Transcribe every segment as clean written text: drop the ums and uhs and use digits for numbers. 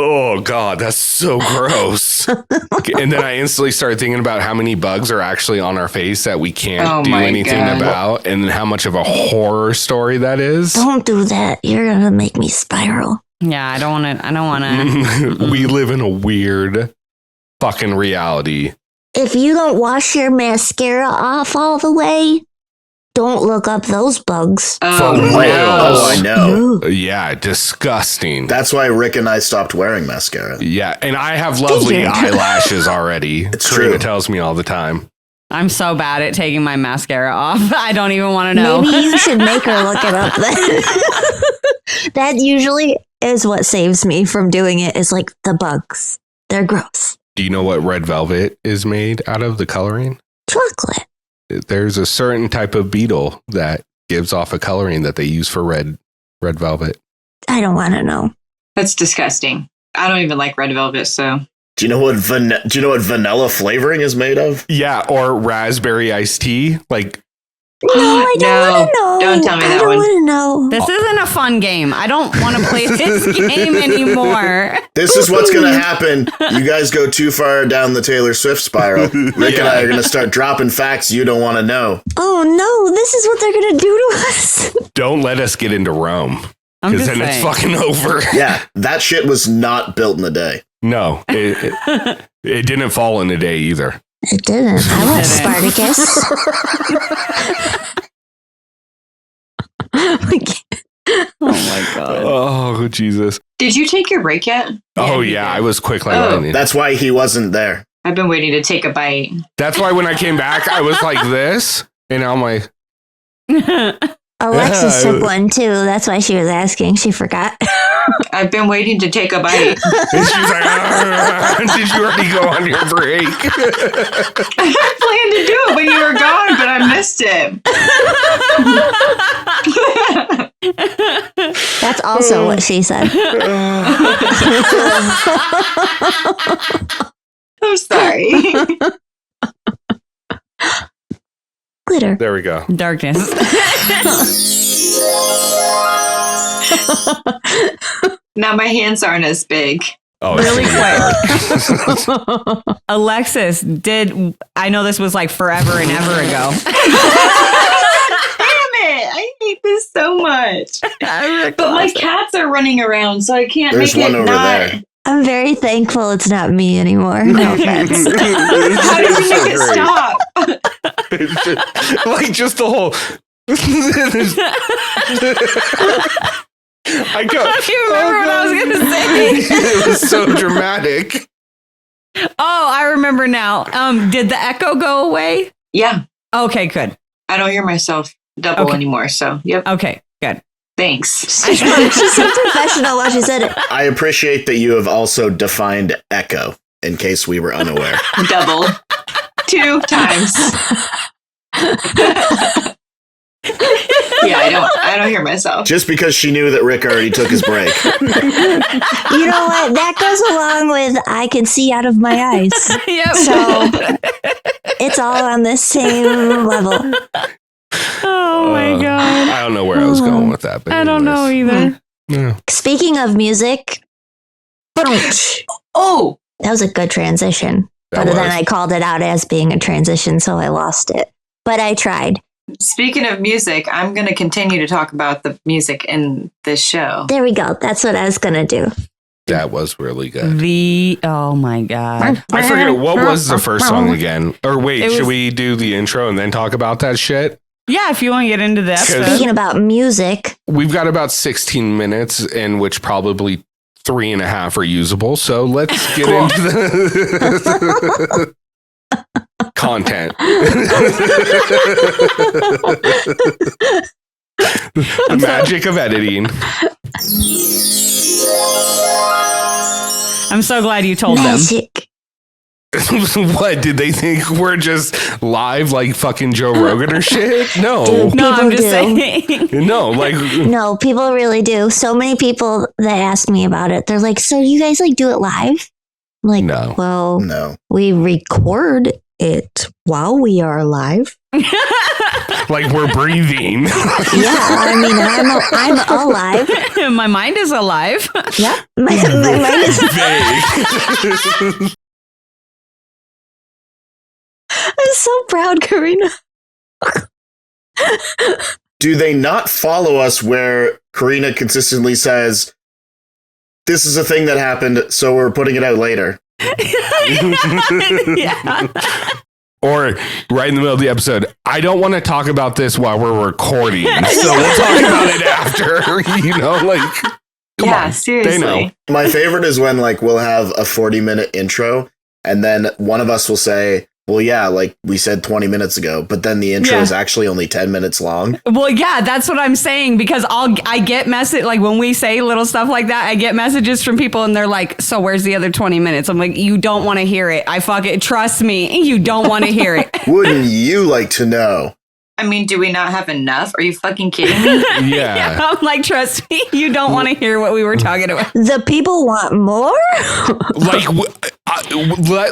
Oh, God, that's so gross. And then I instantly started thinking about how many bugs are actually on our face that we can't do anything about, and how much of a horror story that is. Don't do that. You're going to make me spiral. Yeah, I don't want to. We live in a weird fucking reality. If you don't wash your mascara off all the way, don't look up those bugs. I know. Yeah, disgusting. That's why Rick and I stopped wearing mascara. Yeah, and I have lovely eyelashes already. It's Corrina true. tells me all the time. I'm so bad at taking my mascara off. I don't even want to know. Maybe you should make her look it up then. That usually is what saves me from doing it, is like the bugs. They're gross. Do you know what red velvet is made out of, the coloring? Chocolate. There's a certain type of beetle that gives off a coloring that they use for red velvet. I don't want to know. That's disgusting. I don't even like red velvet, so. Do you know what vanilla flavoring is made of? Yeah, or raspberry iced tea. Like, No, I don't want to know. Don't tell me that I don't one. want to know. This isn't a fun game. I don't want to play this game anymore. This is what's going to happen. You guys go too far down the Taylor Swift spiral. Rick and I are going to start dropping facts you don't want to know. Oh no, this is what they're going to do to us. don't let us get into Rome, I'm because just then saying. it's fucking over. Yeah, that shit was not built in a day. No, it didn't fall in a day either. It didn't. I want Spartacus. Oh my God. Oh, Jesus. Did you take your break yet? Oh, yeah, I was quick like lightning. That's why he wasn't there. I've been waiting to take a bite. That's why when I came back, I was like this, and now I'm like, Alexis took one too. That's why she was asking. She forgot. I've been waiting to take a bite. and she's like, did you already go on your break? I planned to do it when you were gone, but I missed it. That's also what she said. I'm sorry. Glitter. There we go. Darkness. Now my hands aren't as big. Oh, Really quick. Alexis, I know this was like forever and ever ago. Damn it! I hate this so much. But my cats are running around, so I can't There's make one it over not. there. I'm very thankful it's not me anymore. No offense. How did you make it stop? like just the whole. I go. I don't remember what I was going to say. It was so dramatic. Oh, I remember now. Did the echo go away? Yeah, Okay, good. I don't hear myself double anymore. So, yep. Okay, good. Thanks. She's so professional while she said it. I appreciate that you have also defined echo, in case we were unaware. Double. 2 times. Yeah, I don't hear myself. Just because she knew that Rick already took his break. You know what? That goes along with I can see out of my eyes. Yep. So it's all on the same level. Oh my God. I don't know where I was going with that. But I don't know anyways. either. Yeah. Speaking of music, that Oh, was a good transition. That But then was. I called it out as being a transition, so I lost it. But I tried. speaking of music, I'm going to continue to talk about the music in this show. There we go. That's what I was going to do. That was really good. Oh my God. I forget, what was the first song again? Or wait, It should was- we do the intro and then talk about that shit? Yeah, if you want to get into that. Because- Speaking about music, We've got about 16 minutes, in which probably 3.5 are usable. So let's get into the content. The magic of editing. I'm so glad you told them. magic. What, did they think we're just live like fucking Joe Rogan or shit? No. Dude. No, I'm People just do. saying. No, like No, people really do. So many people that ask me about it, they're like, so you guys like do it live? I'm like, No. well, No. we record it while we are live. like we're breathing. I mean, I'm alive. My mind is alive. Yep. My mind is Vague. I'm so proud, Corrina. Do they not follow us where Corrina consistently says, this is a thing that happened, so we're putting it out later? Yeah. Or right in the middle of the episode, I don't want to talk about this while we're recording, so we'll talk about it after. You know, like, come on, seriously. they know. My favorite is when like we'll have a 40-minute intro and then one of us will say, well, yeah, like we said 20 minutes ago, but then the intro is actually only 10 minutes long. Well, yeah, that's what I'm saying, because I get message like when we say little stuff like that, I get messages from people and they're like, so where's the other 20 minutes? I'm like, you don't want to hear it. Trust me, you don't want to hear it. Wouldn't you like to know? I mean, do we not have enough? Are you fucking kidding me? Yeah. I'm like, trust me, you don't want to hear what we were talking about. The people want more? Like,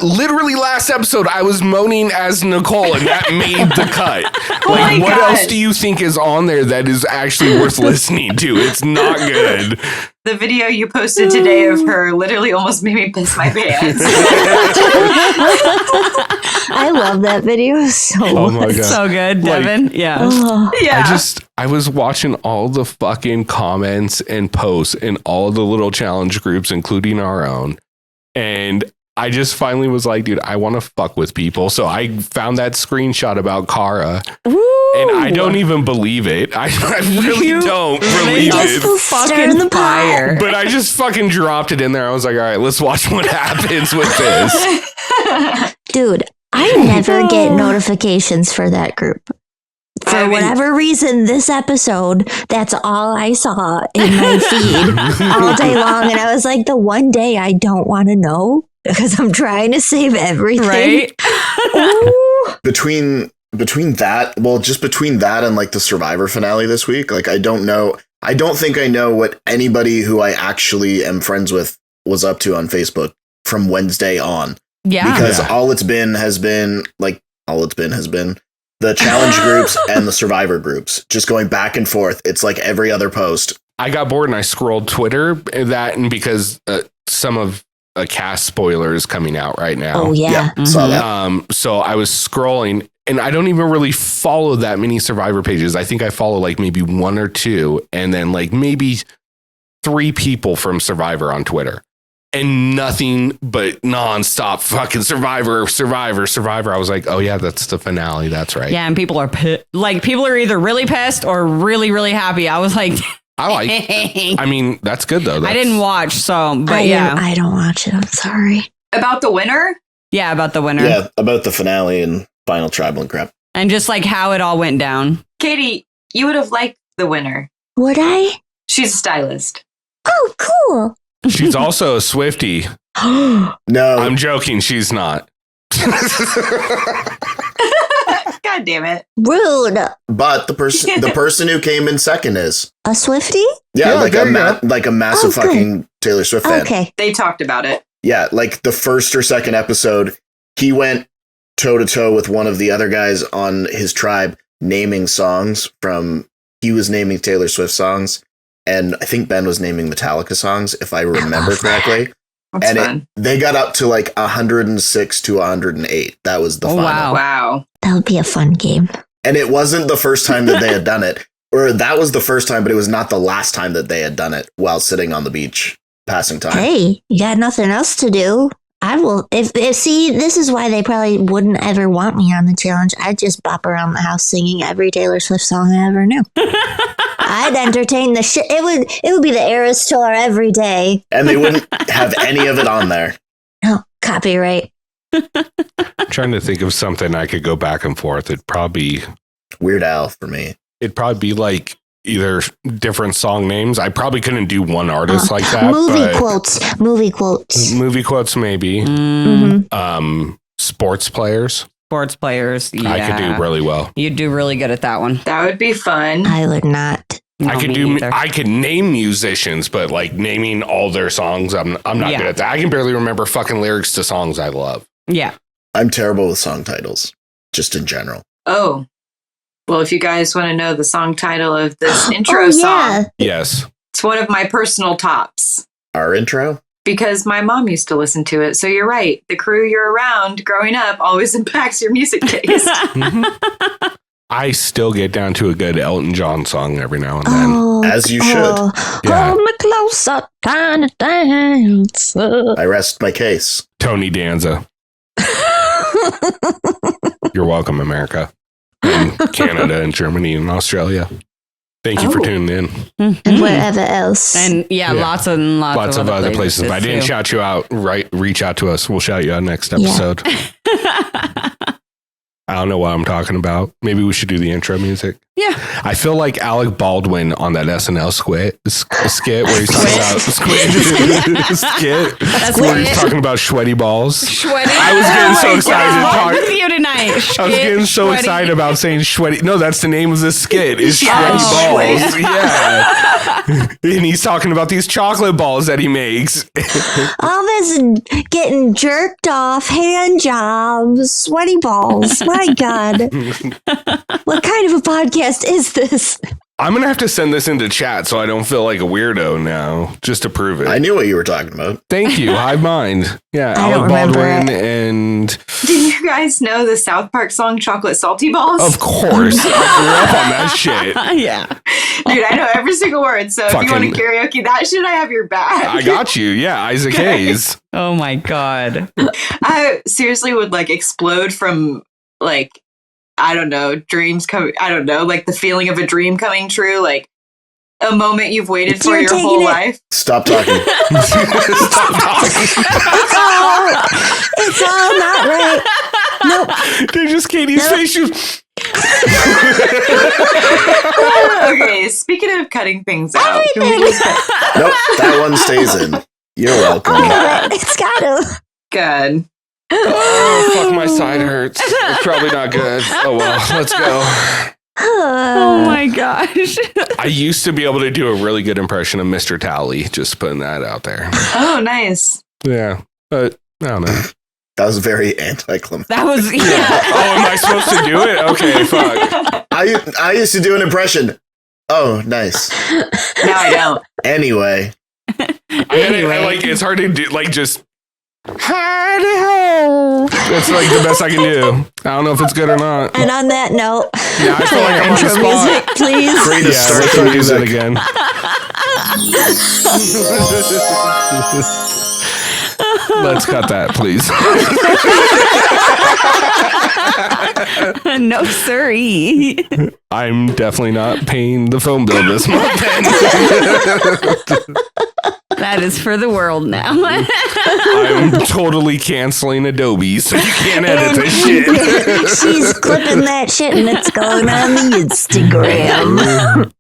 literally last episode, I was moaning as Nicole, and that made the cut. Like, what else do you think is on there that is actually worth listening to? It's not good. The video you posted today of her literally almost made me piss my pants. I love that video so Oh my much. God. So good, Devin. Like, yeah. Oh. Yeah. I was watching all the fucking comments and posts in all the little challenge groups, including our own. And I just finally was like, dude, I want to fuck with people. So I found that screenshot about Cara. And I don't even believe it. I really don't believe it. Fucking fire. But I just fucking dropped it in there. I was like, all right, let's watch what happens with this. Dude, I never get notifications for that group. For whatever reason, this episode, that's all I saw in my feed all day long. And I was like, the one day I don't want to know because I'm trying to save everything. Right? Between that, well, just between that and like the Survivor finale this week, like I don't think I know what anybody who I actually am friends with was up to on Facebook from Wednesday on. Yeah. Because all it's been has been the challenge groups and the Survivor groups just going back and forth. It's like every other post. I got bored and I scrolled Twitter and because some of a cast spoiler is coming out right now. Oh, yeah. Saw that. So I was scrolling and I don't even really follow that many Survivor pages. I think I follow like maybe one or two and then like maybe 3 people from Survivor on Twitter. And nothing but nonstop fucking Survivor. I was like, oh yeah, that's the finale. That's right. Yeah, and people are people are either really pissed or really, really happy. I was like, I mean, that's good though. I didn't watch, so but I don't watch it. I'm sorry. About the winner? Yeah, about the winner. Yeah, about the finale and final tribal and crap. And just like how it all went down. Katie, you would have liked the winner. Would I? She's a stylist. Oh, cool. She's also a Swiftie. No, I'm joking. She's not. God damn it. Rude. but the person who came in second is A Swiftie? like a massive fucking Taylor Swift fan. Okay. They talked about it. Yeah, like the first or second episode, he went toe to toe with one of the other guys on his tribe naming songs he was naming Taylor Swift songs. And I think Ben was naming Metallica songs, if I remember correctly. That's fun. They got up to like 106 to 108. That was the final. Wow. That would be a fun game. And it wasn't the first time that they had done it. Or that was the first time, but it was not the last time that they had done it while sitting on the beach, passing time. Hey, you got nothing else to do. I will. See, this is why they probably wouldn't ever want me on the challenge. I'd just bop around the house singing every Taylor Swift song I ever knew. I'd entertain the shit. It would be the Eras Tour every day. And they wouldn't have any of it on there. No, copyright. I'm trying to think of something I could go back and forth. It'd probably Weird Al for me. It'd probably be like either different song names. I probably couldn't do one artist like that. Movie quotes. Movie quotes, maybe. Mm-hmm. Sports players. Yeah. I could do really well. You'd do really good at that one. That would be fun. I would not. No, I could name musicians, but like naming all their songs, I'm not good at that. I can barely remember fucking lyrics to songs I love. Yeah. I'm terrible with song titles, just in general. Oh. Well, if you guys want to know the song title of this intro song, Yes. it's one of my personal tops. Our intro? Because my mom used to listen to it. So you're right. The crew you're around growing up always impacts your music taste. I still get down to a good Elton John song every now and then. As you should. Yeah. Hold me closer, tiny dancer. I rest my case. Tony Danza. You're welcome, America. And Canada and Germany and Australia. Thank you for tuning in. And wherever else. And lots of other places. But I didn't shout you out. Reach out to us. We'll shout you out next episode. I don't know what I'm talking about. Maybe we should do the intro music. Yeah. I feel like Alec Baldwin on that SNL skit where he's talking about where he's talking about sweaty balls. Sweaty. I was getting so excited to talk. with you tonight. I was getting so excited about saying sweaty. No, that's the name of the skit. Is sweaty balls. Yeah. And he's talking about these chocolate balls that he makes. All this getting jerked off, hand jobs, sweaty balls. My God. What kind of a podcast is this? I'm going to have to send this into chat so I don't feel like a weirdo now, just to prove it. I knew what you were talking about. Thank you. Hive Mind. Yeah, I don't Alec Baldwin remember it. and... Did you guys know the South Park song Chocolate Salty Balls? Of course. I grew up on that shit. Yeah. Dude, I know every single word. So if you want to karaoke that shit, I have your back. I got you. Yeah, Isaac Hayes. Oh my God. I seriously would like explode from like, I don't know, dreams coming. I don't know, like the feeling of a dream coming true, like a moment you've waited for your whole life. Stop talking. Stop talking. It's all not right. Nope. They're just Katie's face. Okay, speaking of cutting things out. Nope, that one stays in. You're welcome. It's got to. Good. Oh, fuck, my side hurts. It's probably not good. Oh, well, let's go. Oh my gosh. I used to be able to do a really good impression of Mr. Tally, just putting that out there. Oh, nice. Yeah, but I don't know. That was very anticlimactic. That was, Oh, am I supposed to do it? Okay, fuck. I used to do an impression. Oh, nice. Now I don't. Anyway. I like, it's hard to do, like, just... Howdy-ho. That's like the best I can do. I don't know if it's good or not. And on that note, Yeah, I feel like I'm on the intro spot. music, please. Corrina, Yeah, start let's the not do that again. Let's cut that, please. no siree. I'm definitely not paying the phone bill this month. That is for the world now. I'm totally canceling Adobe, so you can't edit this shit. She's clipping that shit and it's going on the Instagram.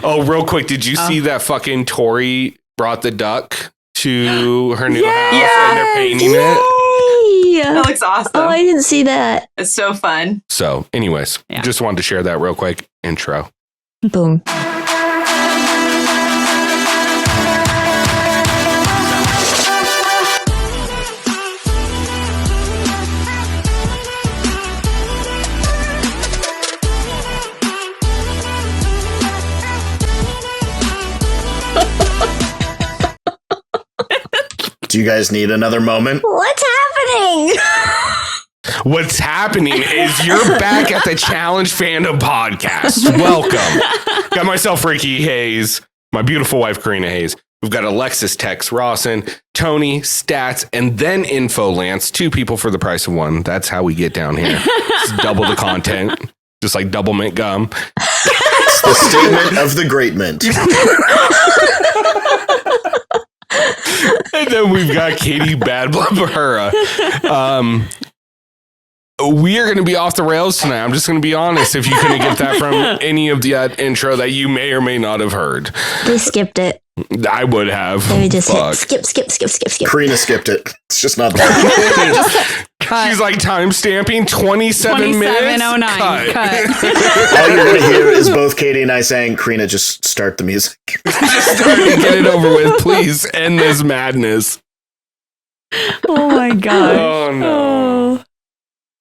Oh, real quick, did you see that fucking Tori brought the duck to her new house and they're painting it? That looks awesome. Oh, I didn't see that. It's so fun. So, anyways, just wanted to share that real quick. Intro. Boom. Do you guys need another moment? What's happening? What's happening is you're back at the Challenge Fandom Podcast. Welcome. Got myself, Ricky Hayes, my beautiful wife, Corrina Hayes. We've got Alexis, Tex, Rawson, Tony, Stats, and then Info Lance. 2 people for the price of 1. That's how we get down here. It's double the content, just like double mint gum. It's the statement of the great mint. And then we've got Katie Bad Blood Bahura. We are going to be off the rails tonight. I'm just going to be honest. If you couldn't get that from any of the intro that you may or may not have heard, We skipped it. I would have. They just Fuck. hit skip. Karina skipped it. It's just not there. She's like time stamping 27 minutes. 27:09. Cut. All you're going to hear is both Katie and I saying, Karina, just start the music. Just start to get it over with, please. End this madness. Oh my god. Oh no.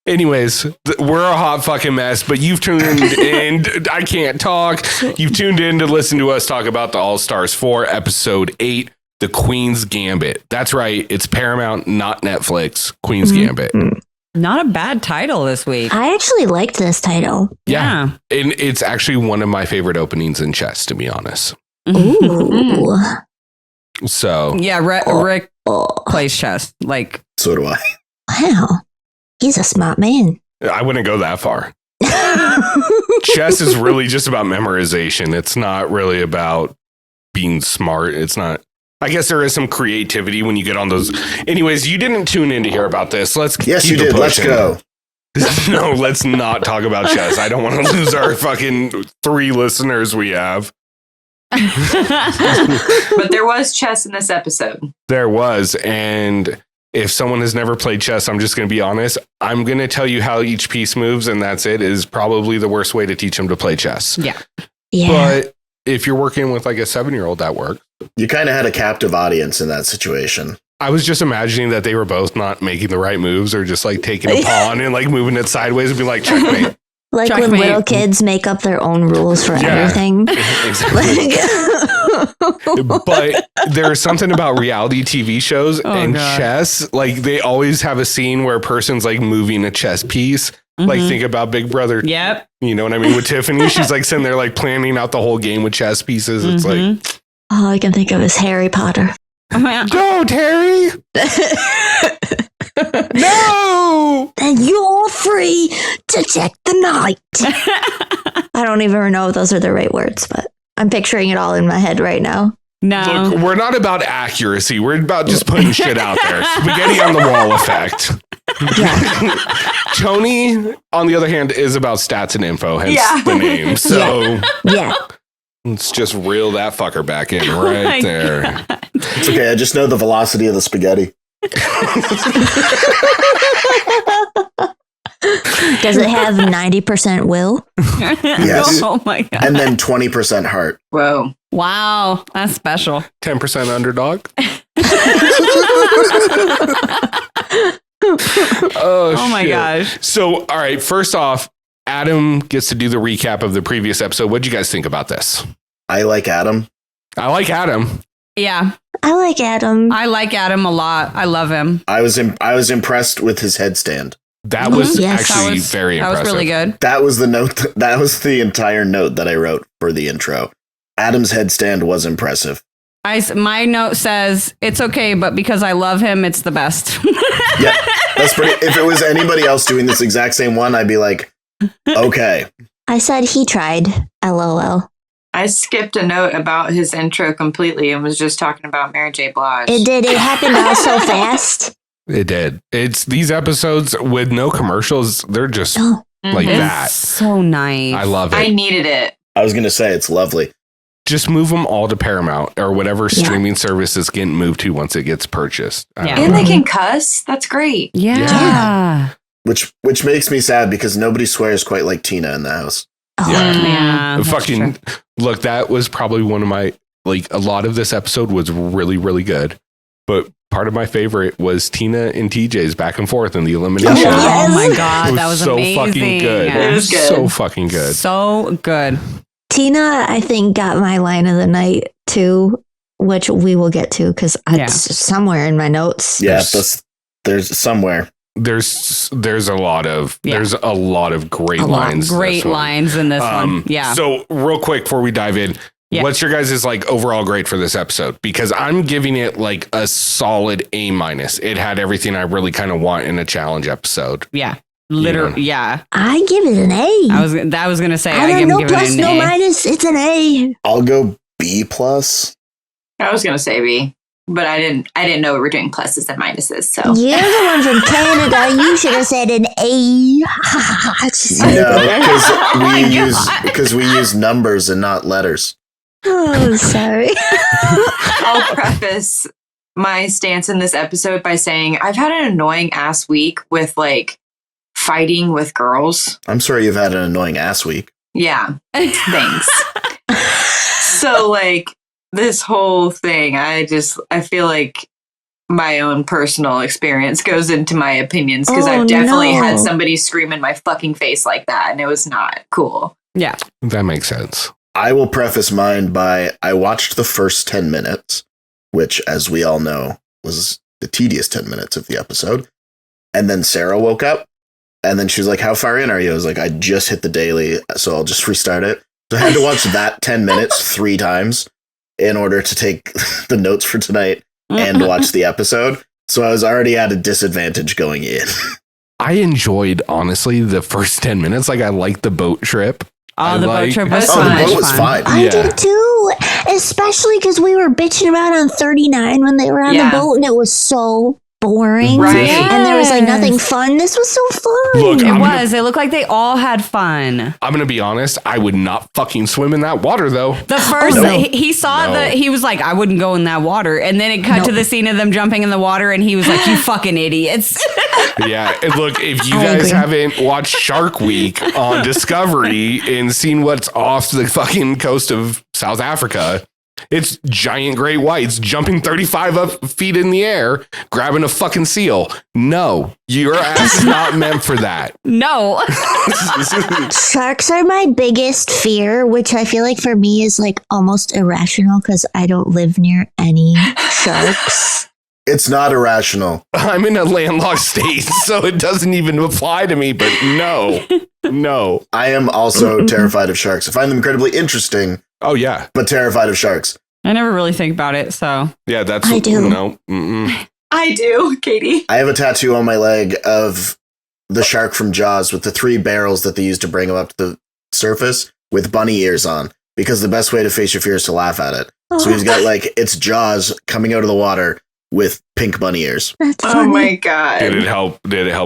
Anyways, we're a hot fucking mess, but you've tuned in. I can't talk. You've tuned in to listen to us talk about the All Stars 4, Episode 8, The Queen's Gambit. That's right. It's Paramount, not Netflix. Queen's Gambit. Not a bad title this week. I actually liked this title. Yeah. And it's actually one of my favorite openings in chess, to be honest. Ooh. So. Yeah, Rick plays chess. Like, So do I. Wow. He's a smart man. I wouldn't go that far. Chess is really just about memorization. It's not really about being smart. It's not. I guess there is some creativity when you get on those. Anyways, you didn't tune in to hear about this. Yes, you did. Let's go. No, let's not talk about chess. I don't want to lose our fucking 3 listeners we have. But there was chess in this episode. There was. And if someone has never played chess, I'm just going to be honest. I'm going to tell you how each piece moves, and that's it. Is probably the worst way to teach them to play chess. Yeah. But if you're working with like a 7-year-old, that works. You kind of had a captive audience in that situation. I was just imagining that they were both not making the right moves or just like taking a pawn and like moving it sideways and be like, checkmate. Like Checkmate. when little kids make up their own rules for everything. Exactly. But there's something about reality TV shows and chess. Like they always have a scene where a person's like moving a chess piece. Like think about Big Brother. Yep. You know what I mean? With Tiffany, she's like sitting there like planning out the whole game with chess pieces. It's like, All I can think of is Harry Potter. don't, Harry. No. And you're free to check the night. I don't even know if those are the right words, but I'm picturing it all in my head right now. No. Look, we're not about accuracy. We're about just putting shit out there. Spaghetti on the wall effect. Yeah. Tony, on the other hand, is about stats and info, hence the name. So Yeah. let's just reel that fucker back in right there. It's okay. I just know the velocity of the spaghetti. Does it have 90% will? Yes. Oh my God. And then 20% heart. Whoa. Wow. That's special. 10% underdog. Oh my shit. gosh. So, all right. First off, Adam gets to do the recap of the previous episode. What'd you guys think about this? I like Adam. I like Adam. Yeah. I like Adam. I like Adam a lot. I love him. I was impressed with his headstand. That was Yes. actually very That impressive. was really good. That was the note. That was the entire note that I wrote for the intro. Adam's headstand was impressive. My note says it's okay, but because I love him, it's the best. Yeah, that's pretty. If it was anybody else doing this exact same one, I'd be like, okay. I said he tried. LOL. I skipped a note about his intro completely and was just talking about Mary J. Blige. It did. It happened all so fast. It did. It's these episodes with no commercials. They're just Oh. like It's that. so nice. I love it. I needed it. I was going to say it's lovely. Just move them all to Paramount or whatever streaming service is getting moved to once it gets purchased. I Yeah. don't And know. they can cuss. That's great. Yeah. Which makes me sad because nobody swears quite like Tina in the house. Oh, Yeah. that's Fucking true. look, that was probably one of my a lot of this episode was really, really good. But part of my favorite was Tina and TJ's back and forth in the elimination. Yes. Oh my It God. That was so amazing. fucking good. It was good. So fucking good. So good. Tina, I think, got my line of the night too, which we will get to because it's somewhere in my notes. Yeah, there's somewhere. There's a lot of great lines. Great lines in this one. Yeah. So real quick before we dive in, what's your guys' like overall grade for this episode? Because I'm giving it like a solid A-. It had everything I really kind of want in a challenge episode. Yeah. Literally. Yeah. I give it an A. I was gonna say I I don't give know it plus, an no A. minus. It's an A. I'll go B plus. I was gonna say B, but I didn't know we were doing pluses and minuses. So You're the one from Canada. You should have said an A. No, because we use numbers and not letters. Oh, sorry. I'll preface my stance in this episode by saying I've had an annoying ass week with like fighting with girls. I'm sorry you've had an annoying ass week. Yeah. Thanks. So like this whole thing, I feel like my own personal experience goes into my opinions, because I've definitely had somebody scream in my fucking face like that, and it was not cool. Yeah. That makes sense. I will preface mine by I watched the first 10 minutes, which, as we all know, was the tedious 10 minutes of the episode. And then Sarah woke up, and then she was like, how far in are you? I was like, I just hit the daily, so I'll just restart it. So I had to watch that 10 minutes 3 times in order to take the notes for tonight and watch the episode. So I was already at a disadvantage going in. I enjoyed, honestly, the first 10 minutes. Like, I liked the boat trip. Oh, the boat trip was Oh, fun. the boat was fine. I did too, especially because we were bitching about on 39 when they were on the boat, and it was so boring. Right. And there was like nothing fun. This was so fun. Look, It looked like they all had fun. I'm going to be honest. I would not fucking swim in that water, though. The first he saw he was like, I wouldn't go in that water. And then it cut to the scene of them jumping in the water, and he was like, you fucking idiots. Yeah. And look, if you guys haven't watched Shark Week on Discovery and seen what's off the fucking coast of South Africa, it's giant great whites jumping 35 feet in the air, grabbing a fucking seal. No, your ass is not meant for that. No. Sharks are my biggest fear, which I feel like for me is like almost irrational because I don't live near any sharks. It's not irrational. I'm in a landlocked state, so it doesn't even apply to me, but no. I am also terrified of sharks. I find them incredibly interesting. Oh, yeah. But terrified of sharks. I never really think about it, so. Yeah, that's... I do. No. Mm-mm. I do, Katie. I have a tattoo on my leg of the shark from Jaws with the 3 barrels that they use to bring him up to the surface with bunny ears on. Because the best way to face your fear is to laugh at it. So he's got like, it's Jaws coming out of the water with pink bunny ears. That's Oh funny. my god. Did it help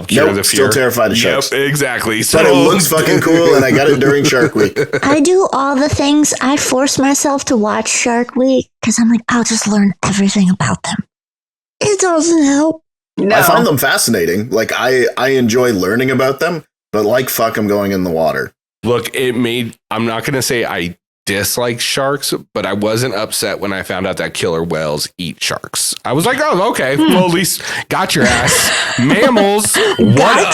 cure the fear? Still terrified of sharks. Yep, exactly. So But it looks fucking cool, and I got it during Shark Week. I do all the things. I force myself to watch Shark Week because I'm like, I'll just learn everything about them. It doesn't help. No. I find them fascinating. Like, I enjoy learning about them, but like fuck, I'm going in the water. Look, I'm not going to say I dislike sharks, but I wasn't upset when I found out that killer whales eat sharks. I was like, oh, okay. Well, at least got your ass. Mammals, what up?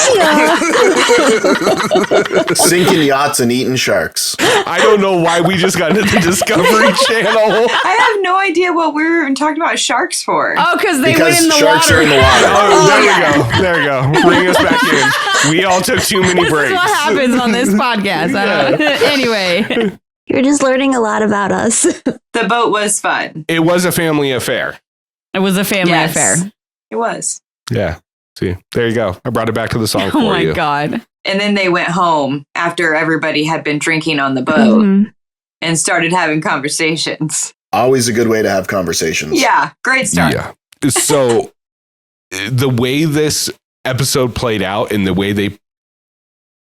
Sinking yachts and eating sharks. I don't know why we just got into the Discovery Channel. I have no idea what we're talking about sharks for. Oh, because they Because went in the sharks water. are in the water. Oh, there we go. Bring us back in. We all took too many This breaks. is what happens on this podcast. Anyway. You're just learning a lot about us. The boat was fun. It was a family affair. It was a family affair. It was. Yeah. See, there you go. I brought it back to the song for Oh my you. God. And then they went home after everybody had been drinking on the boat and started having conversations. Always a good way to have conversations. Yeah, great start. Yeah. So the way this episode played out and the way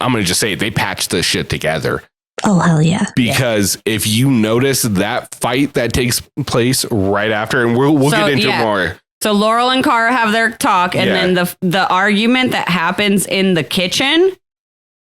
I'm going to just say it, they patched this shit together. Oh, hell yeah. Because if you notice that fight that takes place right after, and we'll get into it more. So Laurel and Cara have their talk, and then the argument that happens in the kitchen,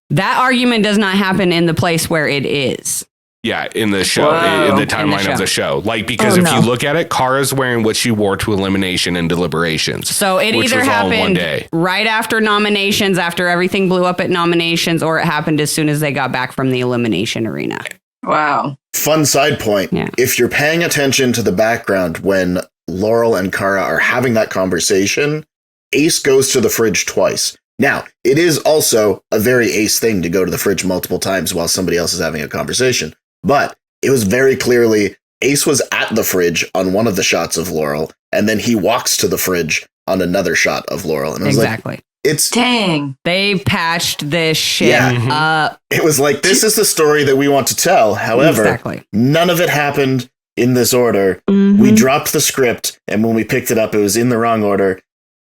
that argument does not happen in the place where it is. Yeah, in the show, in the timeline of the show. Like, because you look at it, Cara's wearing what she wore to elimination and deliberations. So it either happened right after nominations, after everything blew up at nominations, or it happened as soon as they got back from the elimination arena. Wow. Fun side point. Yeah. If you're paying attention to the background when Laurel and Cara are having that conversation, Ace goes to the fridge twice. Now, it is also a very Ace thing to go to the fridge multiple times while somebody else is having a conversation. But it was very clearly Ace was at the fridge on one of the shots of Laurel, and then he walks to the fridge on another shot of Laurel. And I was like, dang. They patched this shit up. It was like, this is the story that we want to tell. However, none of it happened in this order. We dropped the script, and when we picked it up, it was in the wrong order.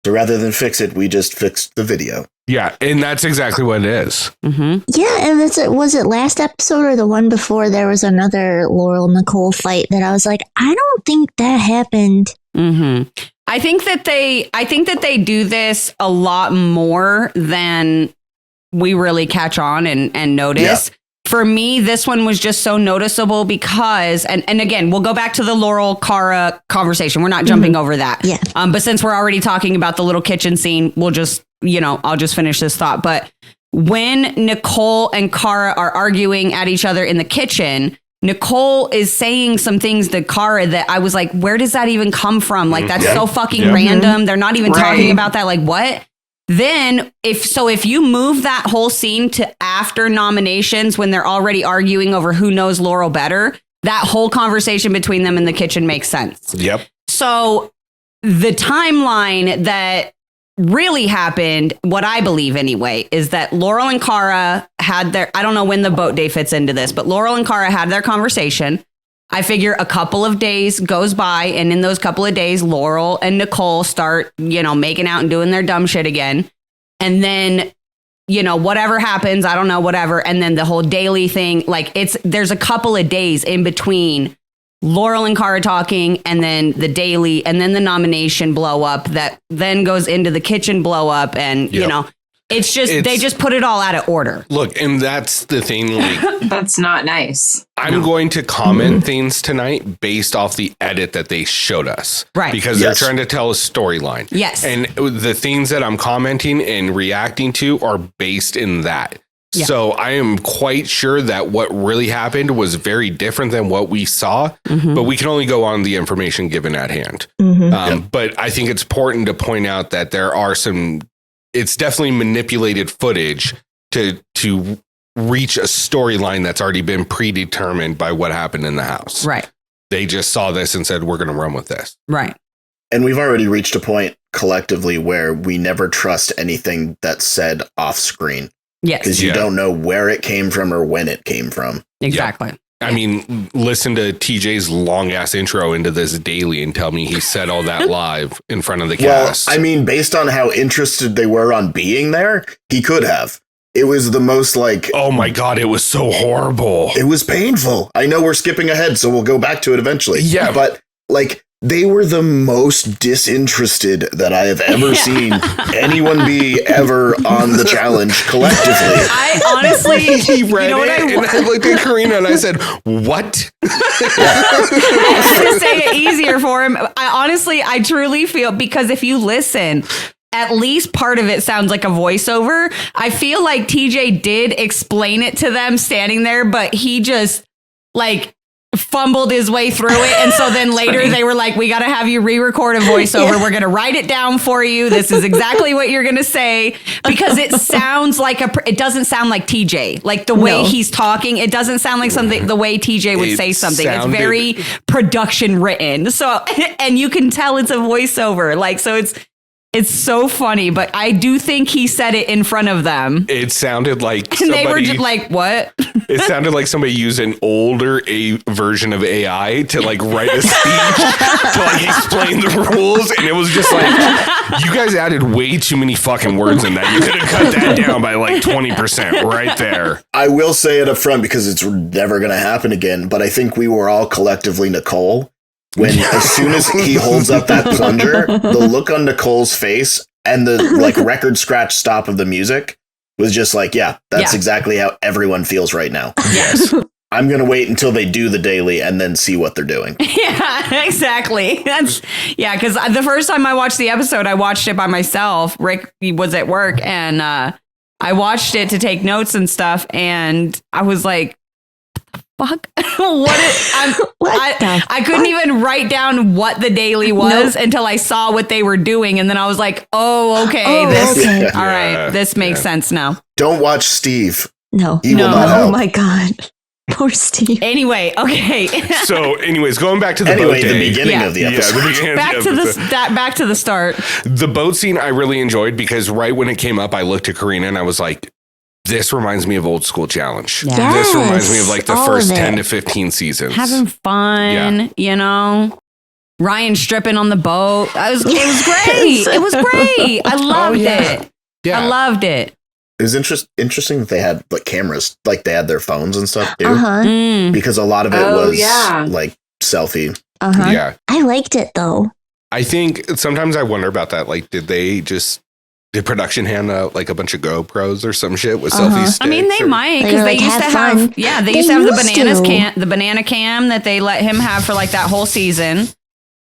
So rather than fix it, we just fixed the video. Yeah, and that's exactly what it is. Yeah, and was it last episode or the one before? There was another Laurel Nicole fight that I was like, I don't think that happened. I think that they do this a lot more than we really catch on and notice. for me, this one was just so noticeable because, and again, we'll go back to the Laurel Cara conversation. We're not jumping over that. Yeah. But since we're already talking about the little kitchen scene, we'll just, I'll just finish this thought. But when Nicole and Cara are arguing at each other in the kitchen, Nicole is saying some things to Cara that I was like, where does that even come from? Like, that's so fucking random. They're not even talking about that. Like, what? Then if you move that whole scene to after nominations when they're already arguing over who knows Laurel better, that whole conversation between them in the kitchen makes sense. Yep. So the timeline that really happened, what I believe anyway, is that Laurel and Cara had I don't know when the boat day fits into this, but Laurel and Cara had their conversation. I figure a couple of days goes by, and in those couple of days, Laurel and Nicole start, making out and doing their dumb shit again. And then, whatever happens, I don't know, whatever. And then the whole daily thing, like there's a couple of days in between Laurel and Cara talking and then the daily and then the nomination blow up that then goes into the kitchen blow up. And, it's they just put it all out of order. Look, and that's the thing. Like, That's not nice. I'm going to comment things tonight based off the edit that they showed us. Right. Because they're trying to tell a storyline. Yes. And the things that I'm commenting and reacting to are based in that. Yeah. So I am quite sure that what really happened was very different than what we saw, but we can only go on the information given at hand. But I think it's important to point out that there are it's definitely manipulated footage to reach a storyline that's already been predetermined by what happened in the house. Right. They just saw this and said, we're going to run with this. Right. And we've already reached a point collectively where we never trust anything that's said off screen. Yes. Because you don't know where it came from or when it came from. Exactly. I mean, listen to TJ's long ass intro into this daily and tell me he said all that live in front of the cast. Well, I mean, based on how interested they were on being there, he could have. It was the most oh my God, it was so horrible. It was painful. I know we're skipping ahead, so we'll go back to it eventually. Yeah. But they were the most disinterested that I have ever seen anyone be ever on the challenge collectively. I honestly, he read it and I looked at Corrina and I said, what? To say it easier for him, I truly feel, because if you listen, at least part of it sounds like a voiceover. I feel like TJ did explain it to them standing there, but he just fumbled his way through it. And so then later they were like, we got to have you re-record a voiceover. We're going to write it down for you. This is exactly what you're going to say, because it sounds like it doesn't sound like TJ, like the way he's talking. It doesn't sound like something, the way TJ would say something. It's very production written. So, and you can tell it's a voiceover. So it's so funny, but I do think he said it in front of them. It sounded like and they were just like, what? It sounded like somebody used an older version of AI to write a speech to explain the rules. And it was just you guys added way too many fucking words in that. You could have cut that down by 20% right there. I will say it up front because it's never going to happen again. But I think we were all collectively Nicole. When as soon as he holds up that plunger, the look on Nicole's face and the record scratch stop of the music was just that's exactly how everyone feels right now. Yes. I'm going to wait until they do the daily and then see what they're doing. Yeah, exactly. Because the first time I watched the episode, I watched it by myself. Rick was at work and I watched it to take notes and stuff. And I was like, fuck. I couldn't even write down what the daily was until I saw what they were doing. And then I was like, oh, okay. All right. This makes sense now. Don't watch Steve. No. He will not help. Oh my God. Poor Steve. Anyway, okay. So, anyways, going back to the boat day. The beginning of the episode. Back to the start. The boat scene I really enjoyed because right when it came up, I looked at Corrina and I was like, this reminds me of Old School Challenge. Yeah. This reminds me of the all first of it. 10 to 15 seasons. Having fun, Ryan stripping on the boat. It was great. It was great. I loved it. Yeah. I loved it. It was interesting that they had cameras, they had their phones and stuff too, Mm. because a lot of it was selfie. Yeah. I liked it though. I think sometimes I wonder about that. Did they just Did production hand out like a bunch of GoPros or some shit with selfie sticks? I mean, they might, They because were they like, used to "Have have, fun." yeah, they They used to have used to. the banana cam that they let him have for like that whole season.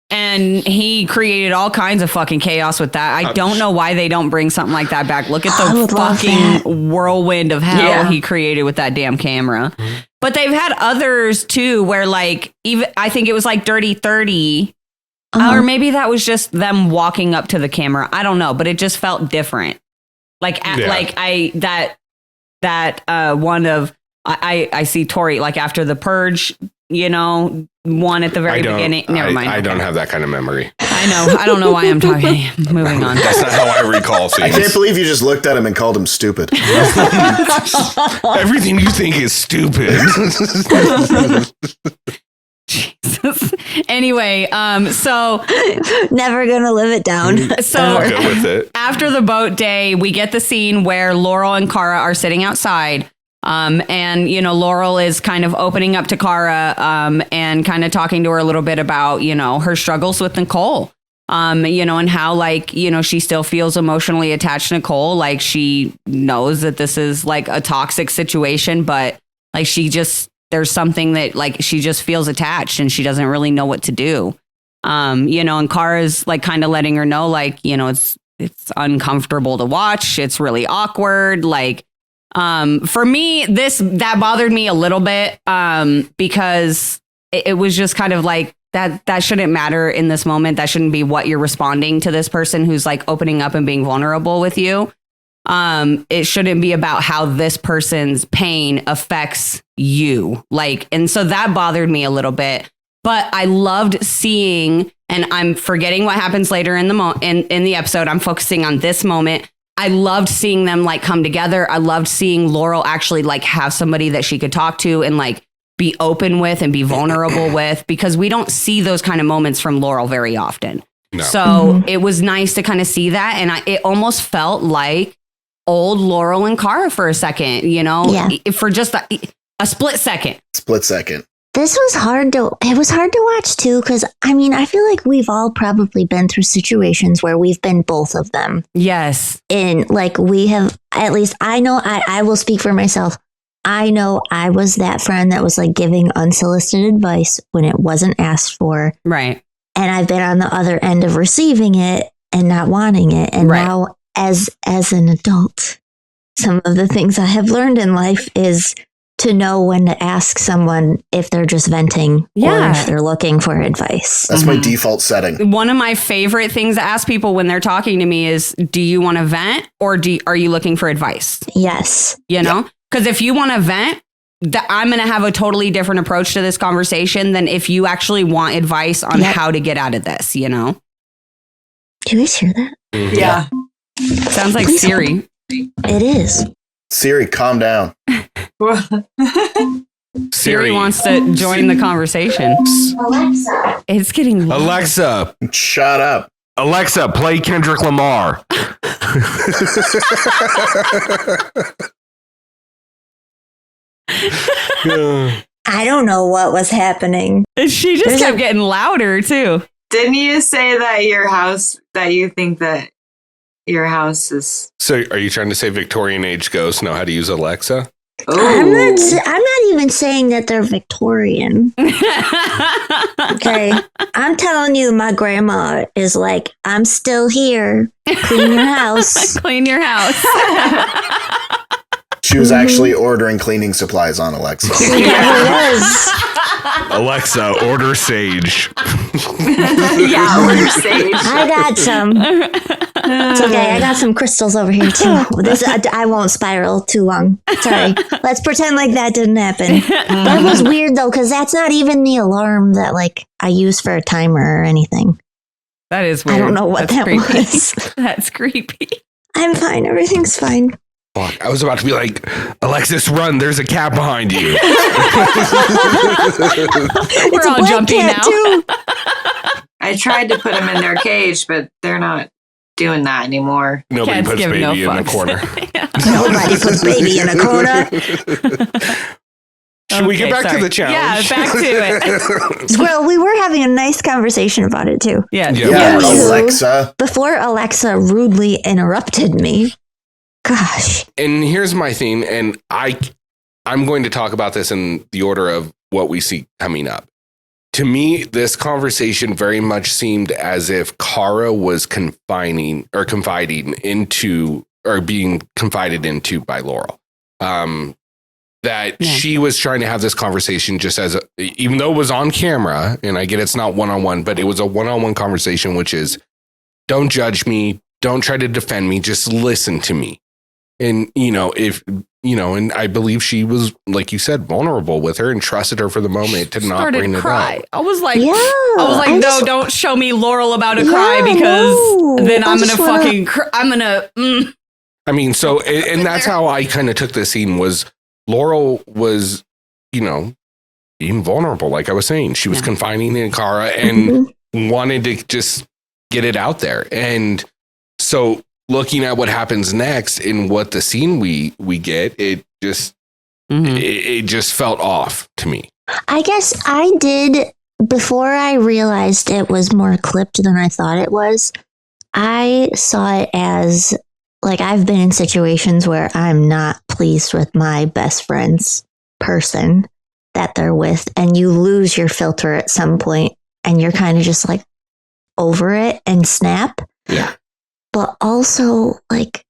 And he created all kinds of fucking chaos with that. I don't know why they don't bring something like that back. Look at I the would love fucking whirlwind of hell Yeah. he created with that damn camera. But they've had others too, where like, even I think it was like Dirty 30. Uh-huh. Or maybe that was just them walking up to the camera. I don't know, but it just felt different. Like, one of I see Tori like after the purge, you know, one at the very beginning. Never mind. I don't have that kind of memory. I know. I don't know why I'm talking. Moving on. That's not how I recall I things. can't believe you just looked at him and called him stupid. Everything you think is stupid. Jesus. Anyway, so Never gonna live it down. so I'll go with it. after the boat day, we get the scene where Laurel and Cara are sitting outside. And, you know, Laurel is kind of opening up to Cara and kind of talking to her a little bit about, you know, her struggles with Nicole, you know, and how, like, you know, she still feels emotionally attached to Nicole. Like, she knows that this is like a toxic situation, but like there's something that like she just feels attached and she doesn't really know what to do. You know, and Cara's like kind of letting her know, like, you know, it's uncomfortable to watch. It's really awkward. Like, for me, that bothered me a little bit, because it was just kind of like that shouldn't matter in this moment. That shouldn't be what you're responding to this person who's like opening up and being vulnerable with you. It shouldn't be about how this person's pain affects you. Like, and so that bothered me a little bit, but I loved seeing, and I'm forgetting what happens later in the episode. I'm focusing on this moment. I loved seeing them like come together. I loved seeing Laurel actually like have somebody that she could talk to and like be open with and be vulnerable with, because we don't see those kind of moments from Laurel very often. No. So it was nice to kind of see that. And it almost felt like old Laurel and Cara for a second, you know, for just a split second. Split second. It was hard to watch too, because I mean, I feel like we've all probably been through situations where we've been both of them. Yes. And like we have, at least I know, I will speak for myself. I know I was that friend that was like giving unsolicited advice when it wasn't asked for. Right. And I've been on the other end of receiving it and not wanting it. And now as an adult, some of the things I have learned in life is to know when to ask someone if they're just venting or if they're looking for advice. That's my default setting. One of my favorite things to ask people when they're talking to me is, do you want to vent or are you looking for advice? Yes. You know, because if you want to vent, I'm going to have a totally different approach to this conversation than if you actually want advice on how to get out of this, you know? Do you guys hear that? Yeah. Sounds like Siri. It is. Siri, calm down. Siri wants to join the conversation. Alexa. It's getting loud. Alexa, Shut up. Alexa, play Kendrick Lamar. I don't know what was happening. She just kept getting louder too. Didn't you say that you think that your house is... So are you trying to say Victorian age ghosts know how to use Alexa? I'm not even saying that they're Victorian. Okay. I'm telling you, my grandma is like, I'm still here. Clean your house. Clean your house. She was actually ordering cleaning supplies on Alexa. Yeah, it was. Alexa, order sage. Yeah, order sage. I got some. It's okay. I got some crystals over here too. I won't spiral too long. Sorry. Let's pretend like that didn't happen. That was weird though, because that's not even the alarm that like I use for a timer or anything. That is weird. I don't know what that was. That's creepy. I'm fine. Everything's fine. Fuck, I was about to be like, Alexis, run. There's a cat behind you. We're all jumping now. Too. I tried to put them in their cage, but they're not doing that anymore. Nobody Cats puts give baby no in the fucks. corner. Nobody puts baby in a corner. Should we get back to the challenge? Yeah, back to it. Well, we were having a nice conversation about it too. Yeah. Yeah, Anywho, Alexa. Before Alexa rudely interrupted me. Gosh. And here's my thing, and I'm going to talk about this in the order of what we see coming up. To me, this conversation very much seemed as if Cara was confiding into, or being confided into by Laurel. That she was trying to have this conversation just as, even though it was on camera, and I get it's not one-on-one, but it was a one-on-one conversation, which is, don't judge me, don't try to defend me, just listen to me. And, and I believe she was, like you said, vulnerable with her and trusted her for the moment to not bring it up. I was like, Yeah, no, don't show me Laurel about to cry, because then I'm going to fucking cry. I'm going to. I mean, so, and that's how I kind of took this scene was Laurel was, being vulnerable. Like I was saying, she was confiding in Cara and wanted to just get it out there. And so looking at what happens next and what the scene we get, it just, it just felt off to me. I guess I did, before I realized it was more clipped than I thought it was, I saw it as, like, I've been in situations where I'm not pleased with my best friend's person that they're with, and you lose your filter at some point, and you're kind of just like over it and snap. Yeah. But also, like,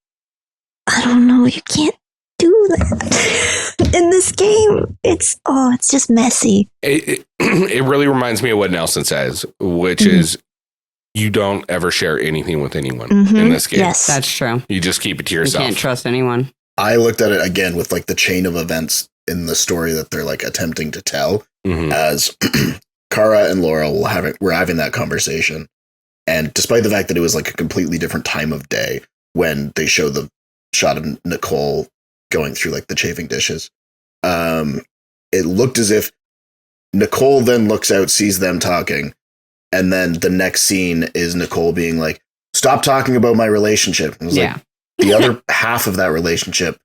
I don't know, you can't do that in this game. It's just messy. It really reminds me of what Nelson says, which is, you don't ever share anything with anyone in this game. Yes, That's true. You just keep it to yourself. You can't trust anyone. I looked at it again with like the chain of events in the story that they're like attempting to tell, as Cara and Laurel were having that conversation. And despite the fact that it was like a completely different time of day when they show the shot of Nicole going through like the chafing dishes, it looked as if Nicole then looks out, sees them talking, and then the next scene is Nicole being like, stop talking about my relationship. And it was like, the other half of that relationship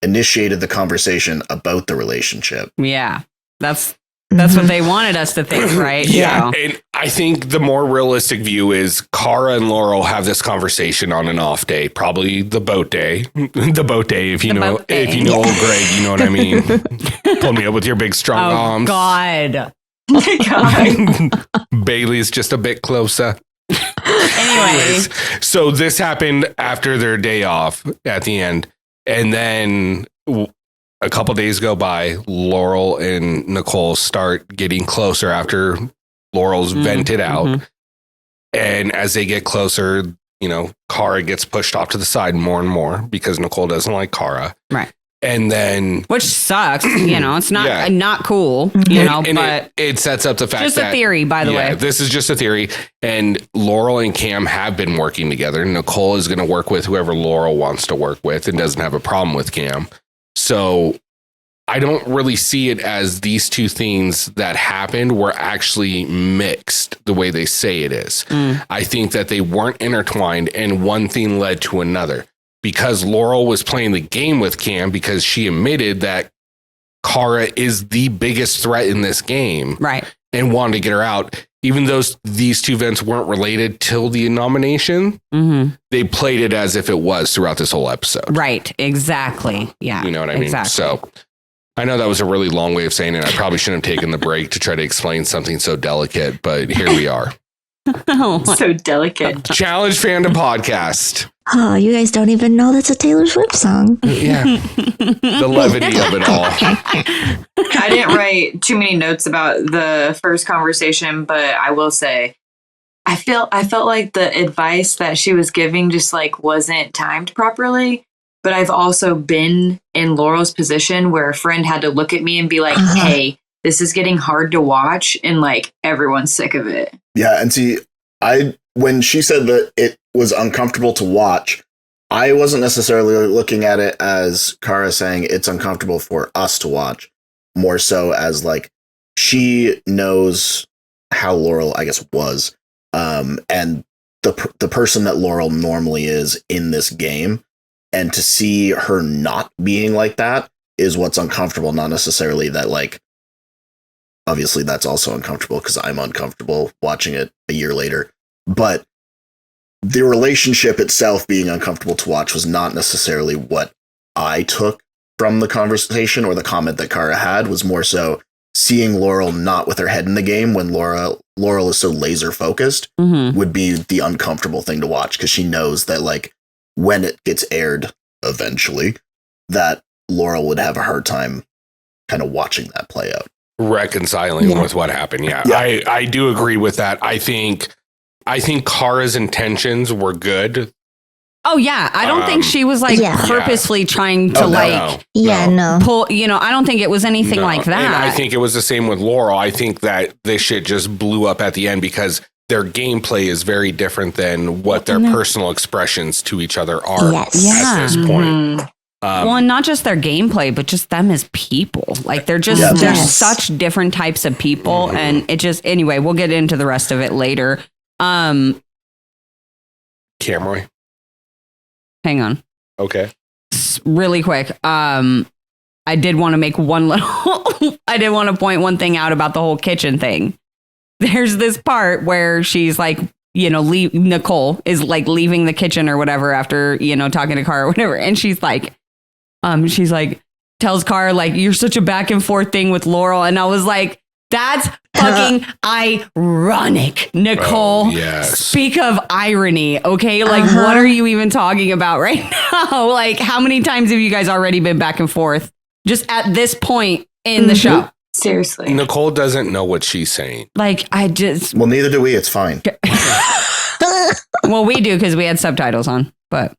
initiated the conversation about the relationship. Yeah. That's what they wanted us to think, right? Yeah. So. And I think the more realistic view is Cara and Laurel have this conversation on an off day, probably the boat day. The boat day, if you know old Greg, you know what I mean. Pull me up with your big strong arms. God. Bailey's just a bit closer. Anyway. So this happened after their day off at the end. And then a couple days go by, Laurel and Nicole start getting closer after Laurel's vented out. And as they get closer, Cara gets pushed off to the side more and more because Nicole doesn't like Cara. Right. And then, which sucks, it's not not cool, but it sets up the fact just that a theory, by the way. This is just a theory. And Laurel and Cam have been working together. Nicole is going to work with whoever Laurel wants to work with and doesn't have a problem with Cam. So I don't really see it as these two things that happened were actually mixed the way they say it is. I think that they weren't intertwined and one thing led to another. Because Laurel was playing the game with Cam because she admitted that Cara is the biggest threat in this game. Right. And wanted to get her out. Even though these two events weren't related till the nomination, they played it as if it was throughout this whole episode. Right. Exactly. Yeah. You know what I mean? Exactly. So I know that was a really long way of saying it. I probably shouldn't have taken the break to try to explain something so delicate, but here we are. So delicate. Challenge Fandom Podcast. Oh, you guys don't even know that's a Taylor Swift song. Yeah. The levity of it all. I didn't write too many notes about the first conversation, but I will say I felt like the advice that she was giving just like wasn't timed properly. But I've also been in Laurel's position where a friend had to look at me and be like, hey, this is getting hard to watch, and like everyone's sick of it. Yeah, and see, when she said that it was uncomfortable to watch, I wasn't necessarily looking at it as Cara saying it's uncomfortable for us to watch, more so as like she knows how Laurel, I guess, was, and the person that Laurel normally is in this game, and to see her not being like that is what's uncomfortable, not necessarily that like obviously that's also uncomfortable because I'm uncomfortable watching it a year later. But the relationship itself being uncomfortable to watch was not necessarily what I took from the conversation or the comment that Cara had. Was more so seeing Laurel not with her head in the game when Laurel is so laser focused would be the uncomfortable thing to watch, because she knows that like when it gets aired eventually, that Laurel would have a hard time kind of watching that play out. Reconciling with what happened. Yeah. I do agree with that. I think Cara's intentions were good. Oh yeah, I don't think she was like purposely trying to pull, I don't think it was anything like that. And I think it was the same with Laurel. I think that this shit just blew up at the end because their gameplay is very different than what their personal expressions to each other are at this point. Well, and not just their gameplay, but just them as people. Like they're just they're such different types of people, and it just anyway. We'll get into the rest of it later. Camroy. Hang on. Okay. Really quick. I did want to make I did want to point one thing out about the whole kitchen thing. There's this part where she's like, Nicole is like leaving the kitchen or whatever after, talking to Cara or whatever. And she's like, tells Cara, like, you're such a back and forth thing with Laurel. And I was like, that's fucking ironic, Nicole. Oh, yes. Speak of irony, okay? Like, what are you even talking about right now? Like, how many times have you guys already been back and forth just at this point in the show? Seriously. Nicole doesn't know what she's saying. Like, Well, neither do we. It's fine. Well, we do because we had subtitles on, but.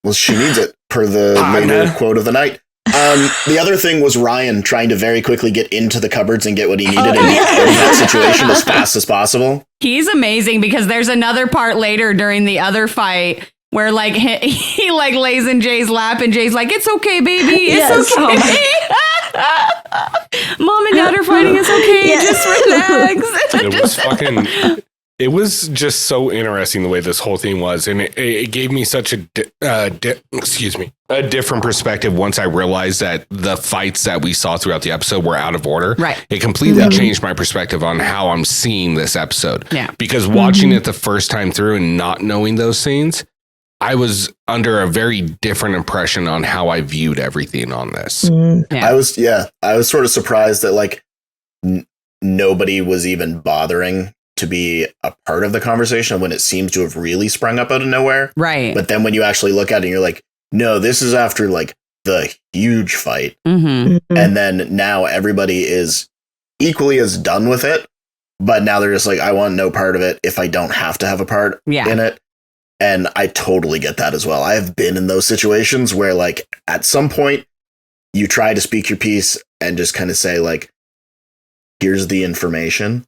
Well, she needs it per the later quote of the night. The other thing was Ryan trying to very quickly get into the cupboards and get what he needed in that situation as fast as possible. He's amazing because there's another part later during the other fight where like he like lays in Jay's lap and Jay's like, it's okay, baby. It's okay. Mom and dad are fighting. It's okay. Just relax. It was just so interesting the way this whole thing was. And it gave me such a different perspective once I realized that the fights that we saw throughout the episode were out of order. Right. It completely changed my perspective on how I'm seeing this episode. Yeah. Because watching it the first time through and not knowing those scenes, I was under a very different impression on how I viewed everything on this. I was sort of surprised that like nobody was even bothering to be a part of the conversation when it seems to have really sprung up out of nowhere. Right. But then when you actually look at it, you're like, no, this is after like the huge fight. And then now everybody is equally as done with it. But now they're just like, I want no part of it if I don't have to have a part in it. And I totally get that as well. I have been in those situations where like at some point you try to speak your piece and just kind of say like, here's the information.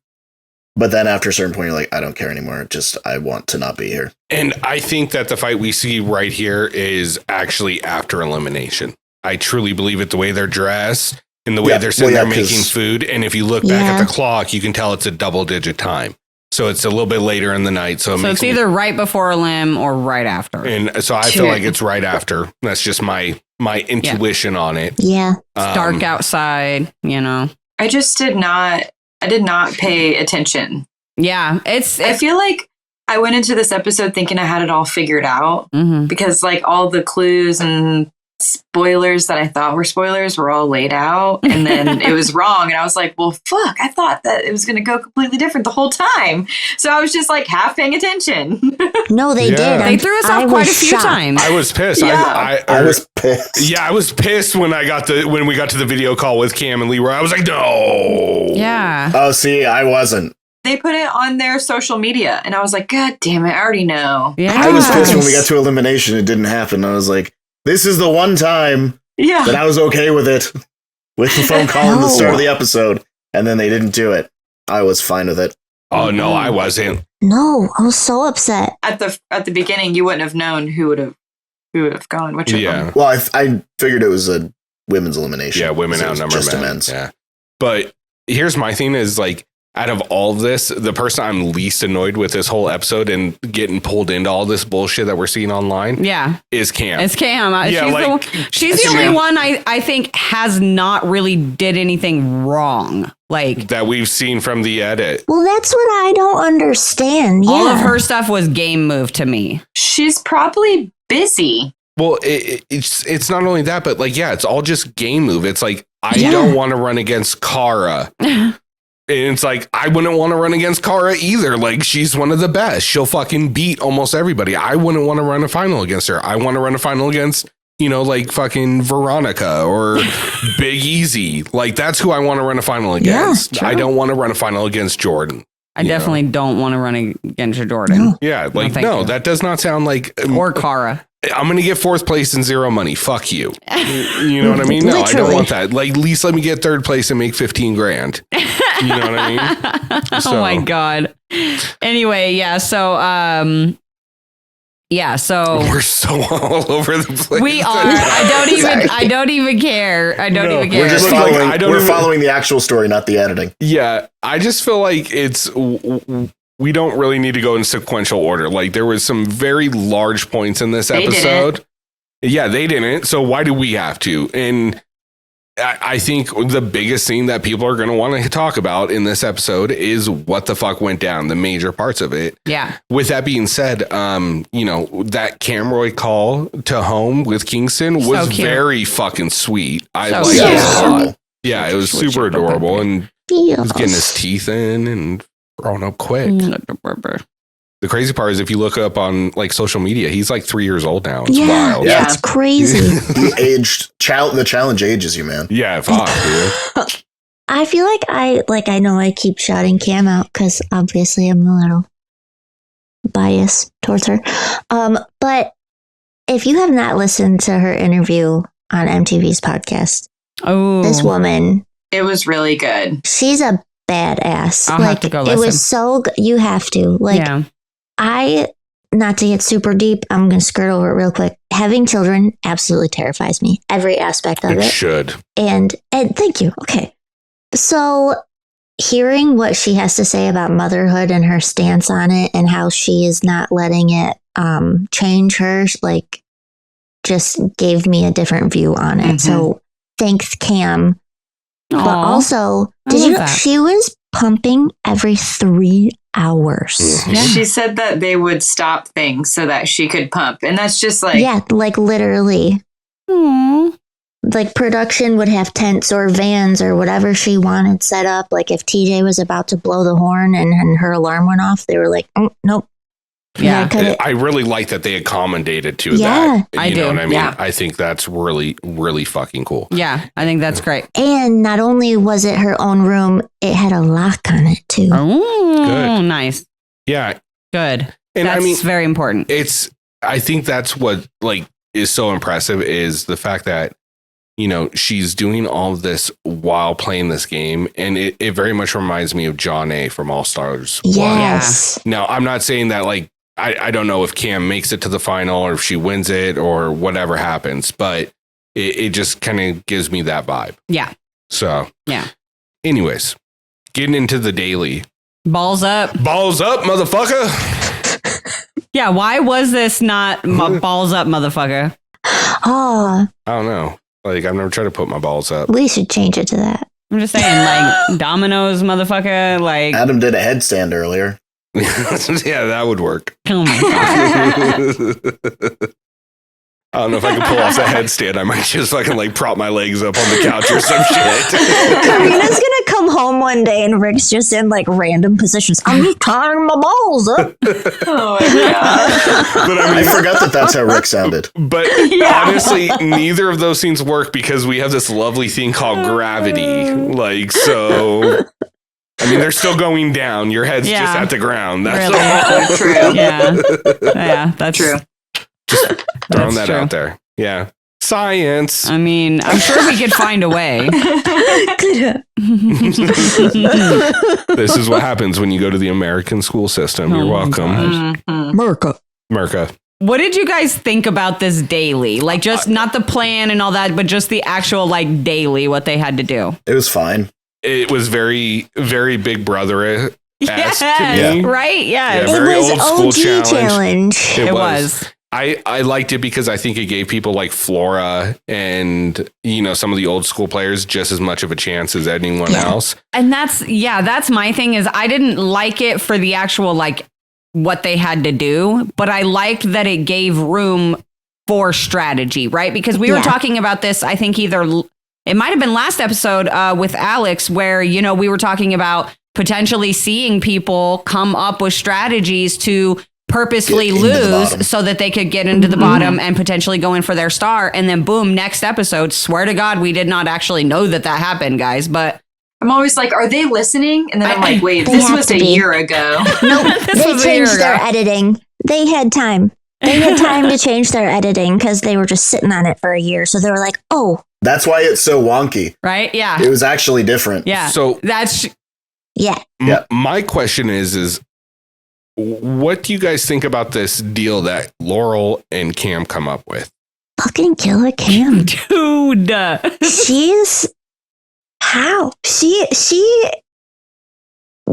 But then after a certain point, you're like, I don't care anymore. Just, I want to not be here. And I think that the fight we see right here is actually after elimination. I truly believe it, the way they're dressed and the way they're sitting there making food. And if you look back at the clock, you can tell it's a double-digit time. So it's a little bit later in the night. So it's either right before Elim or right after. And so I feel like it's right after. That's just my intuition on it. Yeah. It's dark outside, I just did not pay attention. Yeah. I feel like I went into this episode thinking I had it all figured out because like all the clues and spoilers that I thought were spoilers were all laid out, and then it was wrong. And I was like, well, fuck, I thought that it was going to go completely different the whole time. So I was just like half paying attention. No, they did. They threw us off quite a few times. I was pissed. I was pissed. Yeah, I was pissed when we got to the video call with Cam and Leroy. I was like, no. Yeah. Oh, see, I wasn't. They put it on their social media, and I was like, God damn it, I already know. Yeah. I was pissed when we got to elimination. It didn't happen. I was like, this is the one time that I was okay with it, with the phone call at the start of the episode, and then they didn't do it. I was fine with it. Oh no, I wasn't. No, I was so upset. At the beginning, you wouldn't have known who would have gone. Which of them? Well, I figured it was a women's elimination. Yeah, women so outnumber just men. Immense. Yeah, but here's my thing: is like out of all of this, the person I'm least annoyed with this whole episode and getting pulled into all this bullshit that we're seeing online is Cam. It's Cam. Yeah, she's the only one I think has not really did anything wrong. Like that we've seen from the edit. Well, that's what I don't understand. All of her stuff was game move to me. She's probably busy. Well, it's not only that, but like, it's all just game move. It's like, I don't want to run against Cara. And it's like, I wouldn't want to run against Cara either. Like, she's one of the best. She'll fucking beat almost everybody. I wouldn't want to run a final against her. I want to run a final against, like fucking Veronica or Big Easy. Like, that's who I want to run a final against. I don't want to run a final against Jordan. I definitely don't want to run against Jordan. No. Yeah, like, no, that does not sound like... Or Cara. I'm going to get 4th place and 0 money. Fuck you. You know what I mean? No, I don't want that. Like, at least let me get 3rd place and make 15 grand. You know what I mean? Oh my God. Anyway, so we're so all over the place. We are. I don't even care. We're just following the actual story, not the editing. Yeah, I just feel like we don't really need to go in sequential order. Like, there was some very large points in this episode. Yeah, they didn't. So why do we have to? And I think the biggest thing that people are going to want to talk about in this episode is what the fuck went down, the major parts of it. Yeah. With that being said, that Camroy call to home with Kingston was very fucking sweet. I liked it a lot. Yeah, it was super adorable. And he was getting his teeth in and growing up quick. The crazy part is if you look up on like social media, he's like 3 years old now. It's wild. Yeah, it's crazy. He aged. The challenge ages you, man. Yeah, fuck, dude. I feel like I know I keep shouting Cam out because obviously I'm a little biased towards her. But if you have not listened to her interview on MTV's podcast, this woman, it was really good. She's a badass. I'll have to go listen. It was so good. You have to. Not to get super deep, I'm going to skirt over it real quick. Having children absolutely terrifies me. Every aspect of it. It should. And thank you. Okay. So hearing what she has to say about motherhood and her stance on it and how she is not letting it change her, like, just gave me a different view on it. Mm-hmm. So thanks, Cam. Aww. But also, did you know she was pumping every 3 hours? Yeah. She said that they would stop things so that she could pump. And that's just like... Yeah, like literally. Aww. Like production would have tents or vans or whatever she wanted set up. Like if TJ was about to blow the horn and her alarm went off, they were like, oh, nope. Yeah, I really like that they accommodated to that. I do. Know what I mean? Yeah. I think that's really, really fucking cool. Yeah, I think that's great. And not only was it her own room, it had a lock on it too. Oh, good. Nice. Yeah, good. And that's very important. I think that's what like is so impressive is the fact that she's doing all of this while playing this game. And it very much reminds me of John A. from All Stars. Yes. Now, I'm not saying that like, I don't know if Cam makes it to the final or if she wins it or whatever happens, but it just kind of gives me that vibe. Yeah. So, yeah. Anyways, getting into the daily. Balls up. Balls up, motherfucker. Yeah. Why was this not balls up, motherfucker? Oh. I don't know. Like, I've never tried to put my balls up. We should change it to that. I'm just saying, like, Domino's, motherfucker. Like, Adam did a headstand earlier. Yeah, that would work. Oh my God. I don't know if I can pull off the headstand. I might just fucking like prop my legs up on the couch or some shit. Corrina's gonna come home one day and Rick's just in like random positions. I'm just tying my balls up. Oh my God. But I forgot that's how Rick sounded. But honestly, neither of those things work because we have this lovely thing called gravity. Like, so... I mean, they're still going down. Your head's just at the ground. That's really? That's true. Yeah, that's true. Just throwing that out there. Yeah. Science. I mean, I'm sure we could find a way. This is what happens when you go to the American school system. You're welcome. America. What did you guys think about this daily? Like, just not the plan and all that, but just the actual, like, daily, what they had to do. It was fine. it was very, very Big Brother-esque to me. Right? Yeah. Yeah, very it was old school OG challenge. It was. I liked it because I think it gave people like Flora and, you know, some of the old school players just as much of a chance as anyone else. And that's my thing is I didn't like it for the actual, like, what they had to do, but I liked that it gave room for strategy, right? Because we were talking about this, I think it might have been last episode with Alex, where, you know, we were talking about potentially seeing people come up with strategies to purposefully lose so that they could get into the bottom and potentially go in for their star. And then boom, next episode, swear to God, we did not actually know that happened, guys. But I'm always like, are they listening? And then I'm like, wait, this was a year ago. No, they changed their editing. They had time. They had time to change their editing because they were just sitting on it for a year. So they were like, oh. That's why it's so wonky. Right? Yeah. It was actually different. Yeah. So that's... Yeah. My question is what do you guys think about this deal that Laurel and Cam come up with? Fucking Killer Cam. Dude. She's... How? She...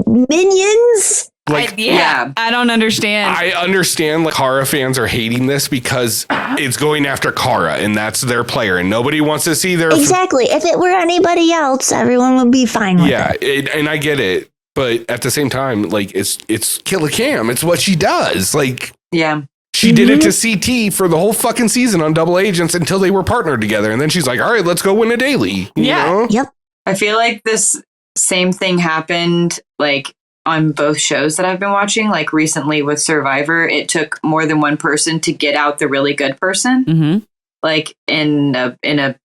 Minions? Like, I don't understand. I understand like Cara fans are hating this because it's going after Cara and that's their player and nobody wants to see their... Exactly. If it were anybody else, everyone would be fine with it. And I get it. But at the same time, like it's Killer Cam. It's what she does. Like, she did it to CT for the whole fucking season on Double Agents until they were partnered together. And then she's like, all right, let's go win a daily. You know? Yep. I feel like this same thing happened like on both shows that I've been watching. Like recently with Survivor, it took more than one person to get out the really good person. Mm-hmm. Like in a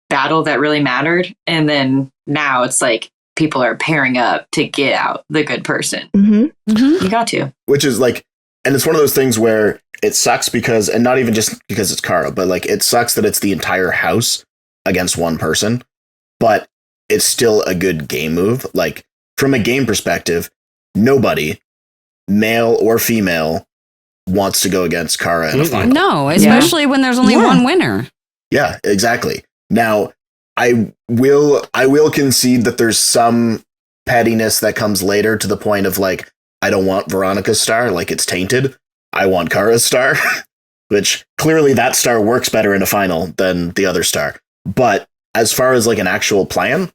battle that really mattered. And then now it's like people are pairing up to get out the good person. Mm-hmm. Mm-hmm. You got to. Which is like, and it's one of those things where it sucks because, and not even just because it's Cara, but like it sucks that it's the entire house against one person, but it's still a good game move. Like from a game perspective, nobody, male or female, wants to go against Cara in a final. No, especially when there's only one winner. Yeah, exactly. Now, I will concede that there's some pettiness that comes later to the point of like, I don't want Veronica's star, like it's tainted. I want Cara's star, which clearly that star works better in a final than the other star. But as far as like an actual plan,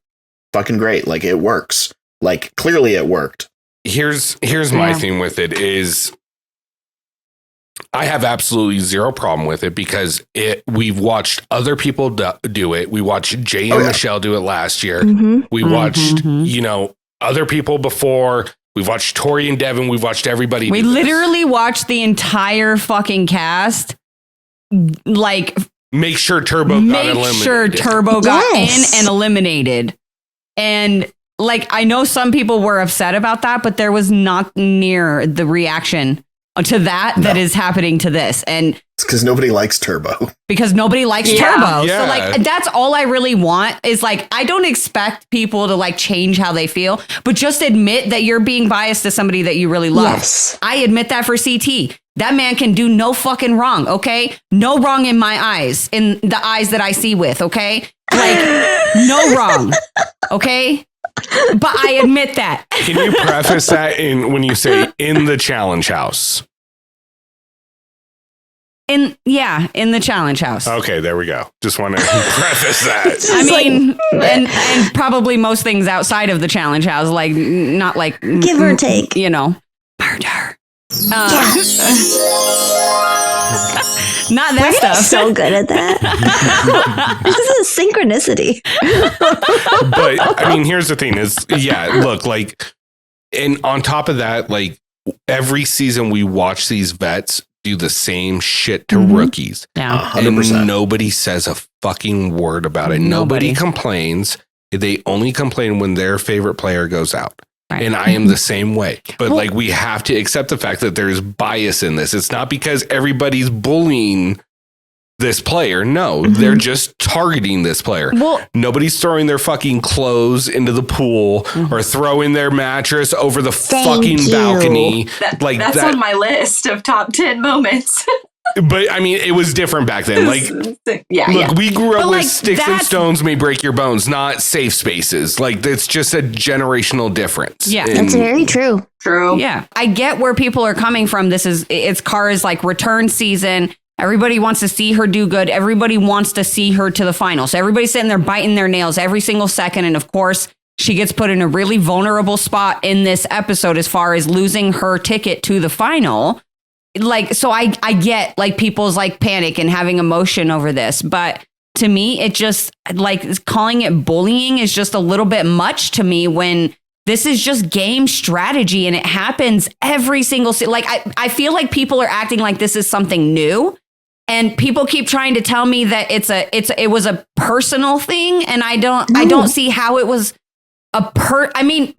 fucking great. Like it works. Like clearly it worked. Here's my thing with it is I have absolutely zero problem with it because we've watched other people do it. We watched Jay and Michelle do it last year. Mm-hmm. We watched, you know, other people before. We've watched Tori and Devin. We've watched everybody. We literally watched the entire fucking cast. Like, make sure Turbo got in and eliminated. And like, I know some people were upset about that, but there was not near the reaction to that is happening to this. And it's because nobody likes Turbo. Because nobody likes Turbo. Yeah. So like, that's all I really want is like, I don't expect people to like change how they feel, but just admit that you're being biased to somebody that you really love. Yes. I admit that for CT. That man can do no fucking wrong, okay? No wrong in my eyes, in the eyes that I see with, okay? Like, no wrong, okay? But I admit that. Can you preface that when you say in the challenge house? In the challenge house. Okay, there we go. Just want to preface that. I mean, and probably most things outside of the challenge house, like not like give or take, you know, murder. Not that stuff. So good at that. This is a synchronicity. But I mean, here's the thing: look, like, and on top of that, like every season we watch these vets do the same shit to rookies. Yeah, 100%. And nobody says a fucking word about it. Nobody complains. They only complain when their favorite player goes out. Right. And I am the same way. But like, we have to accept the fact that there's bias in this. It's not because everybody's bullying this player. No, they're just targeting this player. Well, nobody's throwing their fucking clothes into the pool or throwing their mattress over the fucking balcony. That's on my list of top 10 moments. But I mean, it was different back then. Like, look, we grew up with sticks and stones may break your bones, not safe spaces. Like, that's just a generational difference. Yeah, that's very true. True. Yeah, I get where people are coming from. It's Cara's like return season. Everybody wants to see her do good. Everybody wants to see her to the final. So everybody's sitting there biting their nails every single second. And of course, she gets put in a really vulnerable spot in this episode as far as losing her ticket to the final. Like, so I get like people's like panic and having emotion over this. But to me, it just like calling it bullying is just a little bit much to me when this is just game strategy and it happens every single like I feel like people are acting like this is something new. And people keep trying to tell me that it was a personal thing, and I don't see how it was I mean,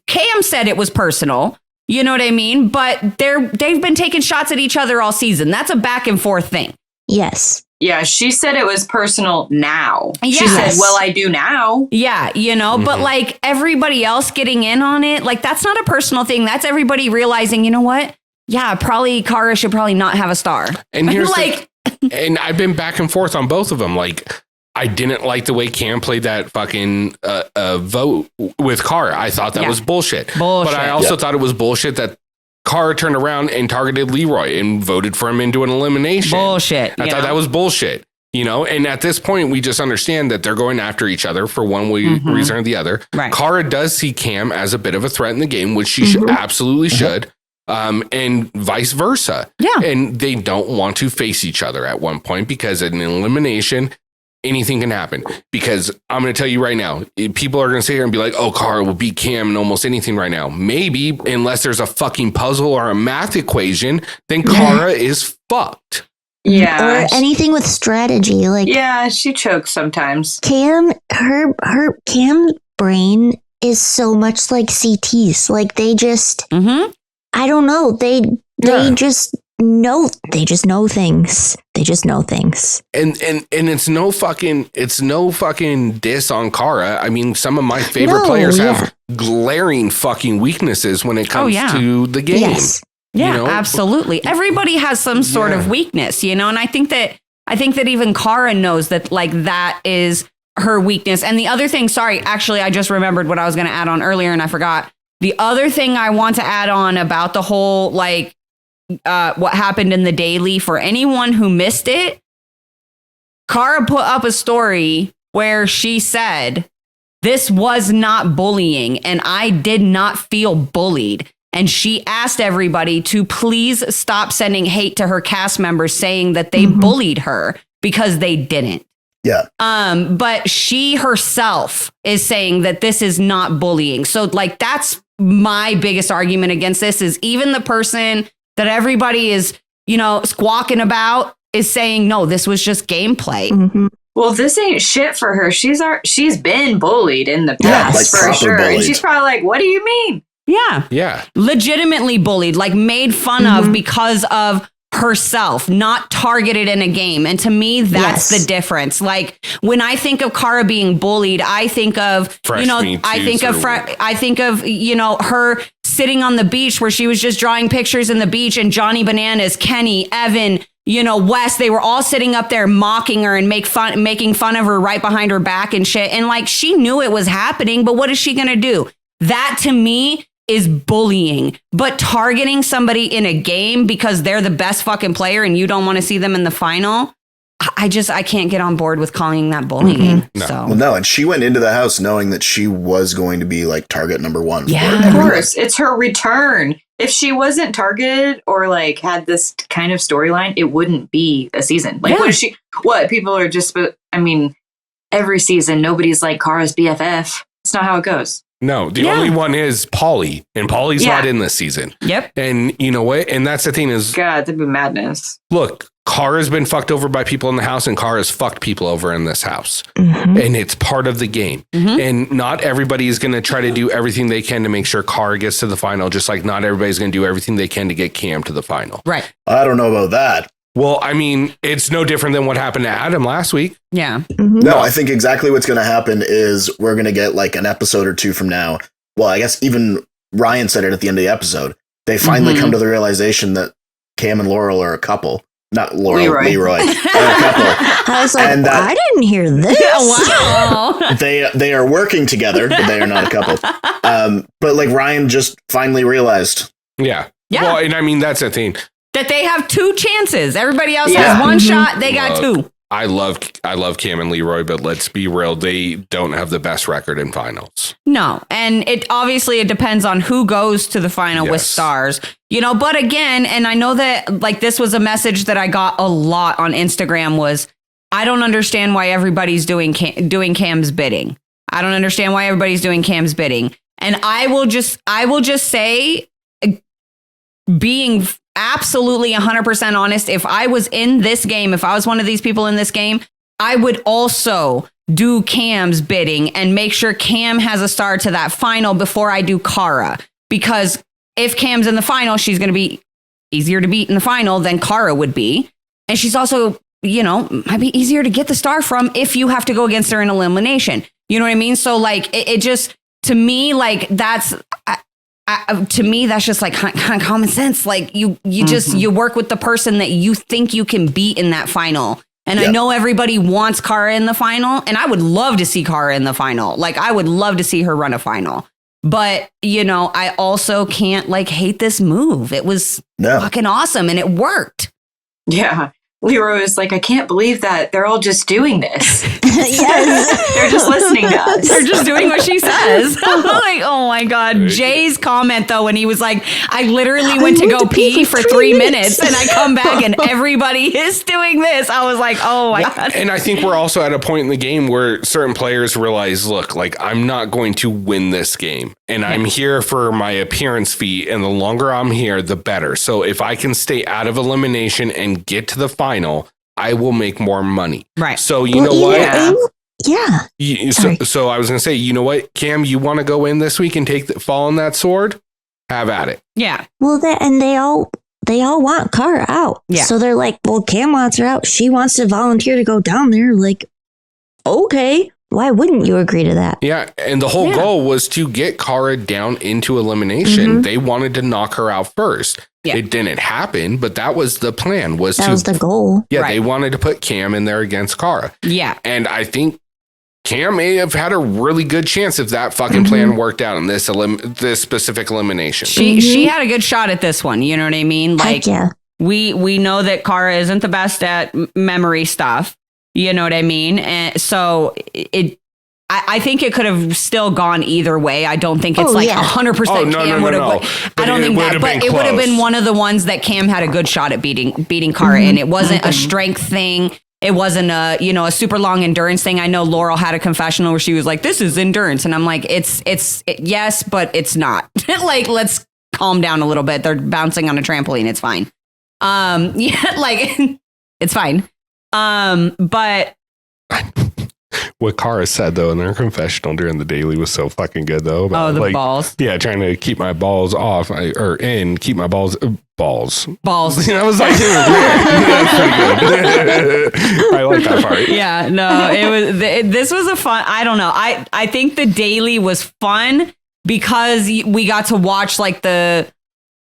Cam said it was personal, you know what I mean? But they've been taking shots at each other all season. That's a back and forth thing. Yes. Yeah, she said it was personal now. Yes. She said, well, I do now. Yeah, you know, but like everybody else getting in on it, like that's not a personal thing. That's everybody realizing, you know what? Yeah, probably Cara should probably not have a star. And here's like, and I've been back and forth on both of them. Like, I didn't like the way Cam played that fucking vote with Cara. I thought that was bullshit. But I also thought it was bullshit that Cara turned around and targeted Leroy and voted for him into an elimination. Bullshit. I thought that was bullshit. You know, and at this point, we just understand that they're going after each other for one reason or the other. Right. Cara does see Cam as a bit of a threat in the game, which she absolutely should. And vice versa. Yeah. And they don't want to face each other at one point because in an elimination, anything can happen. Because I'm going to tell you right now, people are going to sit here and be like, oh, Cara will beat Cam in almost anything right now. Maybe, unless there's a fucking puzzle or a math equation, then Cara is fucked. Yeah. Or anything with strategy. Like, yeah, she chokes sometimes. Cam brain is so much like CT's. Like, they just, I don't know. They just know things. They just know things. And it's no fucking diss on Cara. I mean, some of my favorite players have glaring fucking weaknesses when it comes to the game. Yes. Yeah, you know? absolutely. Everybody has some sort of weakness, you know, and I think that even Cara knows that like that is her weakness. And the other thing, sorry, actually, I just remembered what I was going to add on earlier and I forgot. The other thing I want to add on about the whole like what happened in the daily for anyone who missed it, Cara put up a story where she said, this was not bullying and I did not feel bullied. And she asked everybody to please stop sending hate to her cast members saying that they bullied her because they didn't. Yeah. But she herself is saying that this is not bullying. So like, that's my biggest argument against this is even the person that everybody is, you know, squawking about is saying, no, this was just gameplay. Well, this ain't shit for her. She's been bullied in the past for sure. Bullied. And she's probably like, what do you mean? Yeah. Legitimately bullied, like made fun of because of herself, not targeted in a game. And to me, that's the difference. Like when I think of Cara being bullied, I think of, I think of, you know, her sitting on the beach where she was just drawing pictures in the beach and Johnny Bananas, Kenny, Evan, you know, Wes, they were all sitting up there mocking her and making fun of her right behind her back and shit. And like, she knew it was happening, but what is she going to do? That to me is bullying, but targeting somebody in a game because they're the best fucking player and you don't want to see them in the final. I can't get on board with calling that bullying. No. So. Well, no, and she went into the house knowing that she was going to be like target number one. Yeah, of course. It's her return. If she wasn't targeted or like had this kind of storyline, it wouldn't be a season. Like what people are just, I mean, every season, nobody's like Cara's BFF. It's not how it goes. No, the only one is Pauly, and Pauly's not in this season. Yep. And you know what? And that's the thing is, God, that'd be madness. Look, Cara's been fucked over by people in the house, and Cara's fucked people over in this house. And it's part of the game. And not everybody is going to try to do everything they can to make sure Cara gets to the final, just like not everybody's going to do everything they can to get Cam to the final. Right. I don't know about that. Well, I mean, it's no different than what happened to Adam last week. Yeah. No, I think exactly what's going to happen is we're going to get like an episode or two from now. Well, I guess even Ryan said it at the end of the episode. They finally come to the realization that Cam and Laurel are a couple. not Laurel, Leroy are a couple. I was like, I didn't hear this. Wow. They are working together, but they are not a couple. But like Ryan just finally realized. Yeah. Yeah. Well, and I mean, that's the thing. That they have 2 chances. Everybody else has one shot. They got 2. I love Cam and Leroy, but let's be real. They don't have the best record in finals. No. And it depends on who goes to the final with stars, but again, and I know that like this was a message that I got a lot on Instagram was, I don't understand why everybody's doing Cam's bidding. I don't understand why everybody's doing Cam's bidding. And I will just say, being absolutely 100% honest, if I was in this game, if I was one of these people in this game, I would also do Cam's bidding and make sure Cam has a star to that final before I do Cara. Because if Cam's in the final, she's going to be easier to beat in the final than Cara would be. And she's also, might be easier to get the star from if you have to go against her in elimination. You know what I mean? So like, it just, to me, like that's... to me, that's just like kind of common sense. Like you just, you work with the person that you think you can beat in that final. And I know everybody wants Cara in the final, and I would love to see Cara in the final. Like I would love to see her run a final. But, I also can't like hate this move. It was fucking awesome and it worked. Yeah. Leroy was like, I can't believe that they're all just doing this. Yes. They're just listening to us. They're just doing what she says. I'm like, oh my God. Jay's comment though, when he was like, I literally went to go pee for 3 minutes and I come back and everybody is doing this. I was like, oh my God. And I think we're also at a point in the game where certain players realize, look, like I'm not going to win this game. And I'm here for my appearance fee. And the longer I'm here, the better. So if I can stay out of elimination and get to the final, I will make more money. Right. So you know what? Yeah. So I was going to say, you know what, Cam, you want to go in this week and fall on that sword? Have at it. Yeah. Well, they all want Cara out. Yeah. So they're like, well, Cam wants her out. She wants to volunteer to go down there. Like, okay. Why wouldn't you agree to that? Yeah, and the whole goal was to get Cara down into elimination. They wanted to knock her out first. Yeah. It didn't happen, but that was the plan. That was the goal. Yeah, right. They wanted to put Cam in there against Cara. Yeah. And I think Cam may have had a really good chance if that fucking plan worked out in this specific elimination. She had a good shot at this one. You know what I mean? Like, heck yeah. We know that Cara isn't the best at memory stuff. You know what I mean? And so I think it could have still gone either way. I don't think it's 100% Cam would have. I don't think that, but it would have been one of the ones that Cam had a good shot at beating Cara, and it wasn't a strength thing. It wasn't a super long endurance thing. I know Laurel had a confessional where she was like, "This is endurance," and I'm like, "It's yes, but it's not." Like, let's calm down a little bit. They're bouncing on a trampoline. It's fine. It's fine. But what Cara said though in their confessional during the daily was so fucking good though. About, the balls. Yeah, trying to keep my balls off keep my balls. I was like, that's pretty good. I like that part. Yeah, no, this was a fun. I don't know. I think the daily was fun because we got to watch like the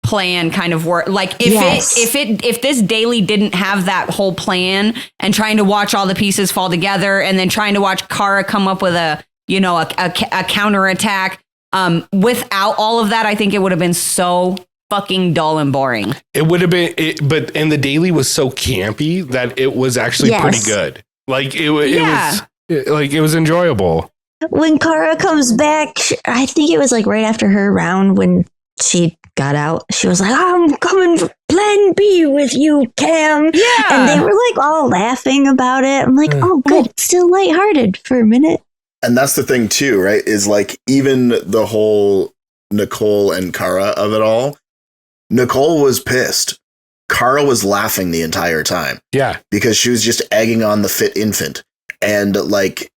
plan kind of work. Like if this daily didn't have that whole plan and trying to watch all the pieces fall together and then trying to watch Cara come up with a counterattack, without all of that, I think it would have been so fucking dull and boring. It would have been, and the daily was so campy that it was actually pretty good. Like it was enjoyable. When Cara comes back, I think it was like right after her round when she got out, she was like, I'm coming for plan B with you, Cam. Yeah. And they were like all laughing about it. I'm like, oh, good. It's still lighthearted for a minute. And that's the thing too, right? Is like even the whole Nicole and Cara of it all, Nicole was pissed. Cara was laughing the entire time. Yeah. Because she was just egging on the fit infant. And like,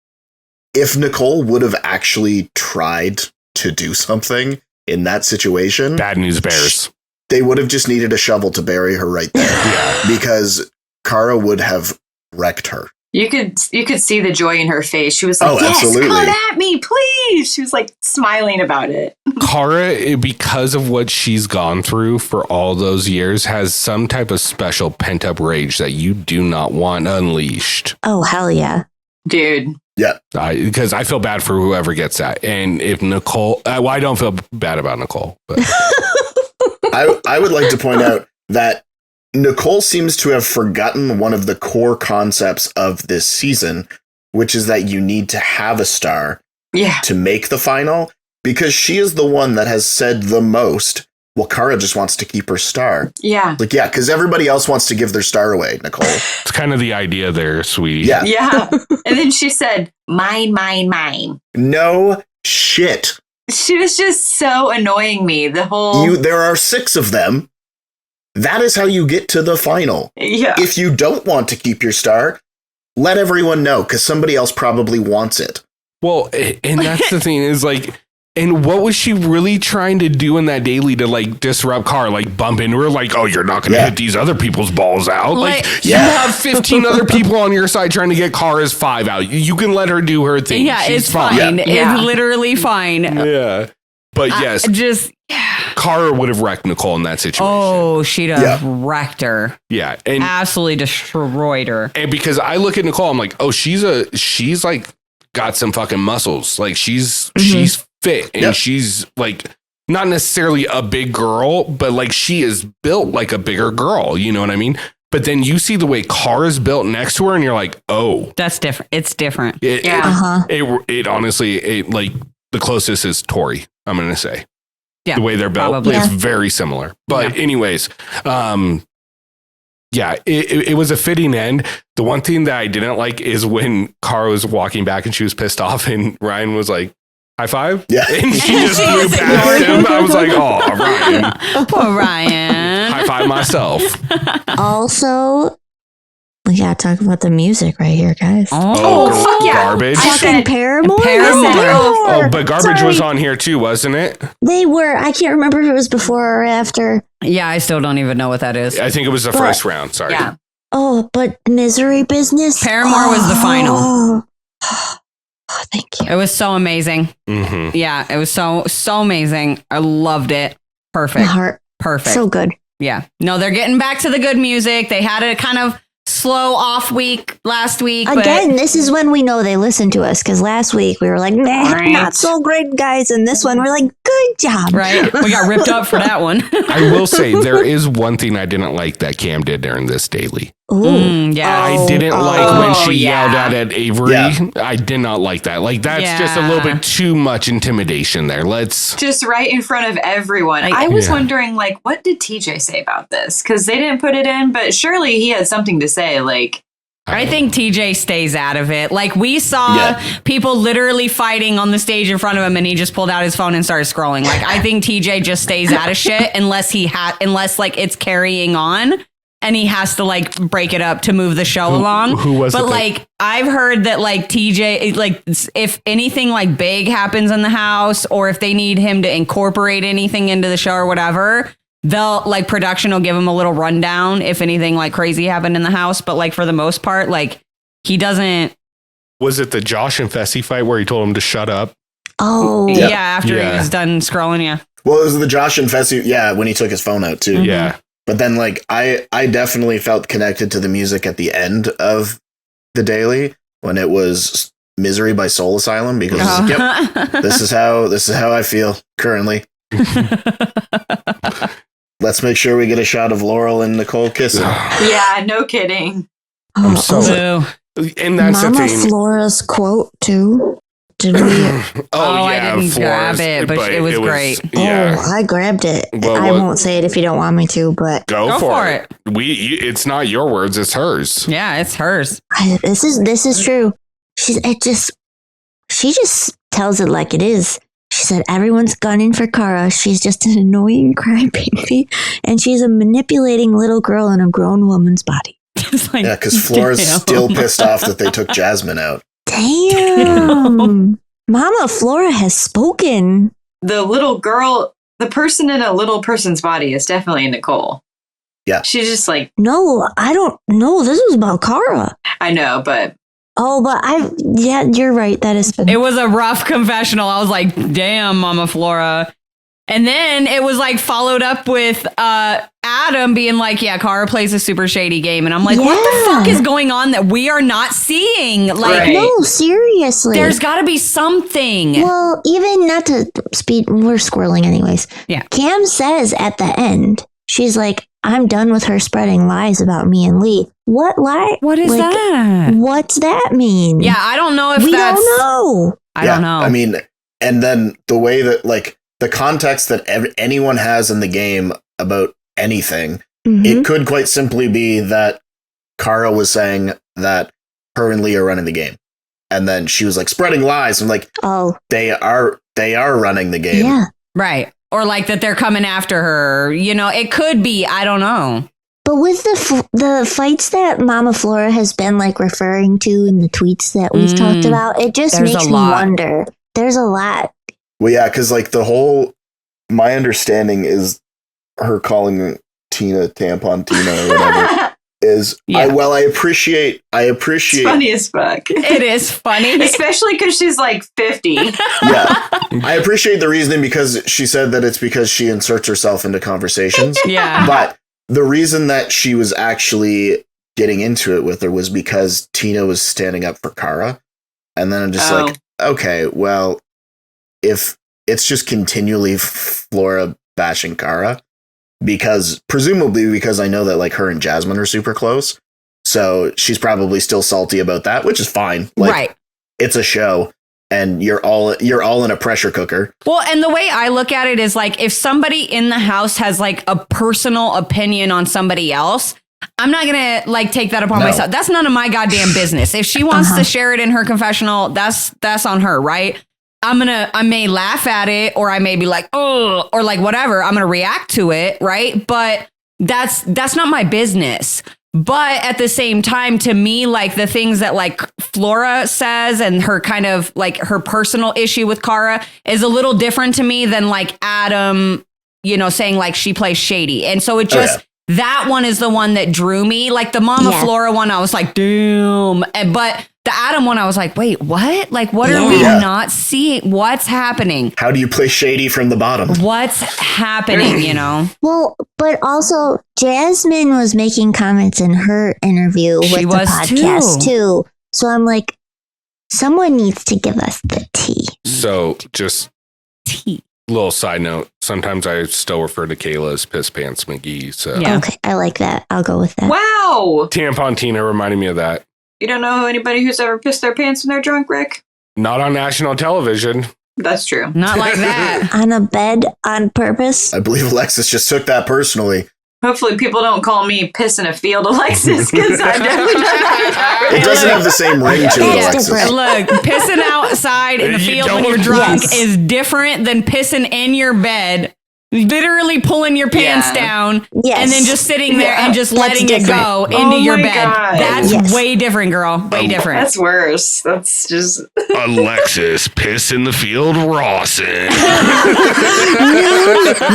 if Nicole would have actually tried to do something in that situation, bad news bears. They would have just needed a shovel to bury her right there. Yeah. Because Cara would have wrecked her. You could see the joy in her face. She was like, "Yes, absolutely. come at me, please." She was like smiling about it. Cara, because of what she's gone through for all those years, has some type of special pent up rage that you do not want unleashed. Oh, hell yeah. Dude. Yeah. Because I feel bad for whoever gets that. And if Nicole, well, I don't feel bad about Nicole, but I would like to point out that Nicole seems to have forgotten one of the core concepts of this season, which is that you need to have a star to make the final, because she is the one that has said the most, well, Cara just wants to keep her star. Yeah. Like, yeah, because everybody else wants to give their star away, Nicole. it's kind of the idea there, sweetie. Yeah. Yeah. And then she said, mine, mine, mine. No shit. She was just so annoying me. The whole... There are 6 of them. That is how you get to the final. Yeah. If you don't want to keep your star, let everyone know, because somebody else probably wants it. Well, and that's the thing is like, and what was she really trying to do in that daily to like disrupt Cara, like bump into her, like, oh, you're not going to hit these other people's balls out. Like, you have 15 other people on your side trying to get Cara's 5 out. You can let her do her thing. Yeah, She's it's fine. Yeah. It's literally fine. Yeah. But yes, Cara would have wrecked Nicole in that situation. Oh, she'd have wrecked her. Yeah. And Absolutely destroyed her. And because I look at Nicole, I'm like, oh, she's like got some fucking muscles. Like she's fit and she's like not necessarily a big girl, but like she is built like a bigger girl. You know what I mean? But then you see the way Cara's built next to her and you're like, oh, That's different. It's different. It honestly, like the closest is Tori, I'm going to say. Yeah, the way they're built, probably. it's very similar. But anyways, it was a fitting end. The one thing that I didn't like is when Cara was walking back and she was pissed off and Ryan was like, high five? Yeah. And she just flew past him. I was like, oh, Ryan. Poor Ryan. High five myself. Also, we gotta talk about the music right here, guys. fuck yeah. Garbage. Fucking Paramore? Oh, but Garbage was on here too, wasn't it? They were. I can't remember if it was before or after. Yeah, I still don't even know what that is. I think it was the first round. Sorry. Yeah. Oh, but Misery Business? Paramore was the final. Oh, thank you. It was so amazing. Mm-hmm. Yeah, it was so amazing. I loved it. Perfect. My heart. Perfect. So good. Yeah. No, they're getting back to the good music. They had a kind of slow off week last week. Again, this is when we know they listen to us, because last week we were like, nah, not so great, guys. And this one we're like, good job. Right. We got ripped up for that one. I will say there is one thing I didn't like that Cam did during this daily. I didn't like when she yelled out at Averey. Yeah. I did not like that. Like that's just a little bit too much intimidation there. Let's just right in front of everyone. I was wondering, like, what did TJ say about this? Because they didn't put it in, but surely he had something to say. Like, I think TJ stays out of it. Like we saw people literally fighting on the stage in front of him and he just pulled out his phone and started scrolling. Like I think TJ just stays out of shit unless like it's carrying on and he has to like break it up to move the show along. Who was but it? Like I've heard that like TJ, like if anything like big happens in the house or if they need him to incorporate anything into the show or whatever, they'll like production will give him a little rundown if anything like crazy happened in the house. But like for the most part, like he doesn't. Was it the Josh and Fessy fight where he told him to shut up? Oh, yeah. After he was done scrolling, Well, it was the Josh and Fessy, when he took his phone out too. Yeah. But then, like, I definitely felt connected to the music at the end of the daily when it was "Misery" by Soul Asylum, because this is how I feel currently. Let's make sure we get a shot of Laurel and Nicole kissing. yeah, no kidding. I'm so. And that's Mama the thing. Flora's quote too. Did we? I didn't grab it, but it was great. Yeah. Oh, I grabbed it. Well, I won't say it if you don't want me to, but go for it. It's not your words, it's hers. Yeah, it's hers. This is true. She just tells it like it is. She said everyone's gunning for Cara. She's just an annoying crybaby, and she's a manipulating little girl in a grown woman's body. Like, yeah, because Flora's still pissed off that they took Jasmine out. Damn. Mama Flora has spoken. The little girl, the person in a little person's body is definitely Nicole. Yeah. She's just like... No, I don't know. This was about Cara. I know, but Oh, but you're right. That is funny. It was a rough confessional. I was like, damn, Mama Flora. And then it was like followed up with Adam being like, yeah, Cara plays a super shady game. And I'm like, what the fuck is going on that we are not seeing? Like, no, seriously. There's got to be something. Well, even not to speed, we're squirreling anyways. Yeah. Cam says at the end, she's like, I'm done with her spreading lies about me and Lee. What lie? What is that? What's that mean? Yeah, I don't know if we don't know. I don't know. I mean, and then the way that, like, the context that anyone has in the game about anything, it could quite simply be that Cara was saying that her and Lee are running the game. And then she was like spreading lies. I'm like, oh, they are running the game. Yeah. Right. Or like that they're coming after her. You know, it could be. I don't know. But with the fights that Mama Flora has been like referring to in the tweets that we've talked about, it just makes me wonder. There's a lot. Well, yeah, because like my understanding is her calling Tina Tampon Tina or whatever is, I appreciate. It's funny as fuck. It is funny. Especially because she's like 50. Yeah. I appreciate the reasoning because she said that it's because she inserts herself into conversations. Yeah. But the reason that she was actually getting into it with her was because Tina was standing up for Cara. And then I'm just like, okay, well, if it's just continually Flora bashing Cara, presumably because I know that like her and Jasmine are super close. So she's probably still salty about that, which is fine. Like, right. It's a show and you're all in a pressure cooker. Well, and the way I look at it is like if somebody in the house has like a personal opinion on somebody else, I'm not going to like take that upon myself. That's none of my goddamn business. If she wants to share it in her confessional, that's on her, right? I may laugh at it or I may be like, oh, or like whatever. I'm going to react to it. Right. But that's not my business. But at the same time, to me, like the things that like Flora says and her kind of like her personal issue with Cara is a little different to me than like Adam, you know, saying like she plays shady. And so it just, that one is the one that drew me. Like the Mama Flora one, I was like, damn. But the Adam one, I was like, wait, what? Like, what are we not seeing? What's happening? How do you play shady from the bottom? What's happening, you know? Well, but also Jasmine was making comments in her interview with the podcast too. So I'm like, someone needs to give us the tea. So just little side note. Sometimes I still refer to Kayla as Piss Pants McGee. So okay, I like that. I'll go with that. Wow. Tampon Tina reminded me of that. You don't know anybody who's ever pissed their pants when they're drunk, Rick? Not on national television. That's true. Not like that. On a bed on purpose. I believe Alexis just took that personally. Hopefully people don't call me piss in a field, Alexis, because I definitely don't know. It doesn't have the same ring to it, Alexis. Look, pissing outside in the field when you're drunk is different than pissing in your bed. Literally pulling your pants down and then just sitting there and just letting it go into your bed. God. That's way different, girl. Way different. That's worse. That's just Alexis, piss in the field, Rawson. I'm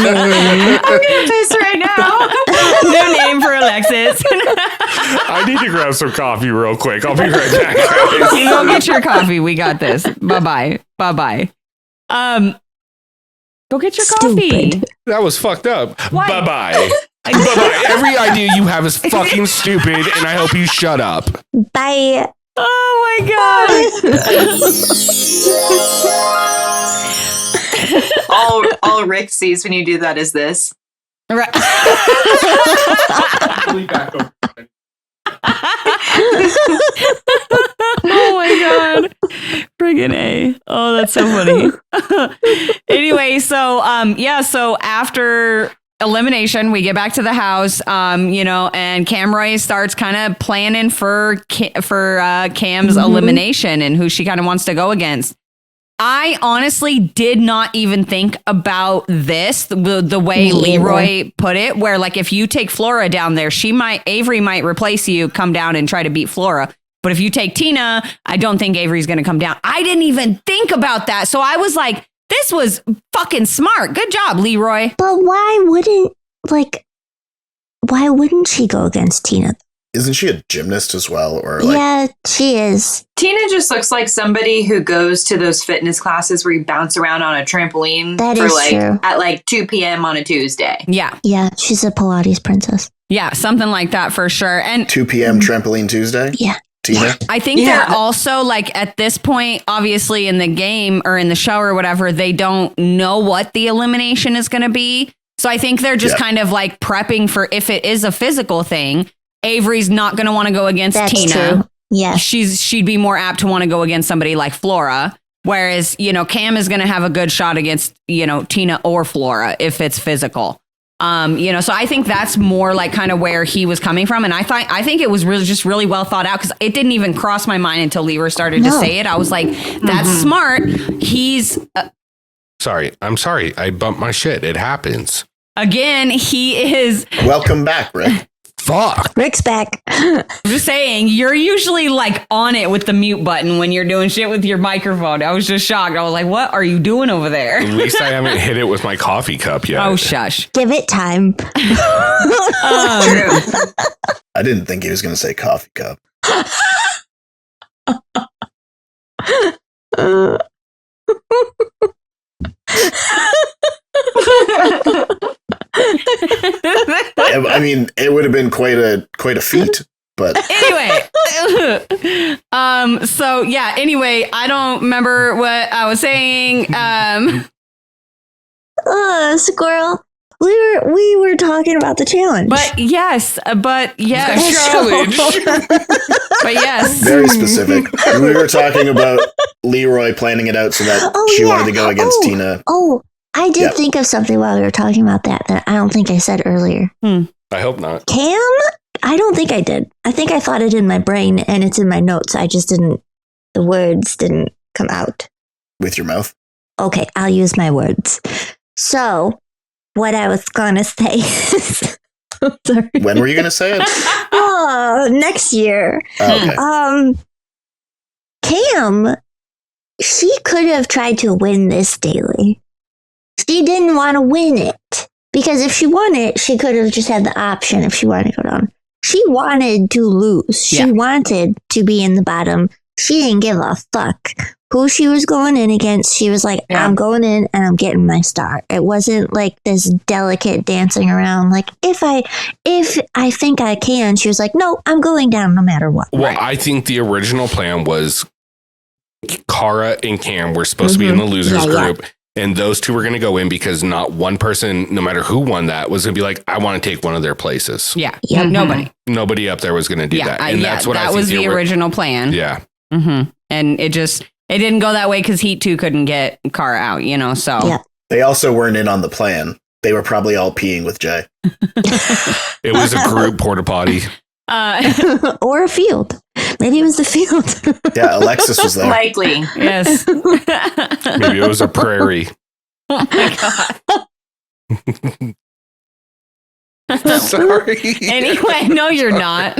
gonna piss right now. New name for Alexis. I need to grab some coffee real quick. I'll be right back. You go get your coffee. We got this. Bye bye. Go get your coffee. That was fucked up. What? Bye-bye. Bye-bye. Every idea you have is fucking stupid, and I hope you shut up. Bye. Oh my God. all Rick sees when you do that is this. Right. Oh my God. Friggin' A. Oh, that's so funny. Anyway, so so after elimination, we get back to the house, and Camroy starts kind of planning for Cam's elimination and who she kind of wants to go against. I honestly did not even think about this the way Leroy put it, where like if you take Flora down there, Averey might replace you, come down and try to beat Flora. But if you take Tina, I don't think Averey's going to come down. I didn't even think about that. So I was like, this was fucking smart. Good job, Leroy. But why wouldn't she go against Tina? Isn't she a gymnast as well? Or yeah, she is. Tina just looks like somebody who goes to those fitness classes where you bounce around on a trampoline That for is like true. at like 2 p.m. on a Tuesday. Yeah. Yeah, she's a Pilates princess. Yeah. Something like that for sure. And 2 p.m. Trampoline Tuesday? Yeah. Tina? I think Yeah. they're also like at this point, obviously in the game or in the show or whatever, they don't know what the elimination is going to be. So I think they're just kind of like prepping for if it is a physical thing. Avery's not going to want to go against That's Tina. true. Yeah. She'd be more apt to want to go against somebody like Flora. Whereas, Cam is going to have a good shot against, Tina or Flora if it's physical. So I think that's more like kind of where he was coming from. And I think it was really well thought out because it didn't even cross my mind until Leroy started to say it. I was like, that's smart. He's Sorry. I'm sorry. I bumped my shit. It happens. again, he is Welcome back, Rick. Fuck. Rick's back. I'm just saying, you're usually like on it with the mute button when you're doing shit with your microphone. I was just shocked. I was like, what are you doing over there? At least I haven't hit it with my coffee cup yet. Oh, shush. Give it time. True. I didn't think he was going to say coffee cup. I mean, it would have been quite a feat, but Anyway, anyway, I don't remember what I was saying. Squirrel. We were talking about the challenge. But yes, but yes. very specific. We were talking about Leroy planning it out so that she wanted to go against Tina. Oh, I did think of something while we were talking about that I don't think I said earlier. I hope not. Cam? I don't think I did. I think I thought it in my brain and it's in my notes. I just didn't, the words didn't come out. With your mouth? Okay, I'll use my words. So, what I was gonna say is, sorry. When were you going to say it? Oh, next year. Oh, okay. Cam, she could have tried to win this daily. She didn't want to win it. Because if she won it, she could have just had the option if she wanted to go down. She wanted to lose. She wanted to be in the bottom. She didn't give a fuck who she was going in against. She was like, I'm going in and I'm getting my star. It wasn't like this delicate dancing around. Like, if I think I can, she was like, no, I'm going down no matter what. Well, I think the original plan was Cara and Cam were supposed to be in the losers group. And those two were going to go in because not one person, no matter who won that, was going to be like, I want to take one of their places. Yeah. Mm-hmm. Nobody up there was going to do that. And that's what that I think was the original plan. Yeah. Mm-hmm. And it didn't go that way because Heat 2 couldn't get Cara out, so. Yeah. They also weren't in on the plan. They were probably all peeing with Jay. It was a group porta potty. Or a field. Maybe it was the field. Yeah, Alexis was there. Likely. Yes. Maybe it was a prairie. Oh my God. Sorry. Anyway, no, you're not.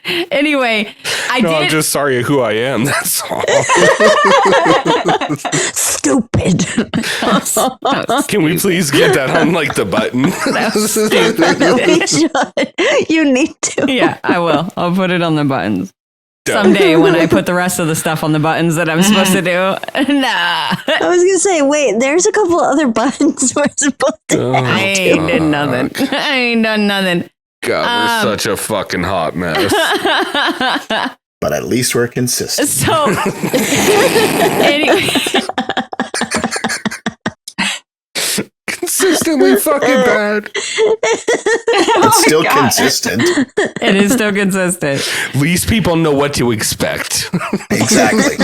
Anyway, I'm just sorry who I am. That's all. Stupid. Can we please get that on like the button? You need to. Yeah, I will. I'll put it on the buttons. Someday when I put the rest of the stuff on the buttons that I'm supposed to do. Nah. I was going to say, wait, there's a couple other buttons we're supposed to I ain't did nothing. I ain't done nothing. God, we're such a fucking hot mess. But at least we're consistent. So, anyway. Consistently fucking bad. It's still consistent. It is still consistent. Least people know what to expect. Exactly.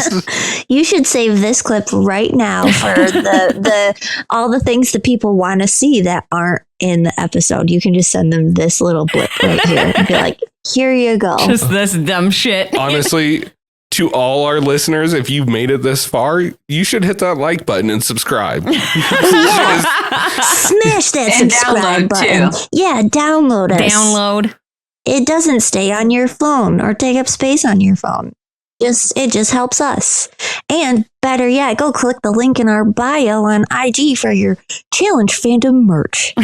You should save this clip right now for the all the things that people want to see that aren't in the episode. You can just send them this little blip right here and be like, here you go. Just this dumb shit. Honestly, to all our listeners, if you've made it this far, you should hit that like button and subscribe. Smash that And subscribe download, button. too. Yeah, download us. Download. It doesn't stay on your phone or take up space on your phone. It just helps us. And better yet, go click the link in our bio on IG for your Challenge Fandom merch. Oh,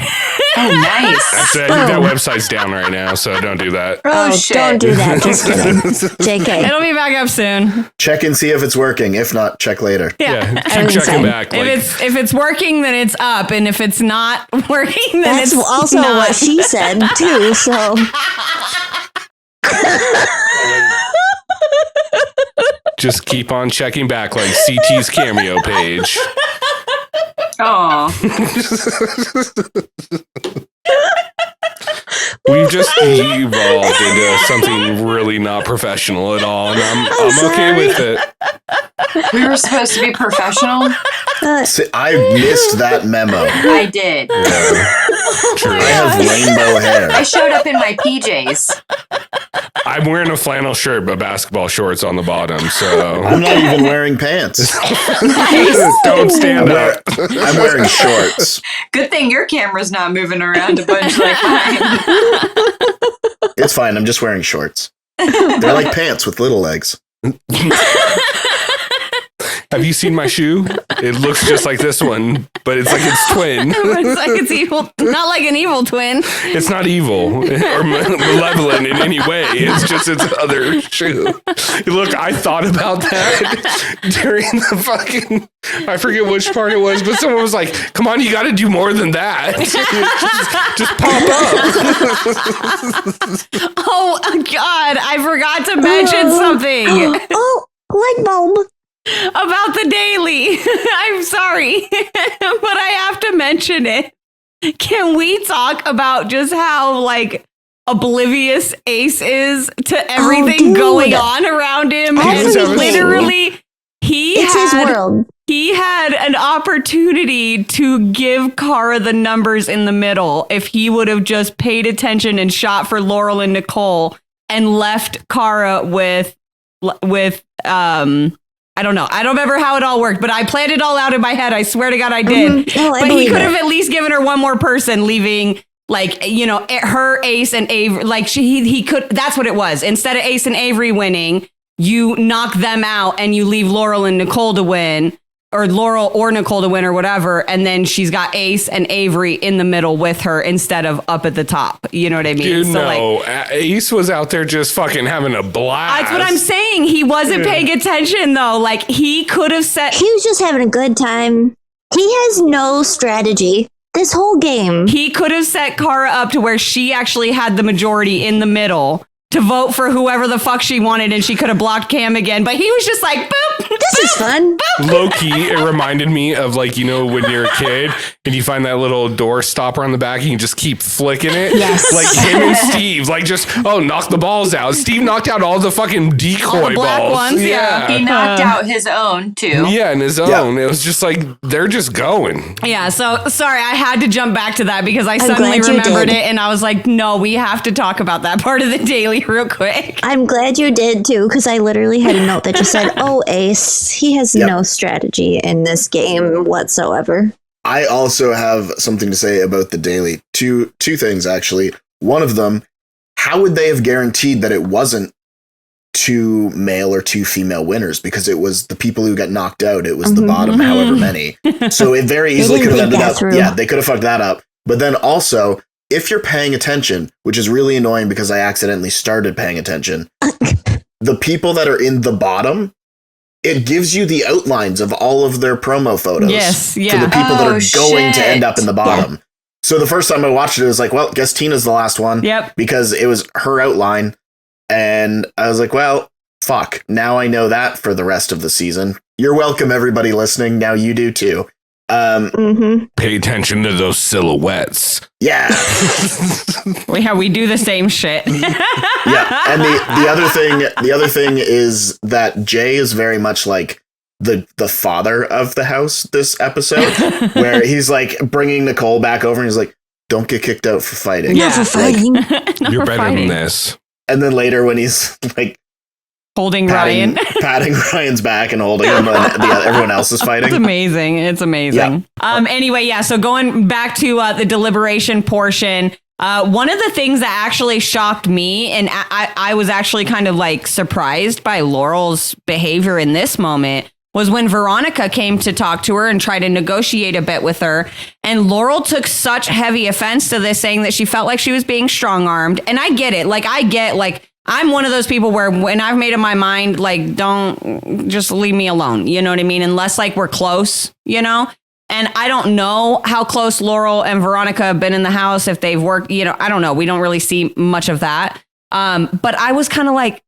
nice. I think that website's down right now, so don't do that. Oh, shit. Don't do that. Just kidding. JK. It'll be back up soon. Check and see if it's working. If not, check later. Yeah, keep Everything's checking fine. back. Like, If it's working, then it's up, and if it's not working, then That's it's also not. what she said, too. So. just keep on checking back like CT's Cameo page. Oh, We've just evolved into something really not professional at all, and I'm okay with it. we were supposed to be professional. See, I missed that memo. I did. True. I have rainbow hair. I showed up in my PJs. I'm wearing a flannel shirt but basketball shorts on the bottom, so I'm not even wearing pants. don't stand up. I'm wearing shorts. Good thing your camera's not moving around a bunch like mine. It's fine. I'm just wearing shorts. They're like pants with little legs. Have you seen my shoe? It looks just like this one, but it's like its twin. It's like it's evil, not like an evil twin. It's not evil or malevolent in any way. It's just its other shoe. Look, I thought about that during the fucking, I forget which part it was, but someone was like, come on, you got to do more than that. just pop up. Oh, God, I forgot to mention something Oh, light bulb. about the daily. I'm sorry, but I have to mention it. Can we talk about just how, like, oblivious Ace is to everything dude. going on around him? Everything. And literally, It's his world. He had an opportunity to give Cara the numbers in the middle if he would have just paid attention and shot for Laurel and Nicole and left Cara with I don't know. I don't remember how it all worked, but I planned it all out in my head. I swear to God I did. Mm-hmm. Oh, I but he believe could it. have at least given her one more person, leaving, like, you know, her, Ace, and Averey. Like, he could. That's what it was. Instead of Ace and Averey winning, you knock them out and you leave Laurel and Nicole to win, or Laurel or Nicole to win, or whatever. And then she's got Ace and Averey in the middle with her instead of up at the top. You know what I mean? Dude, So, no. like, Ace was out there just fucking having a blast. that's what I'm saying. He wasn't paying attention, though. Like, he could have set. He was just having a good time. He has no strategy this whole game. He could have set Cara up to where she actually had the majority in the middle to vote for whoever the fuck she wanted, and she could have blocked Cam again. But he was just like, boop. This is fun. Low key, it reminded me of, like, you know, when you're a kid and you find that little door stopper on the back and you just keep flicking it. Yes. Like him and Steve, like, just, knock the balls out. Steve knocked out all the fucking decoy All the black balls. ones, yeah. He knocked out his own, too. Yeah, in his own. It was just like, they're just going. Yeah, so sorry, I had to jump back to that because I suddenly glad you remembered did. it, and I was like, no, we have to talk about that part of the daily real quick. I'm glad you did too, because I literally had a note that just said, "Oh, Ace, he has no strategy in this game whatsoever." I also have something to say about the daily. Two things, actually. One of them, how would they have guaranteed that it wasn't 2 male or 2 female winners? Because it was the people who got knocked out. It was the bottom, however many. So it very easily could have didn't ended think up. that through. Yeah, they could have fucked that up. But then also, if you're paying attention, which is really annoying because I accidentally started paying attention, the people that are in the bottom, it gives you the outlines of all of their promo photos. Yes, For yeah. the people that Oh, are going to shit. end up in the bottom. So the first time I watched it, I was like, well, guess Tina's the last one. Yep. Because it was her outline. And I was like, well, fuck. Now I know that for the rest of the season. You're welcome, everybody listening. Now you do too. Pay attention to those silhouettes. Yeah. We do the same shit. Yeah. And the other thing is that Jay is very much like the father of the house this episode, where he's like bringing Nicole back over and he's like, don't get kicked out for fighting. Not for fighting. You're better fighting. than this. And then later when he's like Holding Ryan. patting Ryan's back and holding him when everyone else is fighting. It's amazing. It's amazing. Anyway, yeah. So going back to the deliberation portion, one of the things that actually shocked me, and I was actually kind of like surprised by Laurel's behavior in this moment, was when Veronica came to talk to her and try to negotiate a bit with her. And Laurel took such heavy offense to this, saying that she felt like she was being strong-armed. And I get it. I'm one of those people where when I've made up my mind, don't just leave me alone. You know what I mean? Unless we're close, And I don't know how close Laurel and Veronica have been in the house, if they've worked, I don't know. We don't really see much of that. But I was kind of like,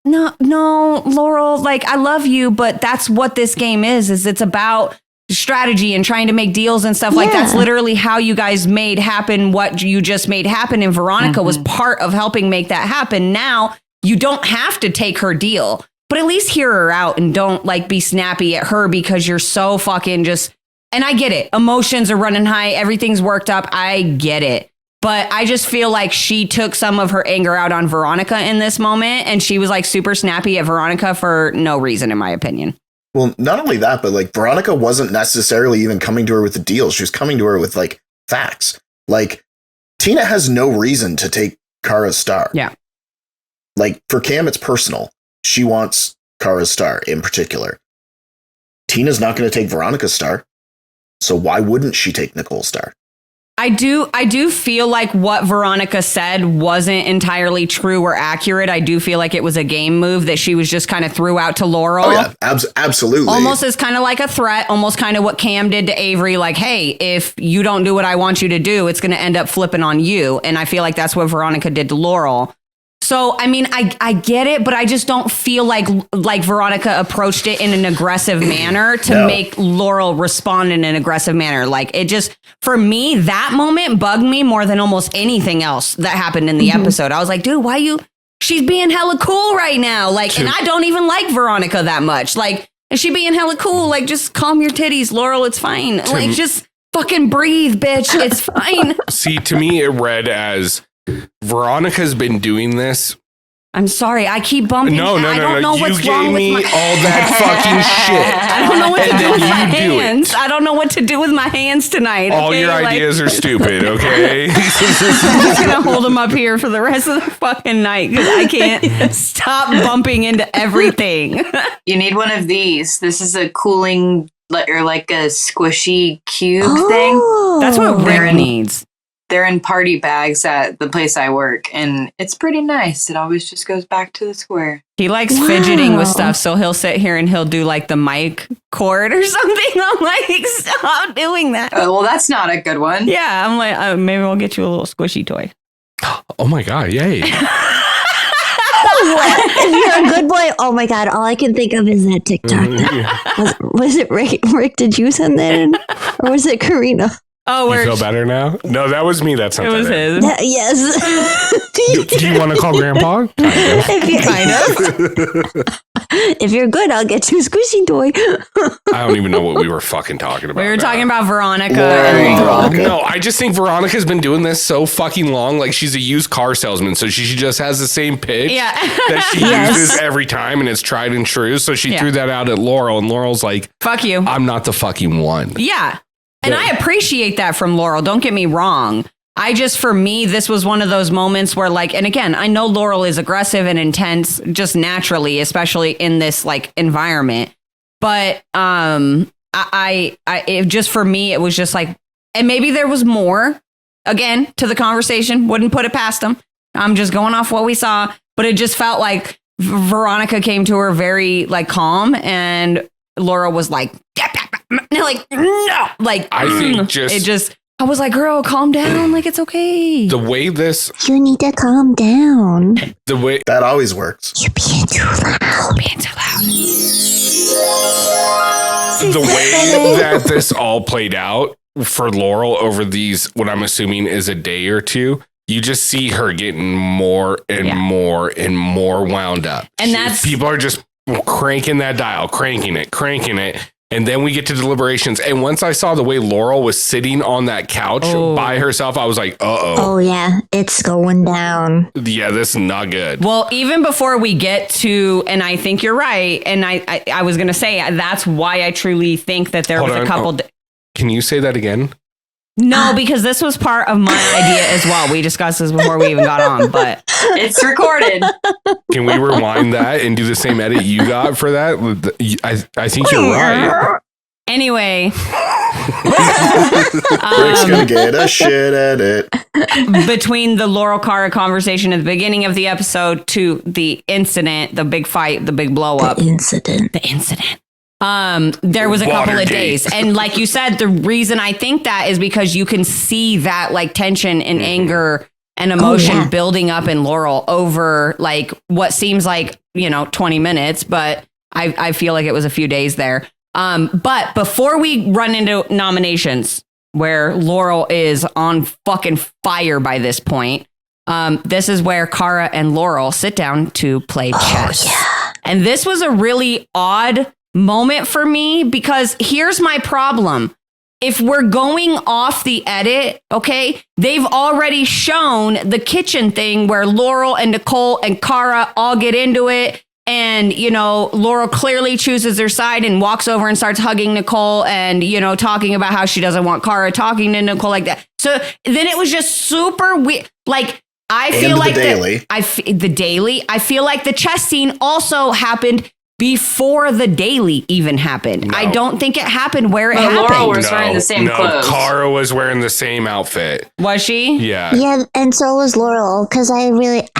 no, Laurel, I love you, but that's what this game is it's about strategy and trying to make deals and stuff like that's literally how you guys made happen what you just made happen. And Veronica was part of helping make that happen. Now you don't have to take her deal, but at least hear her out and don't be snappy at her because you're so fucking just, and I get it. Emotions are running high. Everything's worked up. I get it. But I just feel like she took some of her anger out on Veronica in this moment. And she was super snappy at Veronica for no reason, in my opinion. Well, not only that, but Veronica wasn't necessarily even coming to her with the deal. She was coming to her with facts. Tina has no reason to take Cara's star. Yeah. For Cam, it's personal. She wants Cara's star in particular. Tina's not going to take Veronica's star. So why wouldn't she take Nicole's star? I do feel like what Veronica said wasn't entirely true or accurate. I do feel like it was a game move that she was just kind of threw out to Laurel. Oh, yeah, absolutely. Almost as kind of like a threat, almost kind of what Cam did to Averey. Hey, if you don't do what I want you to do, it's going to end up flipping on you. And I feel like that's what Veronica did to Laurel. So, I mean, I get it, but I just don't feel like Veronica approached it in an aggressive manner to make Laurel respond in an aggressive manner. It just, for me, that moment bugged me more than almost anything else that happened in the episode. I was like, dude, she's being hella cool right now. And I don't even like Veronica that much. Is she being hella cool? Just calm your titties, Laurel, it's fine. Just fucking breathe, bitch. It's fine. See, to me, it read as Veronica's been doing this. I'm sorry, I keep bumping. No. I don't know what's wrong with my all that fucking shit. I don't know what to do with my hands. I don't know what to do with my hands tonight. All your ideas are stupid, okay? I'm just gonna hold them up here for the rest of the fucking night because I can't stop bumping into everything. You need one of these. This is a cooling or a squishy cube thing. That's what Rick needs. They're in party bags at the place I work, and it's pretty nice. It always just goes back to the square. He likes fidgeting with stuff, so he'll sit here and he'll do the mic cord or something. I'm like, stop doing that. Well, that's not a good one. Yeah, I'm like, maybe we'll get you a little squishy toy. Oh my God, yay. What? If you're a good boy, oh my God, all I can think of is that TikTok. Was it Rick? Rick, did you send that in? Or was it Corrina? Oh, you feel better now? No, that was me. That's not. It was his. Yes. Do you want to call Grandpa? Kind of. If you're good, I'll get you a squishy toy. I don't even know what we were fucking talking about. We were talking about Veronica. No, I just think Veronica's been doing this so fucking long. She's a used car salesman, so she just has the same pitch that she uses every time, and it's tried and true. So she threw that out at Laurel, and Laurel's like, "Fuck you, I'm not the fucking one." Yeah. And I appreciate that from Laurel. Don't get me wrong. For me, this was one of those moments where and again, I know Laurel is aggressive and intense just naturally, especially in this environment. But for me, it was just and maybe there was more, again, to the conversation. Wouldn't put it past them. I'm just going off what we saw. But it just felt like Veronica came to her very calm, and Laurel was no, I think I was like, girl, calm down. It's okay. The way this, you need to calm down. The way that always works. You're being too loud. The way that this all played out for Laurel over these, what I'm assuming is a day or two, you just see her getting more and more and more wound up. And people are just cranking that dial, cranking it. And then we get to deliberations. And once I saw the way Laurel was sitting on that couch by herself, I was like, uh-oh. Oh, yeah. It's going down. Yeah, this is not good. Well, even before we get to, and I think you're right, and I was going to say, that's why I truly think that there was a couple... Can you say that again? No, because this was part of my idea as well. We discussed this before we even got on, but... It's recorded. Can we rewind that and do the same edit you got for that? I think you're right. Anyway, Rick's gonna get a shit edit. between the Laurel Cara conversation at the beginning of the episode to the incident, the big fight, the big blow up, The incident. there was a couple of Watergate. days. And like you said, the reason I think that is because you can see that like tension and anger and emotion building up in Laurel over like what seems like, 20 minutes, but I feel like it was a few days there. But before we run into nominations, where Laurel is on fucking fire by this point, this is where Cara and Laurel sit down to play chess. Yeah. And this was a really odd moment for me because here's my problem. If we're going off the edit, okay, they've already shown the kitchen thing where Laurel and Nicole and Cara all get into it. And, Laurel clearly chooses her side and walks over and starts hugging Nicole and, talking about how she doesn't want Cara talking to Nicole like that. So then it was just super weird. Like, I feel And like the daily. the daily, I feel like the chess scene also happened before the daily even happened. No. I don't think it happened where it Well, happened. Laurel was wearing the same clothes. Cara was wearing the same outfit. Was she? Yeah. Yeah, and so was Laurel, because I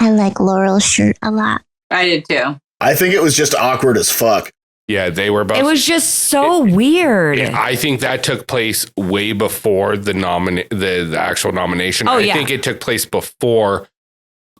like Laurel's shirt a lot. I did too. I think it was just awkward as fuck. Yeah, they were both. It was just so weird. I think that took place way before the actual nomination. Oh, I yeah. think it took place before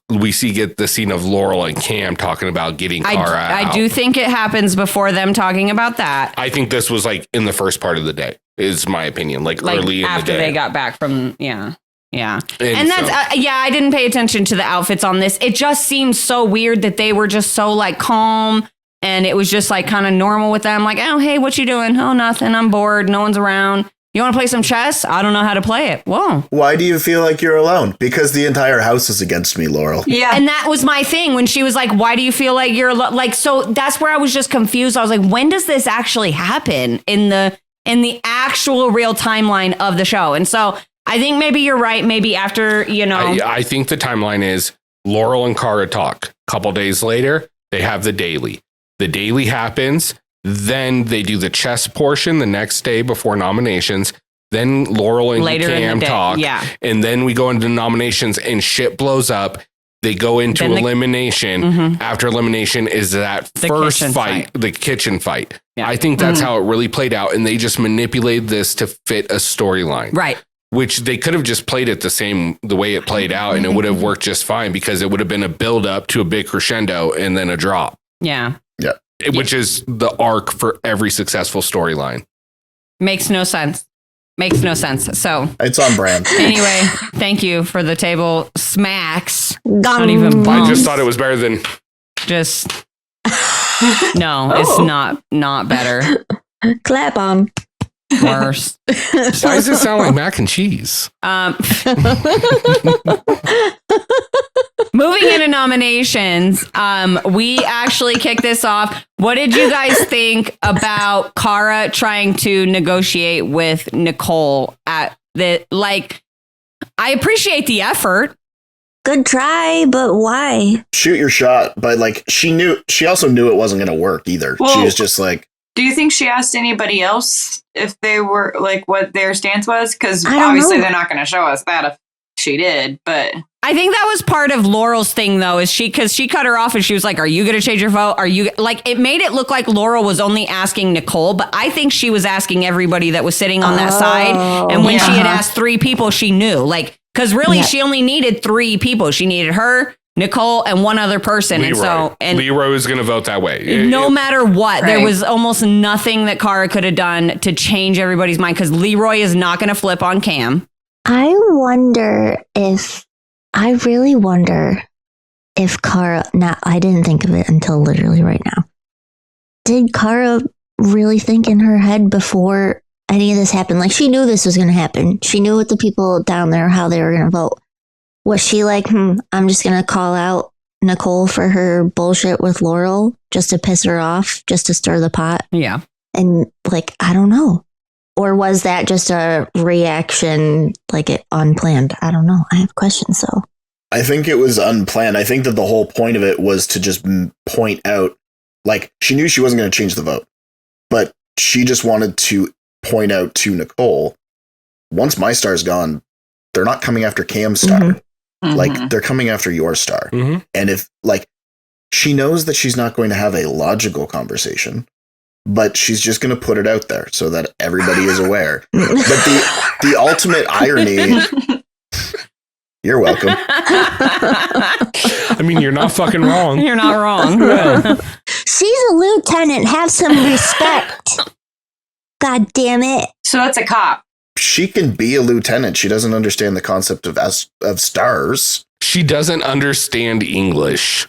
we get the scene of Laurel and Cam talking about getting Cara out. I do think it happens before them talking about that. I think this was like in the first part of the day, is my opinion. Like early in the after day. they got back from, yeah. And that's, I didn't pay attention to the outfits on this. It just seemed so weird that they were just so like calm and it was just like kind of normal with them. Like, oh, hey, what you doing? Oh, nothing. I'm bored. No one's around. You want to play some chess? I don't know how to play it. Whoa. Why do you feel like you're alone? Because the entire house is against me, Laurel. Yeah. And that was my thing when she was like, why do you feel like you're like, so that's where I was just confused. I was like, when does this actually happen in the actual real timeline of the show? And so I think maybe you're right. Maybe after, I think the timeline is Laurel and Cara talk. Couple days later, they have the daily. The daily happens. Then they do the chess portion the next day before nominations. Then Laurel and Later in Cam the day, talk. yeah. And then we go into nominations and shit blows up. They go into Then elimination. After elimination is that The first kitchen fight, the kitchen fight. Yeah. I think that's how it really played out. And they just manipulated this to fit a storyline. Right. Which they could have just played it the way it played out, and it would have worked just fine because it would have been a build up to a big crescendo and then a drop. Yeah. Which is the arc for every successful storyline. Makes no sense. So It's on brand. anyway, thank you for the table smacks. Gum. Not even I bumps. just thought it was better than Just no, it's not better. Clap on. Worse. why does it sound like mac and cheese? Moving into nominations, we actually kicked this off. What did you guys think about Cara trying to negotiate with Nicole at the I appreciate the effort. Good try, but why? Shoot your shot, but like she also knew it wasn't going to work either. She Well- was just like, Do you think she asked anybody else if they were like what their stance was? Because I don't obviously know. they're not going to show us that if she did. But I think that was part of Laurel's thing, though, is because she cut her off and she was like, are you going to change your vote? Are you like, it made it look like Laurel was only asking Nicole, but I think she was asking everybody that was sitting on that side. And when she had asked 3 people, she knew, like, because really she only needed 3 people. She needed her, Nicole, and one other person. Leroy. And Leroy was going to vote that way. no matter what, there Right. was almost nothing that Cara could have done to change everybody's mind because Leroy is not going to flip on Cam. I really wonder if Cara, I didn't think of it until literally right now. Did Cara really think in her head before any of this happened? Like, she knew this was going to happen. She knew what the people down there, how they were going to vote. Was she like, I'm just going to call out Nicole for her bullshit with Laurel just to piss her off, just to stir the pot? Yeah. And like, I don't know. Or was that just a reaction, like it unplanned? I don't know. I have questions, though. I think it was unplanned. I think that the whole point of it was to just point out, like, she knew she wasn't going to change the vote, but she just wanted to point out to Nicole, once my star's gone, they're not coming after Cam's star. Mm-hmm. Like, they're coming after your star. Mm-hmm. And if, like, she knows that she's not going to have a logical conversation, but she's just going to put it out there so that everybody is aware. But the ultimate irony... You're welcome. I mean, you're not fucking wrong. You're not wrong. She's a lieutenant. Have some respect. God damn it. So that's a cop. She can be a lieutenant. She doesn't understand the concept of stars. She doesn't understand English.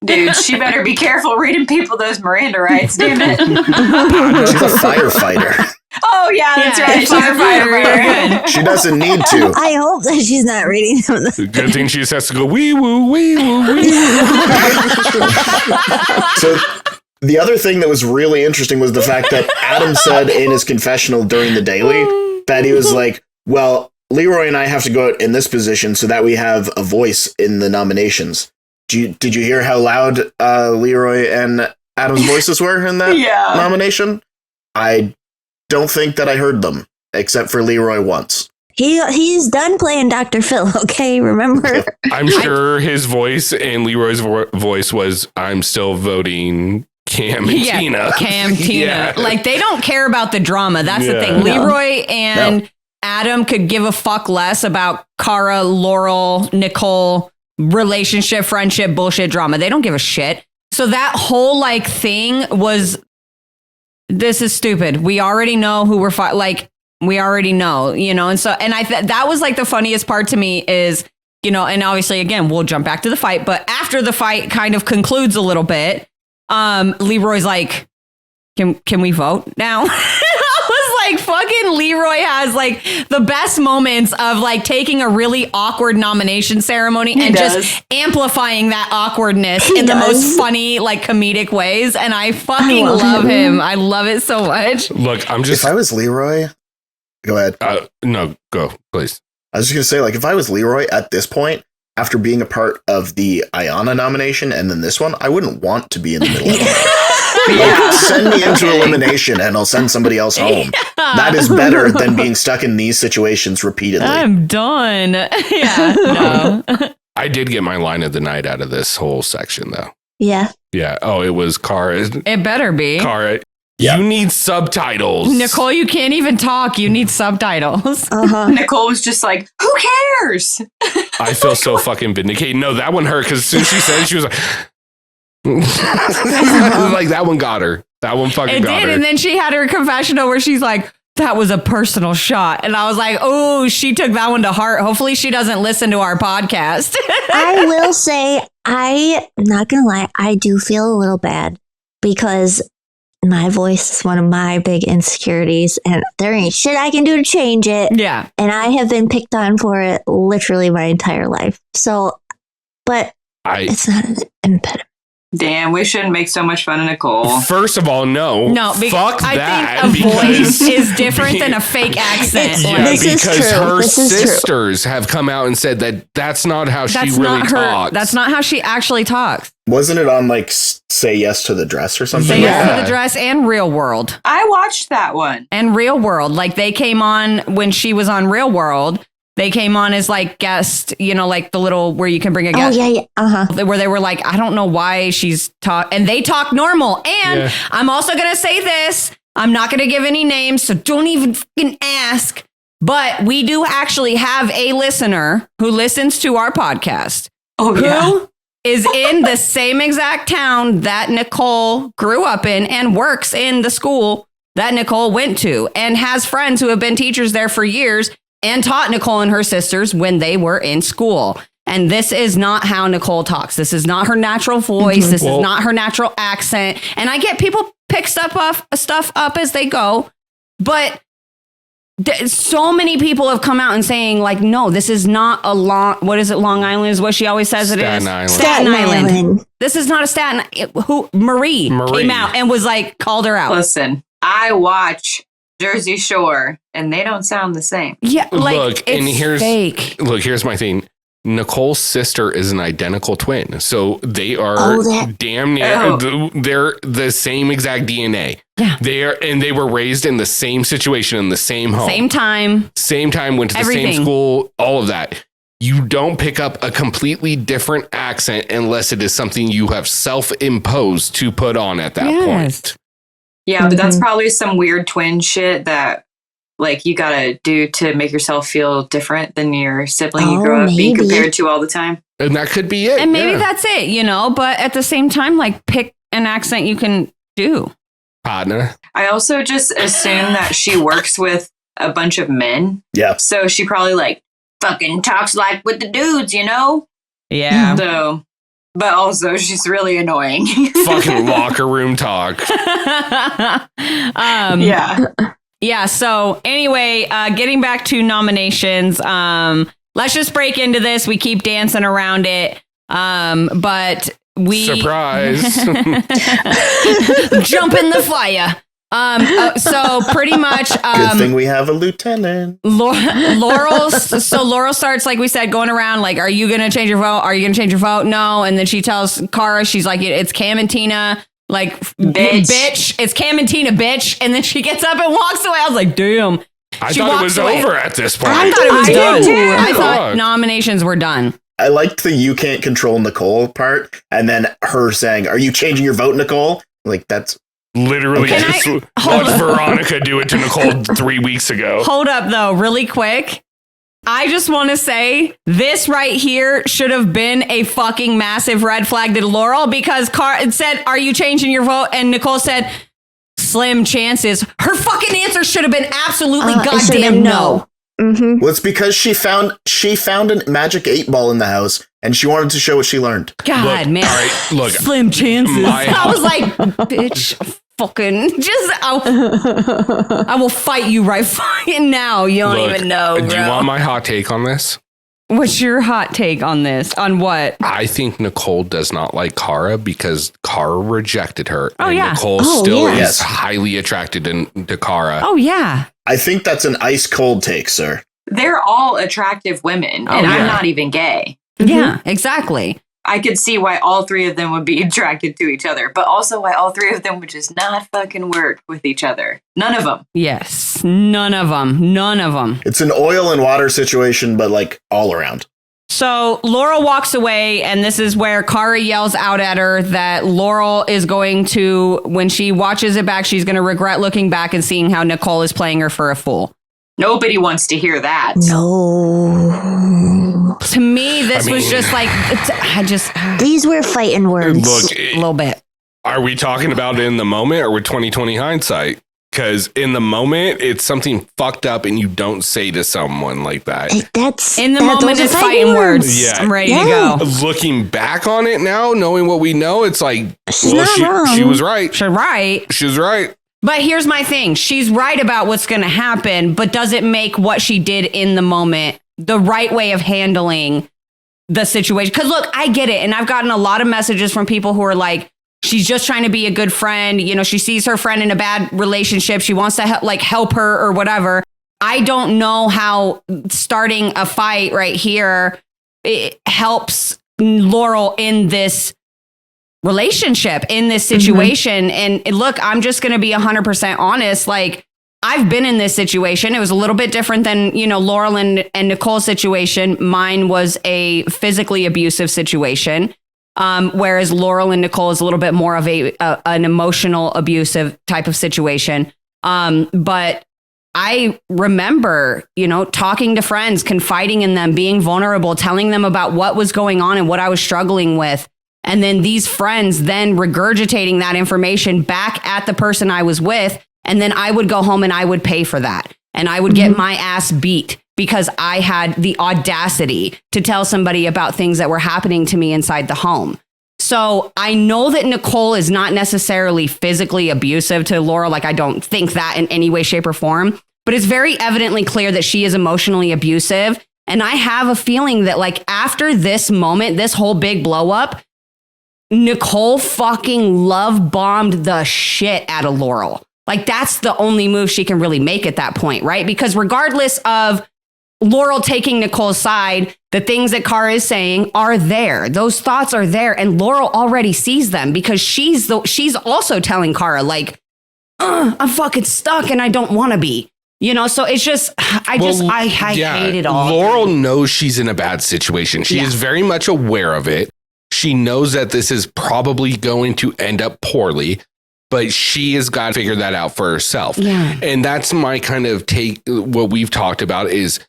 Dude, she better be careful reading people those Miranda rights, damn it. She's a firefighter. Oh, yeah, that's right. She's a firefighter. She doesn't need to. I hope that she's not reading them. Good thing she just has to go wee woo, wee woo, wee woo. So the other thing that was really interesting was the fact that Adam said in his confessional during the daily that he was like, well, Leroy and I have to go out in this position so that we have a voice in the nominations. Did you hear how loud Leroy and Adam's voices were in that nomination? I don't think that I heard them, except for Leroy once. He's done playing Dr. Phil, okay? Remember? I'm sure his voice and Leroy's voice was, I'm still voting Cam and Tina. Cam, Tina. Yeah. Like, they don't care about the drama. That's the thing. No. Leroy and Adam could give a fuck less about Cara, Laurel, Nicole, relationship, friendship, bullshit, drama. They don't give a shit. So that whole like thing was, this is stupid. We already know who we're we already know, you know. And so, and that was like the funniest part to me is, you know, and obviously again, we'll jump back to the fight, but after the fight kind of concludes a little bit, Leroy's like, can we vote now? I was like, fucking Leroy has like the best moments of like taking a really awkward nomination ceremony and just amplifying that awkwardness in the most funny, like comedic ways. And I fucking love him. I love it so much. Look, if I was Leroy, go ahead. No, go, please. I was just going to say, like, if I was Leroy at this point, after being a part of the Ayana nomination and then this one, I wouldn't want to be in the middle of it. Like, send me into elimination and I'll send somebody else home. That is better than being stuck in these situations repeatedly. I'm done. Yeah. No. I did get my line of the night out of this whole section, though. Yeah. Yeah. Oh, it was Cara. It better be. Cara. Yep. You need subtitles. Nicole, you can't even talk. You need subtitles. Nicole was just like, who cares? I feel so fucking vindicated. No, that one hurt because as soon as she said it, she was like, like that one got her. That one fucking got her. And then she had her confessional where she's like, that was a personal shot. And I was like, oh, she took that one to heart. Hopefully she doesn't listen to our podcast. I will say, I'm not going to lie, I do feel a little bad because my voice is one of my big insecurities and there ain't shit I can do to change it. Yeah. And I have been picked on for it literally my entire life. So, but it's not an impediment. Damn, we shouldn't make so much fun of Nicole. First of all, no. Fuck I that. think a voice is different than a fake accent. Because her sisters have come out and said that that's not how she really talks. That's not how she actually talks. Wasn't it on like Say Yes to the Dress or something? Say Yes to the Dress and Real World. I watched that one. And Real World. Like they came on when she was on Real World. They came on as like guest, you know, like the little where you can bring a guest. Oh, yeah. Uh-huh. Where they were like, I don't know why she's and they talk normal. And I'm also going to say this. I'm not going to give any names, so don't even fucking ask. But we do actually have a listener who listens to our podcast. Who is in the same exact town that Nicole grew up in and works in the school that Nicole went to and has friends who have been teachers there for years and taught Nicole and her sisters when they were in school. And this is not how Nicole talks. This is not her natural voice. This is not her natural accent. And I get people pick stuff up as they go. But so many people have come out and saying like, no, this is not a Long Island is what she always says it is. Staten Island. This is not a Staten. Marie came out and was like, called her out. Listen, I watch Jersey Shore and they don't sound the same. Yeah, like look, it's fake. Look, here's my thing. Nicole's sister is an identical twin. So they are damn near, they're the same exact DNA. Yeah. They were raised in the same situation, in the same home. Same time, went to the same school, all of that. You don't pick up a completely different accent unless it is something you have self-imposed to put on at that point. Yeah, but that's probably some weird twin shit that like you gotta do to make yourself feel different than your sibling you grew up being compared to all the time. And that could be it. And maybe that's it, you know, but at the same time, like pick an accent you can do. Partner. I also just assume that she works with a bunch of men. Yeah. So she probably like fucking talks like with the dudes, you know? Yeah. So, but also she's really annoying. Fucking locker room talk. Yeah. Yeah. So anyway, getting back to nominations, let's just break into this. We keep dancing around it. But we surprise jump in the fire. So pretty much, good thing we have a lieutenant. Laurel starts, like we said, going around like, are you going to change your vote? Are you going to change your vote? No. And then she tells Cara, she's like, it's Cam and Tina. Like, bitch, it's Cam and Tina, bitch. And then she gets up and walks away. I was like, damn. I thought it was over at this point. I thought it was done. I thought nominations were done. I liked the you can't control Nicole part. And then her saying, are you changing your vote, Nicole? Like, that's literally just watch Veronica do it to Nicole 3 weeks ago. Hold up, though, really quick. I just want to say this right here should have been a fucking massive red flag to Laurel, because it said, are you changing your vote? And Nicole said, slim chances. Her fucking answer should have been absolutely goddamn no. Mm-hmm. Well, it's because she found a magic 8-ball in the house and she wanted to show what she learned. God, look, man. All right, look, slim chances. I was like, bitch, fucking just, I will fight you right fucking now. You don't even know, bro. Do you want my hot take on this? What's your hot take on this? On what? I think Nicole does not like Cara because Cara rejected her. Oh, yeah. Nicole still is highly attracted to Cara. Oh, yeah. I think that's an ice cold take, sir. They're all attractive women, and I'm not even gay. Yeah, exactly. I could see why all three of them would be attracted to each other, but also why all three of them would just not fucking work with each other. None of them. Yes, none of them. None of them. It's an oil and water situation, but like all around. So Laurel walks away, and this is where Cara yells out at her that Laurel is going to, when she watches it back, she's going to regret looking back and seeing how Nicole is playing her for a fool. Nobody wants to hear that. No. To me, this was just like, these were fighting words. Look, a little bit. Are we talking about it in the moment or with 2020 hindsight? Because in the moment, it's something fucked up and you don't say to someone like that. That's in the moment, it's fighting words. Yeah. I'm ready to go. Looking back on it now, knowing what we know, it's like, she's not wrong. She was right. She's right. She's right. But here's my thing. She's right about what's going to happen, but does it make what she did in the moment the right way of handling the situation? Because look, I get it. And I've gotten a lot of messages from people who are like, she's just trying to be a good friend. You know, she sees her friend in a bad relationship. She wants to help her or whatever. I don't know how starting a fight right here, it helps Laurel in this relationship, in this situation. Mm-hmm. And look, I'm just going to be 100% honest. Like, I've been in this situation. It was a little bit different than, you know, Laurel and Nicole's situation. Mine was a physically abusive situation. Whereas Laurel and Nicole is a little bit more of an emotional abusive type of situation. But I remember, you know, talking to friends, confiding in them, being vulnerable, telling them about what was going on and what I was struggling with. And then these friends then regurgitating that information back at the person I was with. And then I would go home and I would pay for that. And I would get my ass beat because I had the audacity to tell somebody about things that were happening to me inside the home. So I know that Nicole is not necessarily physically abusive to Laurel. Like, I don't think that in any way, shape, or form. But it's very evidently clear that she is emotionally abusive. And I have a feeling that, like, after this moment, this whole big blow up, Nicole fucking love bombed the shit out of Laurel. Like, that's the only move she can really make at that point, right? Because regardless of Laurel taking Nicole's side, the things that Cara is saying are there. Those thoughts are there. And Laurel already sees them because she's also telling Cara, like, I'm fucking stuck and I don't want to be. You know, so it's just, I hate it all. Laurel knows she's in a bad situation. She is very much aware of it. She knows that this is probably going to end up poorly, but she has got to figure that out for herself. Yeah. And that's my kind of take. What we've talked about is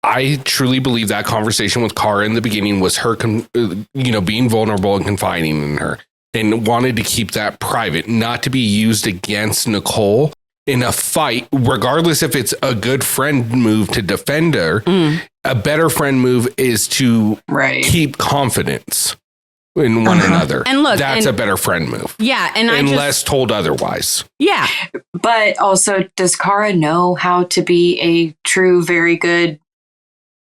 I truly believe that conversation with Cara in the beginning was her, being vulnerable and confiding in her and wanted to keep that private, not to be used against Nicole in a fight, regardless if it's a good friend move to defend her. A better friend move is to keep confidence in one another. And look, that's a better friend move. Yeah. And unless told otherwise. Yeah. But also, does Cara know how to be a true, very good,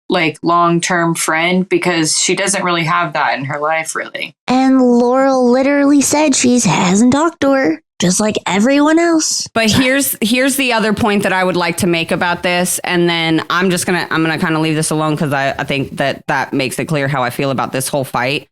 like, long-term friend? Because she doesn't really have that in her life, really. And Laurel literally said she hasn't talked to her, just like everyone else. But here's the other point that I would like to make about this, and then I'm gonna kind of leave this alone because I think that makes it clear how I feel about this whole fight.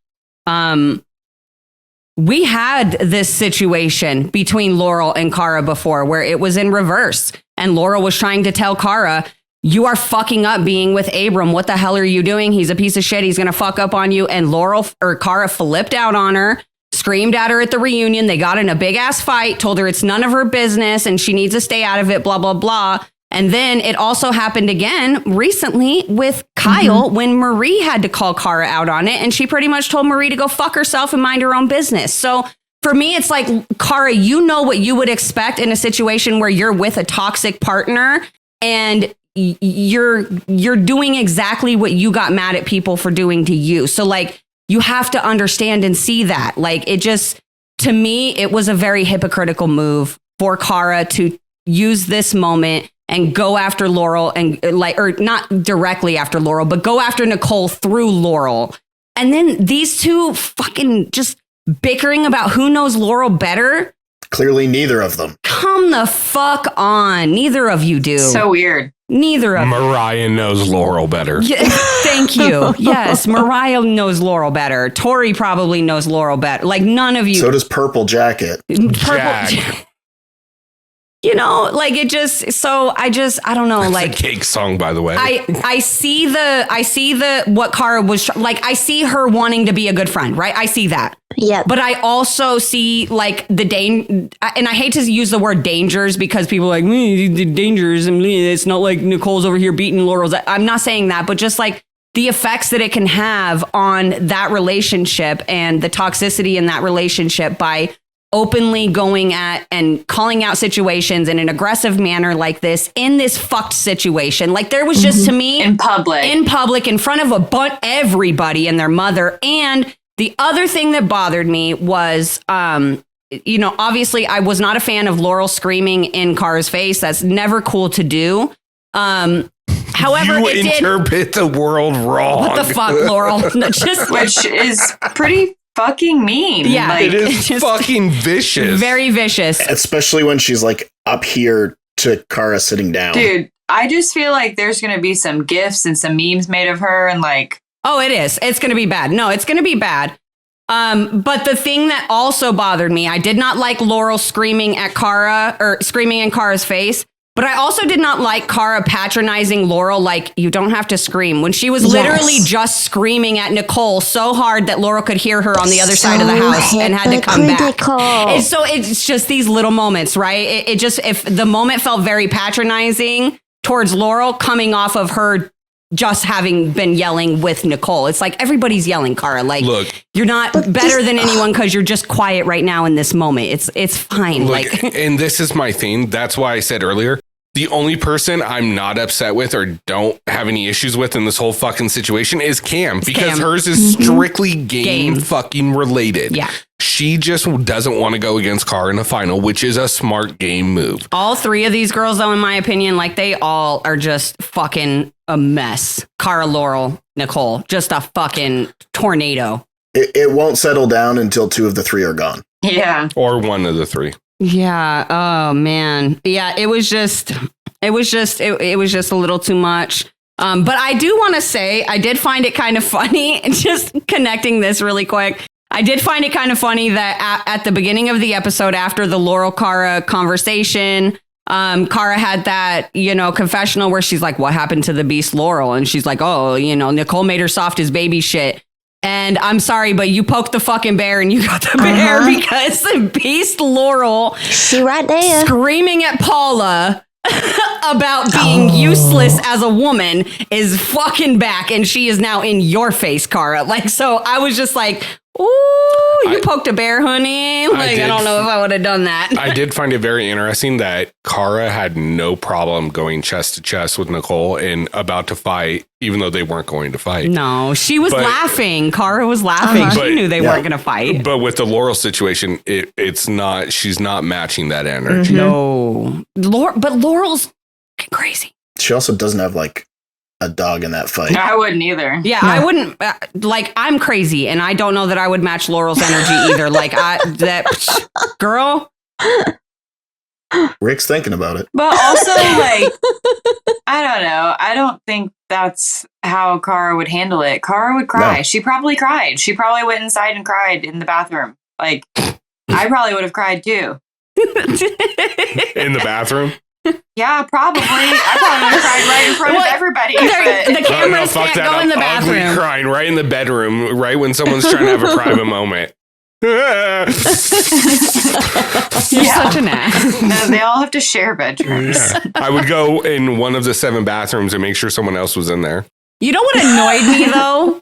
We had this situation between Laurel and Cara before where it was in reverse, and Laurel was trying to tell Cara, you are fucking up being with Abram. What the hell are you doing? He's a piece of shit. He's going to fuck up on you. And Cara flipped out on her, screamed at her at the reunion. They got in a big ass fight, told her it's none of her business and she needs to stay out of it, blah, blah, blah. And then it also happened again recently with Kyle when Marie had to call Cara out on it. And she pretty much told Marie to go fuck herself and mind her own business. So for me, it's like, Cara, you know what you would expect in a situation where you're with a toxic partner and you're doing exactly what you got mad at people for doing to you. So like, you have to understand and see that. Like, it just, to me, it was a very hypocritical move for Cara to use this moment and go after Laurel and or not directly after Laurel, but go after Nicole through Laurel. And then these two fucking just bickering about who knows Laurel better. Clearly neither of them. Come the fuck on. Neither of you do. So weird. Neither of Mariah knows Laurel better. Yeah, thank you. Yes, Mariah knows Laurel better. Tori probably knows Laurel better. Like, none of you. So does Purple Jacket. Jack. You know, like, it just, so I don't know. That's like a Cake song, by the way. I see what Cara was like. I see her wanting to be a good friend, right? I see that. Yeah. But I also see like the and I hate to use the word dangers because people are like, the dangers, and it's not like Nicole's over here beating Laurel's. I'm not saying that, but just like the effects that it can have on that relationship and the toxicity in that relationship by openly going at and calling out situations in an aggressive manner like this in this fucked situation. Like, there was just, to me, in public in front of everybody and their mother. And the other thing that bothered me was, obviously I was not a fan of Laurel screaming in Cara's face. That's never cool to do. However, you interpret the world wrong. What the fuck, Laurel? Which is pretty fucking mean. Yeah, like, it is fucking vicious. Very vicious. Especially when she's like up here to Cara sitting down. Dude, I just feel like there's going to be some GIFs and some memes made of her and like. Oh, it is. It's going to be bad. No, it's going to be bad. But the thing that also bothered me, I did not like Laurel screaming at Cara or screaming in Cara's face. But I also did not like Cara patronizing Laurel, like, you don't have to scream, when she was literally just screaming at Nicole so hard that Laurel could hear her on the other side of the house and had to come back. And so it's just these little moments, right? It just, if the moment felt very patronizing towards Laurel coming off of her just having been yelling with Nicole. It's like, everybody's yelling, Cara. Like, look, you're not better than anyone because you're just quiet right now in this moment. It's fine. Look, like, and this is my thing. That's why I said earlier, the only person I'm not upset with or don't have any issues with in this whole fucking situation is Cam, because hers is strictly game fucking related. Yeah. She just doesn't want to go against Cara in the final, which is a smart game move. All three of these girls, though, in my opinion, like, they all are just fucking a mess. Cara, Laurel, Nicole, just a fucking tornado. It won't settle down until two of the three are gone. Yeah. Or one of the three. Yeah. Oh, man. Yeah, it was just a little too much. But I do want to say, I did find it kind of funny, just connecting this really quick. I did find it kind of funny that at the beginning of the episode, after the Laurel Cara conversation, Cara had that, confessional where she's like, what happened to the beast Laurel? And she's like, oh, Nicole made her soft as baby shit. And I'm sorry, but you poked the fucking bear and you got the bear because the beast Laurel, she right there, screaming at Paula about being useless as a woman, is fucking back, and she is now in your face, Cara. Like, so I was just like, ooh, you poked a bear, honey. Like, I don't know if I would have done that. I did find it very interesting that Cara had no problem going chest to chest with Nicole and about to fight, even though they weren't going to fight. No, she was laughing. Cara was laughing. She knew they weren't going to fight. But with the Laurel situation, it's not, she's not matching that energy. No. But Laurel's crazy. She also doesn't have like a dog in that fight. I wouldn't either. Yeah, no. I wouldn't. I'm crazy, and I don't know that I would match Laurel's energy either. Girl. Rick's thinking about it. But also, I don't know. I don't think that's how Cara would handle it. Cara would cry. No. She probably cried. She probably went inside and cried in the bathroom. Like, I probably would have cried too. In the bathroom? Yeah, probably. I probably would have cried right in front of everybody. The cameras can't go in the bathroom. Ugly crying right in the bedroom, right when someone's trying to have a private moment. You're such an ass. No, they all have to share bedrooms. Yeah. I would go in one of the 7 bathrooms and make sure someone else was in there. You know what annoyed me, though?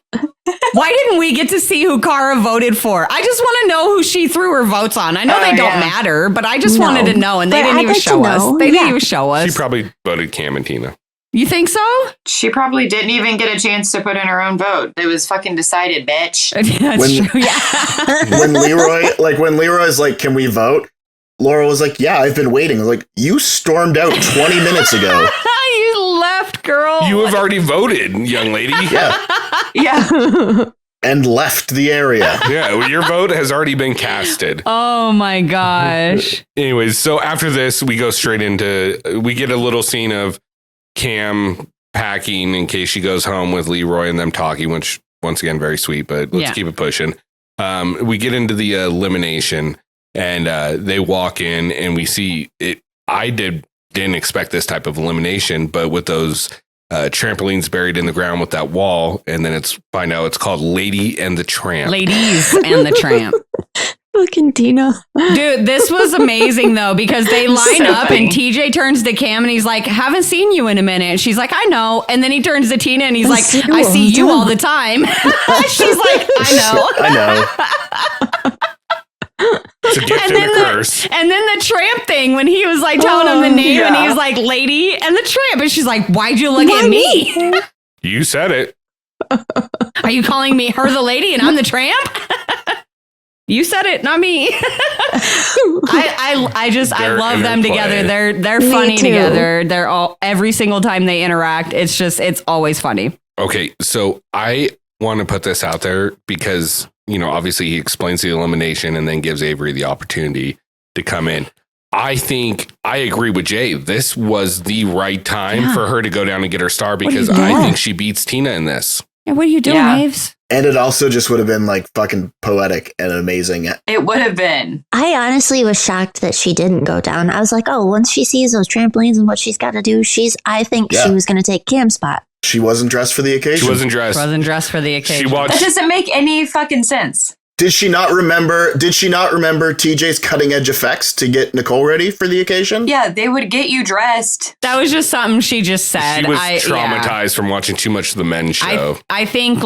Why didn't we get to see who Cara voted for? I just want to know who she threw her votes on. I know they don't matter, but I just wanted to know, and they didn't even show us. They didn't even show us. She probably voted Cam and Tina. You think so? She probably didn't even get a chance to put in her own vote. It was fucking decided, bitch. That's true, yeah. when Leroy's like, can we vote? Laurel was like, yeah, I've been waiting. I was like, you stormed out 20 minutes ago. You left, girl. You have already voted, young lady. Yeah. And left the area. Yeah, well, your vote has already been casted. Oh my gosh. Anyways, so after this, we go straight into, we get a little scene of Cam packing in case she goes home with Leroy and them talking, which once again, very sweet, but let's keep it pushing. We get into the elimination and they walk in and we see it. I didn't expect this type of elimination, but with those trampolines buried in the ground with that wall, and then find out it's called Lady and the Tramp. Ladies and the Tramp. Fucking Tina. Dude, this was amazing though, because they line up and TJ turns to Cam and he's like, haven't seen you in a minute. And she's like, I know. And then he turns to Tina and he's like, I see you all the time. She's like, I know. It's a gift and a curse. And then the Tramp thing, when he was like telling him the name and he was like, Lady and the Tramp. And she's like, why'd you look at me? You said it. Are you calling me her the lady and I'm the Tramp? You said it, not me. I love them together. They're funny together. They're all, every single time they interact, it's always funny. Okay, so I want to put this out there because, obviously he explains the elimination and then gives Averey the opportunity to come in. I think I agree with Jay. This was the right time for her to go down and get her star because I think she beats Tina in this. Yeah, what are you doing, Aves? And it also just would have been like fucking poetic and amazing. It would have been. I honestly was shocked that she didn't go down. I was like, oh, once she sees those trampolines and what she's got to do, I think she was going to take Cam's spot. She wasn't dressed for the occasion. She wasn't dressed for the occasion. That doesn't make any fucking sense. Did she not remember TJ's cutting edge effects to get Nicole ready for the occasion? Yeah, they would get you dressed. That was just something she just said. She was traumatized from watching too much of the men's show. I think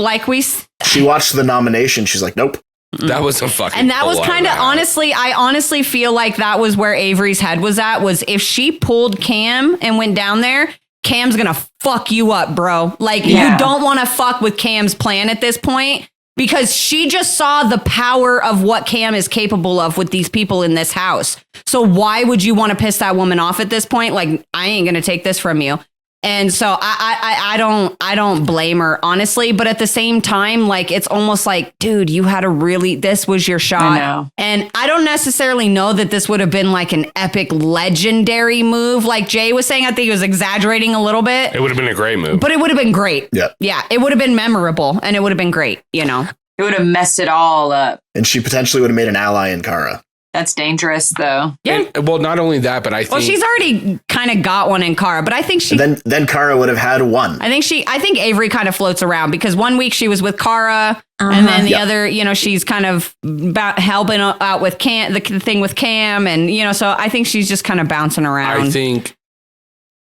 she watched the nomination. She's like, nope. That was a fucking. And that was kind of I honestly feel like that was where Avery's head was at, was if she pulled Cam and went down there, Cam's going to fuck you up, bro. Like you don't want to fuck with Cam's plan at this point. Because she just saw the power of what Cam is capable of with these people in this house. So why would you want to piss that woman off at this point? Like, I ain't going to take this from you. And so I don't blame her, honestly. But at the same time, like, it's almost like, dude, you had this was your shot. I know. And I don't necessarily know that this would have been like an epic legendary move. Like Jay was saying, I think he was exaggerating a little bit. It would have been a great move. But it would have been great. Yeah. Yeah. It would have been memorable and it would have been great, you know? It would have messed it all up. And she potentially would have made an ally in Cara. That's dangerous, though. Yeah. And, well, not only that, but I think... Well, she's already kind of got one in Cara, but I think she... Then Cara would have had one. I think Averey kind of floats around because one week she was with Cara and then the other, you know, she's kind of helping out with Cam, the thing with Cam. And, you know, so I think she's just kind of bouncing around. I think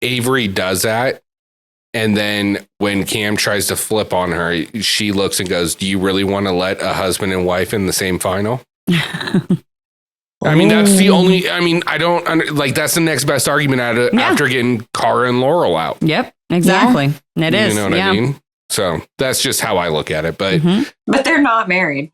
Averey does that. And then when Cam tries to flip on her, she looks and goes, do you really want to let a husband and wife in the same final? I mean, that's the only, I mean, I don't, like, that's the next best argument after getting Cara and Laurel out. Yep, exactly. Yeah. It is. You know what I mean? So that's just how I look at it. But But they're not married.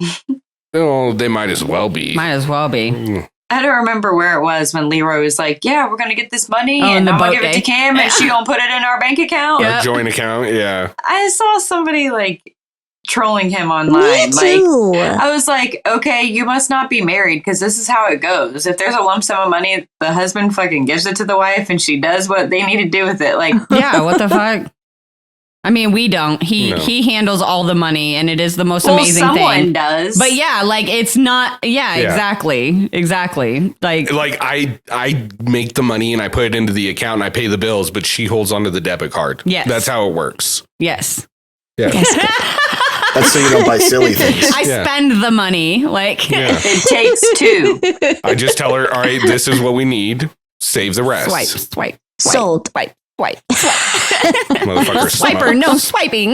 Oh, they might as well be. Might as well be. I don't remember where it was when Leroy was like, yeah, we're going to get this money and I'm going to give it to Cam and she going to put it in our bank account. Our joint account, yeah. I saw somebody like trolling him online. Me too. Like, I was like, okay, you must not be married because this is how it goes. If there's a lump sum of money, the husband fucking gives it to the wife and she does what they need to do with it. Like, yeah, what the fuck? I mean, we don't. He handles all the money, and it is the most amazing thing. Someone does, but yeah, like it's not. Yeah, exactly. Like I make the money and I put it into the account and I pay the bills, but she holds onto the debit card. Yes, that's how it works. Yes. Yeah. That's so you don't buy silly things. I spend the money. Like it takes two. I just tell her, all right, this is what we need. Save the rest. Swipe. Sold. Swipe. Motherfucker, swiper, no swiping.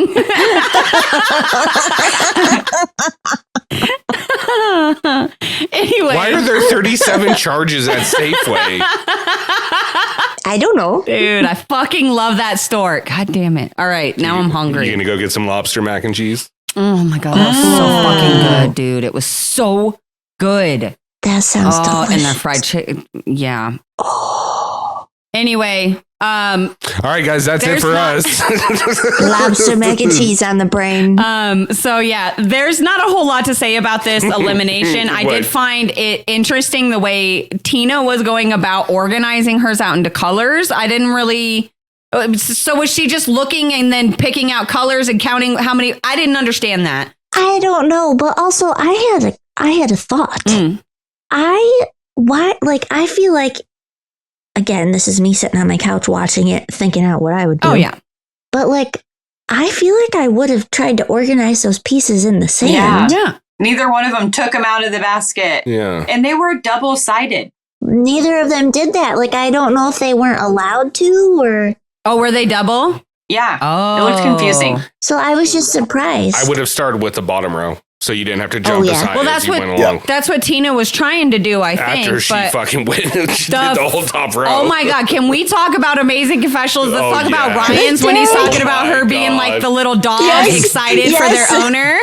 Anyway, why are there 37 charges at Safeway? I don't know. Dude, I fucking love that store. God damn it. All right, now I'm hungry. You gonna go get some lobster mac and cheese? Oh my God, that was so fucking good, dude. It was so good. That sounds delicious. And the fried chicken. Yeah. Oh. Anyway, all right, guys, that's it for us. Lobster mac and cheese on the brain. So yeah, there's not a whole lot to say about this elimination. I did find it interesting the way Tina was going about organizing hers out into colors. I didn't really. So was she just looking and then picking out colors and counting how many? I didn't understand that. I don't know, but also I had a thought. I feel like. Again, this is me sitting on my couch watching it, thinking out what I would do. Oh, yeah. But, like, I feel like I would have tried to organize those pieces in the sand. Yeah. Neither one of them took them out of the basket. Yeah. And they were double-sided. Neither of them did that. Like, I don't know if they weren't allowed to or... Oh, were they double? Yeah. Oh. It looked confusing. So I was just surprised. I would have started with the bottom row. So you didn't have to jump as high as you went along. That's what Tina was trying to do, I think. After she fucking went, she did the whole top row. Oh my God. Can we talk about Amazing Confessionals? Let's talk about Ryan's when he's talking about her being like the little dog excited for their owner.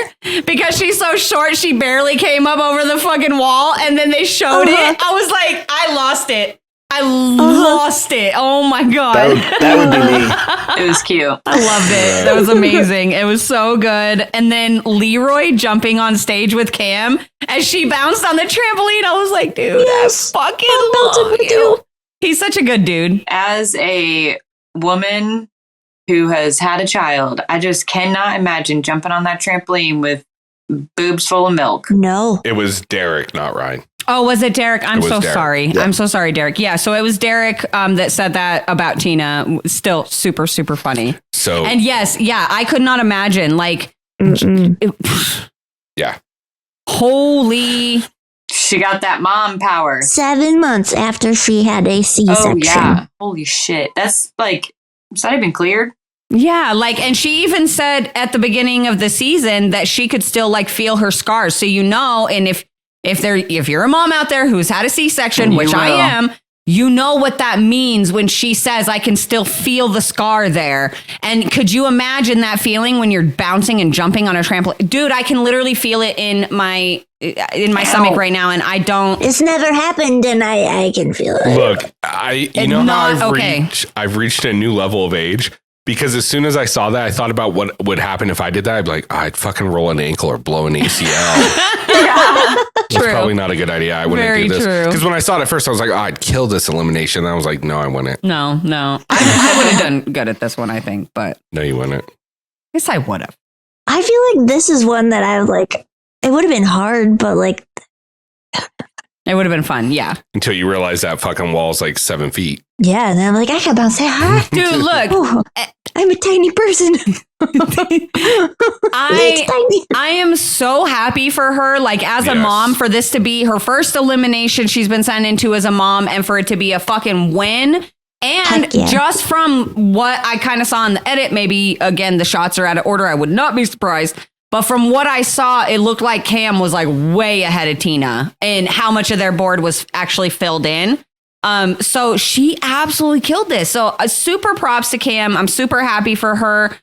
Because she's so short, she barely came up over the fucking wall. And then they showed it. I was like, I lost it. I lost it. Oh my God. That would be me. It was cute. I loved it. That was amazing. It was so good. And then Leroy jumping on stage with Cam as she bounced on the trampoline. I was like, dude, I fucking love you. He's such a good dude. As a woman who has had a child, I just cannot imagine jumping on that trampoline with boobs full of milk. No. It was Derek, not Ryan. Oh, was it Derek? I'm so sorry. Yeah. I'm so sorry, Derek. Yeah, so it was Derek that said that about Tina. Still super, super funny. So, and yes, I could not imagine like, holy. She got that mom power. 7 months after she had a C-section. Oh, yeah. Holy shit. That's like, has that even cleared? Yeah, like, and she even said at the beginning of the season that she could still like feel her scars. So, you know, and if you're a mom out there who's had a C-section, which I am, You know what that means when she says, I can still feel the scar there. And could you imagine that feeling when you're bouncing and jumping on a trampoline? Dude, I can literally feel it in my stomach right now, and I don't. It's never happened, and I can feel it. Look, I've reached a new level of age. Because as soon as I saw that, I thought about what would happen if I did that. I'd be like, I'd fucking roll an ankle or blow an ACL. That's probably not a good idea. I wouldn't do this. Because when I saw it at first, I was like, I'd kill this elimination. And I was like, no, I wouldn't. No. I would have done good at this one, I think. But no, you wouldn't. Yes, I would have. I feel like this is one that I like. It would have been hard, but like. It would have been fun, yeah. Until you realize that fucking wall's like 7 feet. Yeah, and I'm like, I can bounce that high. Dude, look. Oh, I'm a tiny person. I am so happy for her, like as a mom, for this to be her first elimination she's been sent into as a mom, and for it to be a fucking win. And just from what I kind of saw in the edit, maybe, again, the shots are out of order. I would not be surprised. But from what I saw, it looked like Cam was like way ahead of Tina and how much of their board was actually filled in. So she absolutely killed this. So super props to Cam. I'm super happy for her.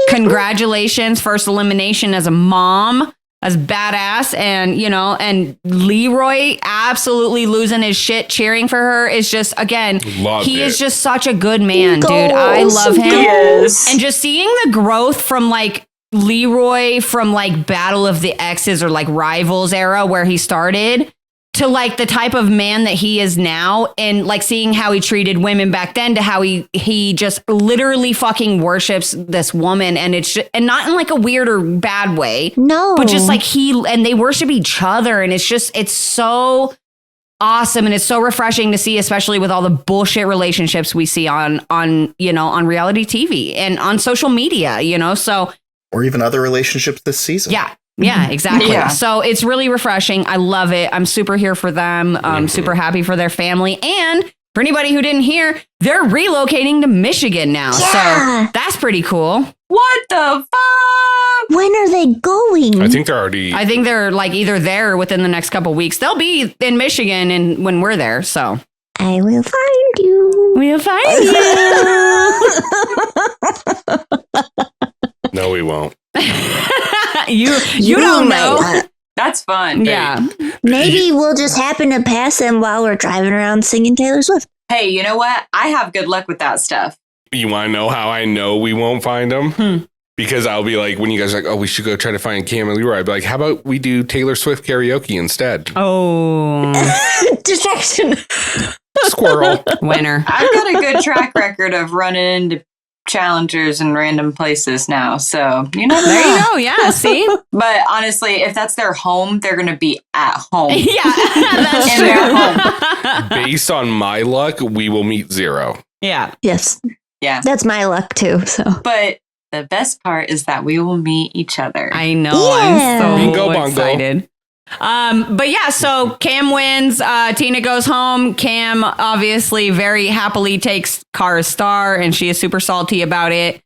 Congratulations. First elimination as a mom, as badass. And, and Leroy absolutely losing his shit, cheering for her is just, again, he is just such a good man, dude. I love him. Yes. And just seeing the growth from like Leroy from like Battle of the Exes or like Rivals era where he started to like the type of man that he is now, and like seeing how he treated women back then to how he just literally fucking worships this woman, and it's just, and not in like a weird or bad way. No. But just like they worship each other, and it's so awesome, and it's so refreshing to see, especially with all the bullshit relationships we see on reality TV and on social media, so or even other relationships this season. Yeah, exactly. Yeah. So it's really refreshing. I love it. I'm super here for them. I'm super happy for their family. And for anybody who didn't hear, they're relocating to Michigan now. Yeah. So that's pretty cool. What the fuck? When are they going? I think they're like either there or within the next couple weeks. They'll be in Michigan and when we're there. So I will find you. We'll find you. No, we won't. You don't know. That's fun. Yeah. Maybe we'll just happen to pass them while we're driving around singing Taylor Swift. Hey, you know what? I have good luck with that stuff. You want to know how I know we won't find them? Because I'll be like, when you guys are like, oh, we should go try to find Cam and Leroy, I'd be like, how about we do Taylor Swift karaoke instead? Oh. Distraction. Squirrel. Winner. I've got a good track record of running into challengers in random places now, so there you go. Yeah, see. But honestly, if that's their home, they're gonna be at home. Yeah, that's in their home. Based on my luck, we will meet 0. Yeah. Yes. Yeah. That's my luck too. So, but the best part is that we will meet each other. I know. Yeah. I'm so Bingo excited. But yeah, so Cam wins. Tina goes home. Cam obviously very happily takes Cara's star, and she is super salty about it.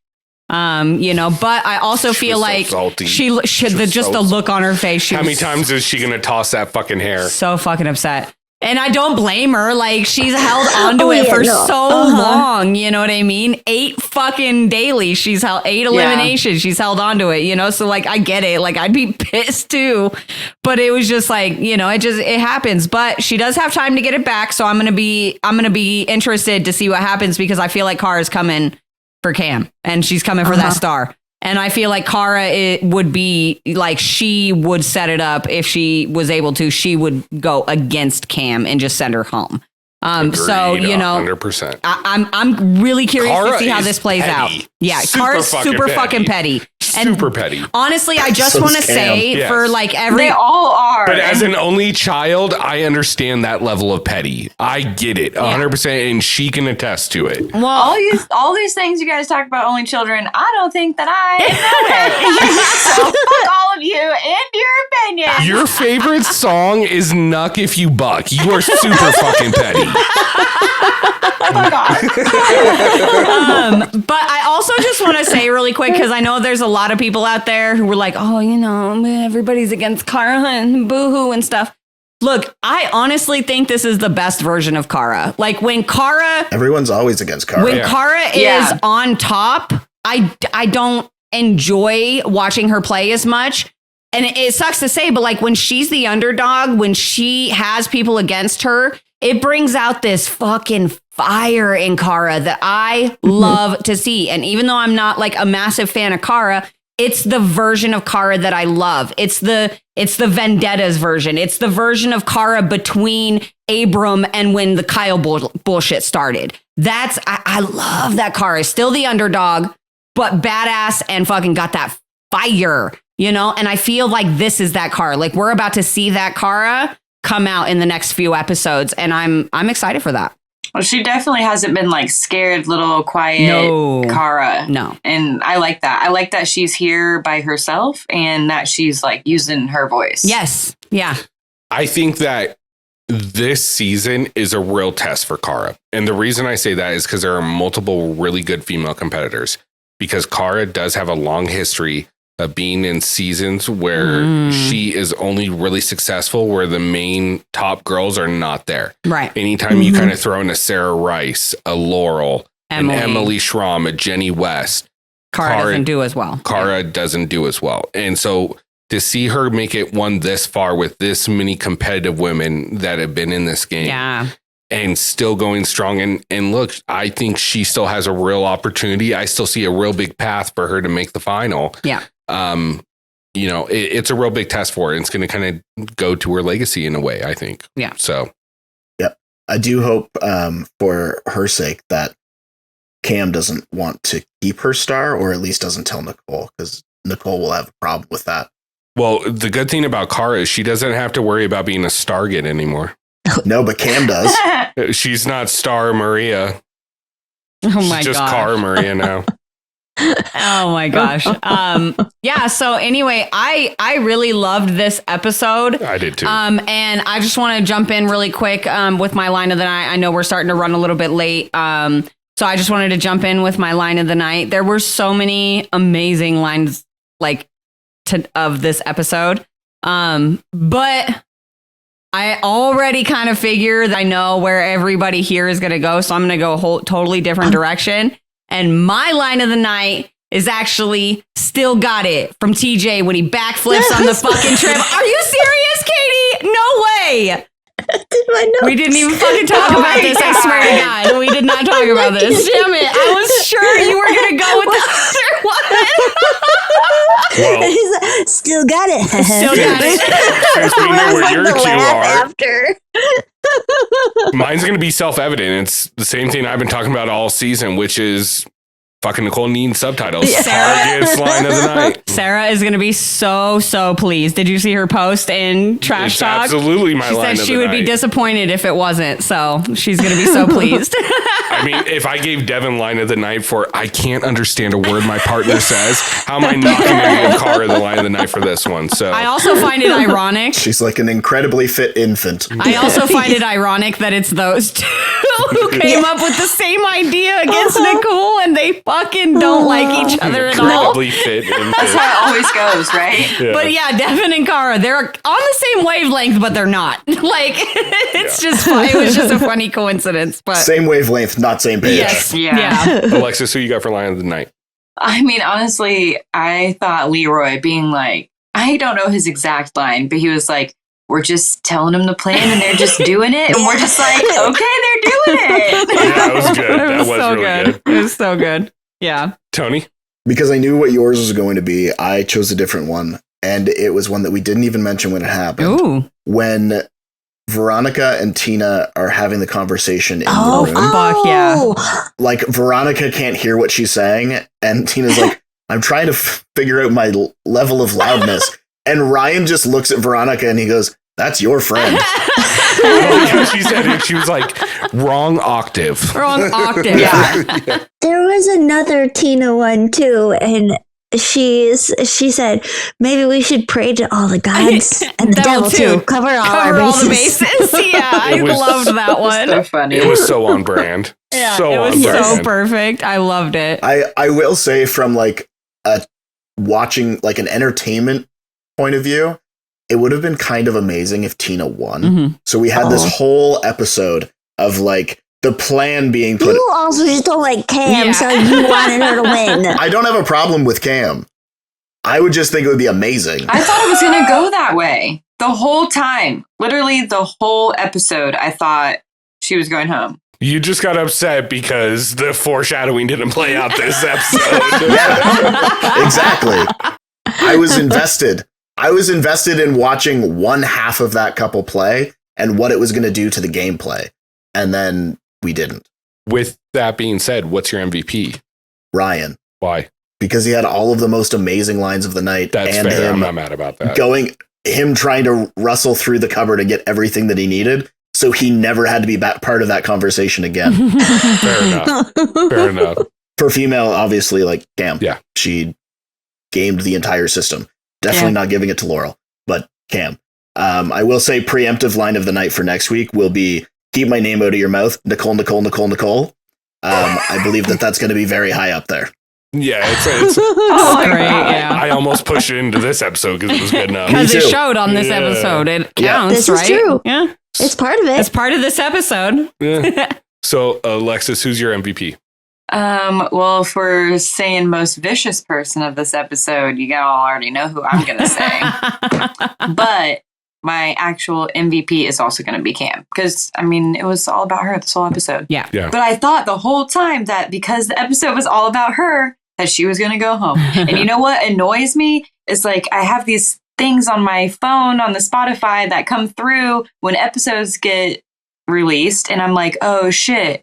But I also feel like she should the look on her face. How many times is she gonna toss that fucking hair? So fucking upset. And I don't blame her. Like, she's held onto it for so long. You know what I mean? 8 fucking daily. She's held 8 eliminations. Yeah. She's held onto it, So, like, I get it. Like, I'd be pissed too. But it was just like, it happens. But she does have time to get it back. So I'm gonna be interested to see what happens, because I feel like Cara's coming for Cam, and she's coming for that star. And I feel like Cara, it would be like, she would set it up if she was able to. She would go against Cam and just send her home. Agreed, so 100%. I'm really curious Cara to see how this plays out. Yeah, Cara's super fucking petty. Super petty. Honestly, I just want to say for like they all are. But as an only child, I understand that level of petty. I get it 100%, and she can attest to it. Well, all these things you guys talk about only children, I don't think that I know it. So fuck all of you and your opinion. Your favorite song is Nuck If You Buck. You are super fucking petty. Oh my God. But I also just want to say really quick, because I know there's a lot of people out there who were like, oh, everybody's against Cara and boohoo and stuff. Look, I honestly think this is the best version of Cara. Like when Cara, Everyone's always against Cara. when Cara is on top, I don't enjoy watching her play as much. And it sucks to say, but like when she's the underdog, when she has people against her, it brings out this fucking fire in Cara that I love to see. And even though I'm not like a massive fan of Cara, it's the version of Cara that I love. It's the Vendettas version. It's the version of Cara between Abram and when the Kyle bullshit started. I love that Cara is still the underdog, but badass and fucking got that fire, you know? And I feel like this is that Cara. Like we're about to see that Cara come out in the next few episodes. And I'm excited for that. Well, she definitely hasn't been like scared, little quiet Cara. No. And I like that. I like that she's here by herself and that she's like using her voice. Yes. Yeah. I think that this season is a real test for Cara. And the reason I say that is because there are multiple really good female competitors. Because Cara does have a long history of being in seasons where she is only really successful, where the main top girls are not there. Right. Anytime you kind of throw in a Sarah Rice, a Laurel, an Emily Schramm, a Jenny West, Cara doesn't do as well. Cara doesn't do as well. And so to see her make it this far with this many competitive women that have been in this game and still going strong. And look, I think she still has a real opportunity. I still see a real big path for her to make the final. Yeah. You know, it's a real big test for her. And it's going to kind of go to her legacy in a way, I think. Yeah. So. Yep. I do hope for her sake that Cam doesn't want to keep her star, or at least doesn't tell Nicole, because Nicole will have a problem with that. Well, the good thing about Cara is she doesn't have to worry about being a Stargate anymore. No, but Cam does. She's not Star Maria. Oh my She's just gosh. Cara Maria now. Oh my gosh. Yeah. So anyway, I really loved this episode. I did too. And I just want to jump in really quick with my line of the night. I know we're starting to run a little bit late. So I just wanted to jump in with my line of the night. There were so many amazing lines of this episode. But I already kind of figure that I know where everybody here is going to go. So I'm going to go a whole totally different direction. And my line of the night is actually Still Got It from TJ when he backflips on the fucking trip. Are you serious, Katie? No way. We didn't even fucking talk about this. I swear to God. We did not talk about this. Damn it. I was sure you were going to go with the other one. Well, He's like, still got it. Still got it. since we know where your the two laugh are, after. mine's going to be self-evident. It's the same thing I've been talking about all season, which is fucking Nicole needs subtitles. Sarah gets line of the night. Sarah is going to be so pleased. Did you see her post in Trash It's Talk? absolutely my She line said of she the would be night. disappointed if it wasn't. So she's going to be so pleased. I mean, if I gave Devin line of the night for I can't understand a word my partner says, how am I not going to give Cara the line of the night for this one? So I also find it ironic. She's like an incredibly fit infant. I also find it ironic that it's those two who came up with the same idea against Nicole, and they fucking don't like each other at all. incredibly fit. That's how it always goes, right? Yeah. But yeah, Devin and Cara, they're on the same wavelength, but they're not. Like, it's just fun. It was just a funny coincidence. But Same wavelength, not same page. yes, Yeah. Alexis, who you got for line of the night? I mean, honestly, I thought Leroy being like, I don't know his exact line, but he was like, we're just telling them the plan and they're just doing it. And we're just like, okay, they're doing it. Yeah, that was good. That was so really good. It was so good. Yeah. Tony? Because I knew what yours was going to be, I chose a different one. And it was one that we didn't even mention when it happened. Ooh. When Veronica and Tina are having the conversation in the room. fuck yeah. Like, Veronica can't hear what she's saying. And Tina's like, I'm trying to figure out my level of loudness. And Ryan just looks at Veronica and he goes, that's your friend. She said it. She was like, wrong octave. Wrong octave. Yeah. There was another Tina one too, and she said maybe we should pray to all the gods and the devil too. Cover all the bases. Yeah, I loved that one. So funny. It was so on brand. Yeah, so it was on so brand. perfect. I loved it. I will say from like a watching like an entertainment point of view, it would have been kind of amazing if Tina won. Mm-hmm. So we had this whole episode of like the plan being put. You also just don't like Cam, so you wanted her to win. I don't have a problem with Cam. I would just think it would be amazing. I thought it was going to go that way the whole time. Literally the whole episode, I thought she was going home. You just got upset because the foreshadowing didn't play out this episode. Yeah, exactly. I was invested. I was invested in watching one half of that couple play and what it was going to do to the gameplay. And then we didn't. With that being said, what's your MVP? Ryan. Why? Because he had all of the most amazing lines of the night. That's and fair. him I'm not mad about that. him trying to rustle through the cupboard and get everything that he needed. So he never had to be part of that conversation again. Fair enough. Fair enough. For female, obviously, like Cam. Yeah. She gamed the entire system. Definitely not giving it to Laurel, but Cam. I will say preemptive line of the night for next week will be keep my name out of your mouth. Nicole, Nicole, Nicole, Nicole. I believe that's going to be very high up there. Yeah, it's Great, yeah. I almost pushed it into this episode because it was good enough. Because Me it too. showed on this episode. It counts, This right? is true. Yeah. It's part of it. It's part of this episode. Yeah. So, Alexis, who's your MVP? Well, if we're saying most vicious person of this episode, you all already know who I'm going to say. But my actual MVP is also going to be Cam. Because, I mean, it was all about her this whole episode. Yeah. Yeah. But I thought the whole time that because the episode was all about her, that she was going to go home. And you know what annoys me is like I have these things on my phone on the Spotify that come through when episodes get released. And I'm like, oh, shit.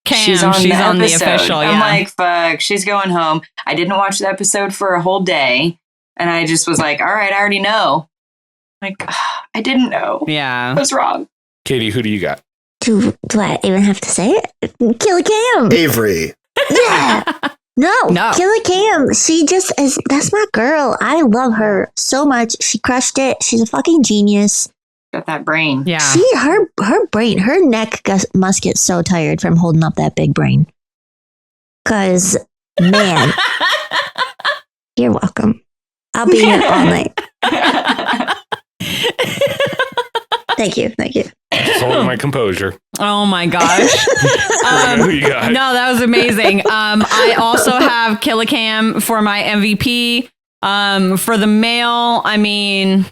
Cam, She's on the episode. official, yeah. I'm like, fuck, she's going home. I didn't watch the episode for a whole day. And I just was like, all right, I already know. Like, I didn't know. Yeah. I was wrong. Katie, who do you got? Do I even have to say it? Kill Cam. Avery. Yeah. No. Kill Cam. She just is. That's my girl. I love her so much. She crushed it. She's a fucking genius. Got that brain. Yeah. Her brain, her neck must get so tired from holding up that big brain. Cause man, you're welcome. I'll be here all night. Thank you. Just holding my composure. Oh my gosh. Who you got? No, that was amazing. I also have Killicam for my MVP. For the male, I mean,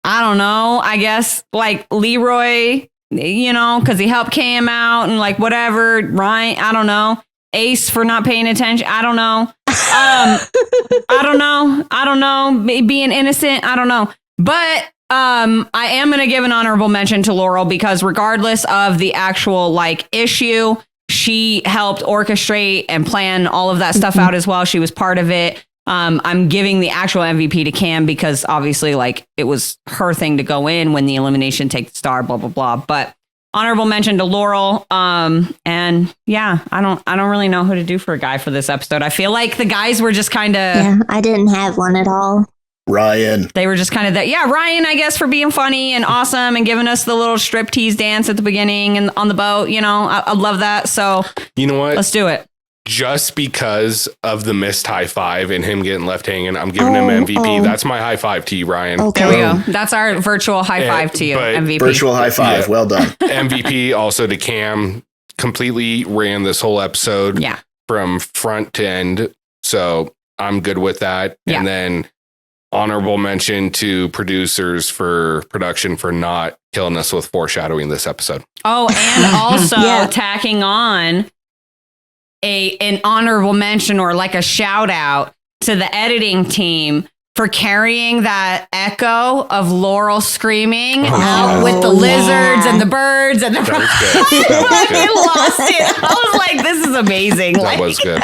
I don't know. I guess like Leroy, you know, because he helped Cam out and like whatever. Ryan, I don't know. Ace for not paying attention. I don't know. I don't know. Being innocent. I don't know. But I am going to give an honorable mention to Laurel because regardless of the actual like issue, she helped orchestrate and plan all of that stuff out as well. She was part of it. I'm giving the actual MVP to Cam because obviously like it was her thing to go in when the elimination take the star, blah, blah, blah. But honorable mention to Laurel. And yeah, I don't really know who to do for a guy for this episode. I feel like the guys were just kind of, Yeah, I didn't have one at all. Ryan. they were just kind of that. Yeah, Ryan, I guess, for being funny and awesome and giving us the little striptease dance at the beginning and on the boat. You know, I love that. So You know what? let's do it. Just because of the missed high five and him getting left hanging, I'm giving him MVP. Oh. That's my high five to you, Ryan. Okay. There we go. That's our virtual high five to you, but MVP. Virtual high five. Yeah. Well done. MVP also to Cam. Completely ran this whole episode Yeah. from front to end. So I'm good with that. Yeah. And then honorable mention to producers for production for not killing us with foreshadowing this episode. Oh, and also Yeah. tacking on an honorable mention or like a shout out to the editing team for carrying that echo of Laurel screaming out with the lizards and the birds and the That was good. I lost it. I was like, this is amazing. That was good.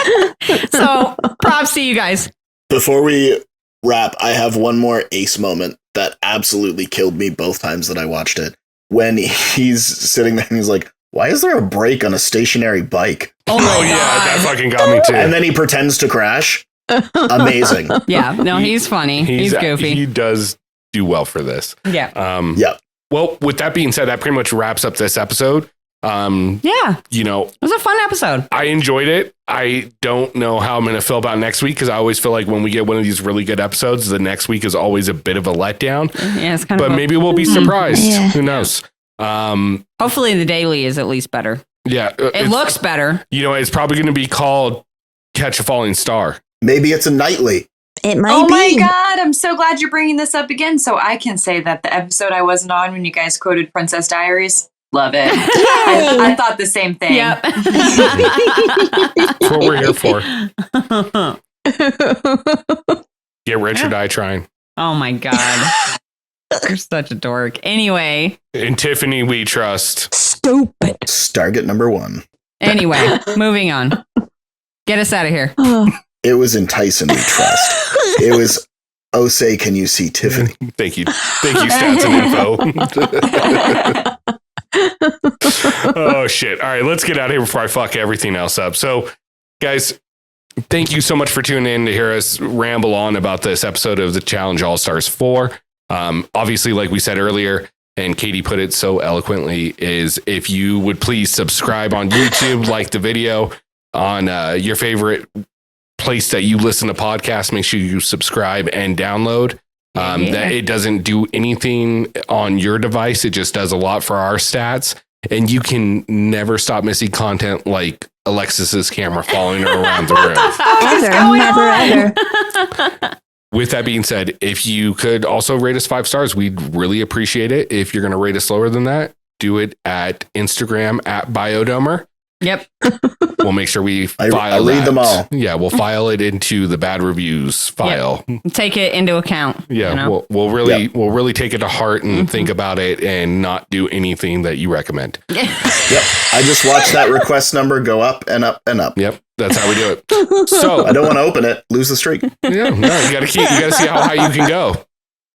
So props to you guys. Before we wrap, I have one more Ace moment that absolutely killed me both times that I watched it. When he's sitting there and he's like, why is there a brake on a stationary bike? Oh my Oh yeah, that God. fucking got me too. And then he pretends to crash. Amazing. Yeah, no, he's funny. He's goofy. He does do well for this. Yeah. Yeah. Well, with that being said, that pretty much wraps up this episode. Yeah. You know, it was a fun episode. I enjoyed it. I don't know how I'm going to feel about next week because I always feel like when we get one of these really good episodes, the next week is always a bit of a letdown. Yeah, it's kind of. But maybe we'll be surprised. Yeah. Who knows? Hopefully, the daily is at least better. Yeah, It looks better. You know, it's probably going to be called Catch a Falling Star. Maybe it's a nightly. It might Oh be. my God, I'm so glad you're bringing this up again so I can say that the episode I wasn't on when you guys quoted Princess Diaries, love it. I thought the same thing. Yep. That's what we're here for. Get rich or die trying. Oh my God. You're such a dork. Anyway. In Tiffany, we trust. Stupid. Target number 1. Anyway, moving on. Get us out of here. Oh. It was in Tyson we trust. It was, oh, say, can you see Tiffany? Thank you. Thank you, Stats and Info. Oh, shit. All right, let's get out of here before I fuck everything else up. So, guys, thank you so much for tuning in to hear us ramble on about this episode of the Challenge All-Stars 4. Obviously, like we said earlier, and Katie put it so eloquently, is if you would please subscribe on YouTube, like the video on your favorite place that you listen to podcasts, make sure you subscribe and download. That it doesn't do anything on your device. It just does a lot for our stats. And you can never stop missing content like Alexis's camera following her around the room. Ever. With that being said, if you could also rate us 5 stars, we'd really appreciate it. If you're going to rate us lower than that, do it at Instagram at Biodomer. Yep. We'll make sure we file I read that. them all. Yeah, we'll file it into the bad reviews file. Yep. Take it into account. Yeah, you know? we'll really take it to heart and think about it and not do anything that you recommend. Yep. I just watched that request number go up and up and up. Yep, that's how we do it. So I don't want to open it, lose the streak. yeah, no, you got to see how high you can go.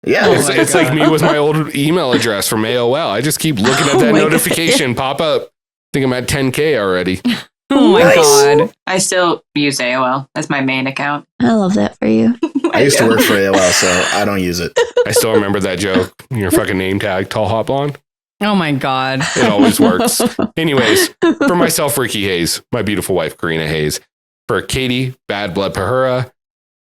Yeah. It's like me with my old email address from AOL. I just keep looking at that notification pop up. I think I'm at 10K already. Oh my God. I still use AOL as my main account. I love that for you. I used to work for AOL, so I don't use it. I still remember that joke. Your fucking name tag, tall hot blonde. Oh my God. It always works. Anyways, for myself, Ricky Hayes, my beautiful wife, Corrina Hayes, for Katie, Bad Blood Pahura,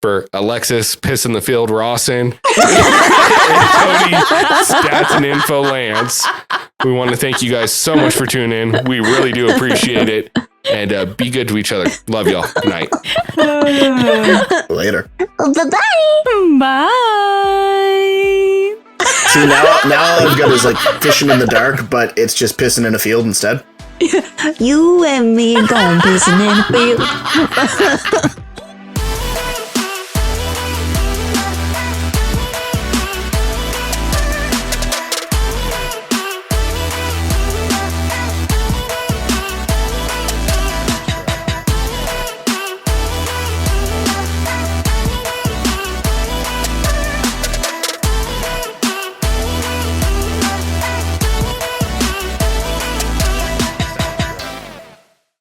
for Alexis, Piss in the Field Rawson, and Tony, Stats and Info Lance. We want to thank you guys so much for tuning in. We really do appreciate it. And be good to each other. Love y'all. Good night. Later. Bye-bye. Bye. See, now all I've got is like fishing in the dark, but it's just pissing in a field instead. You and me going pissing in the field.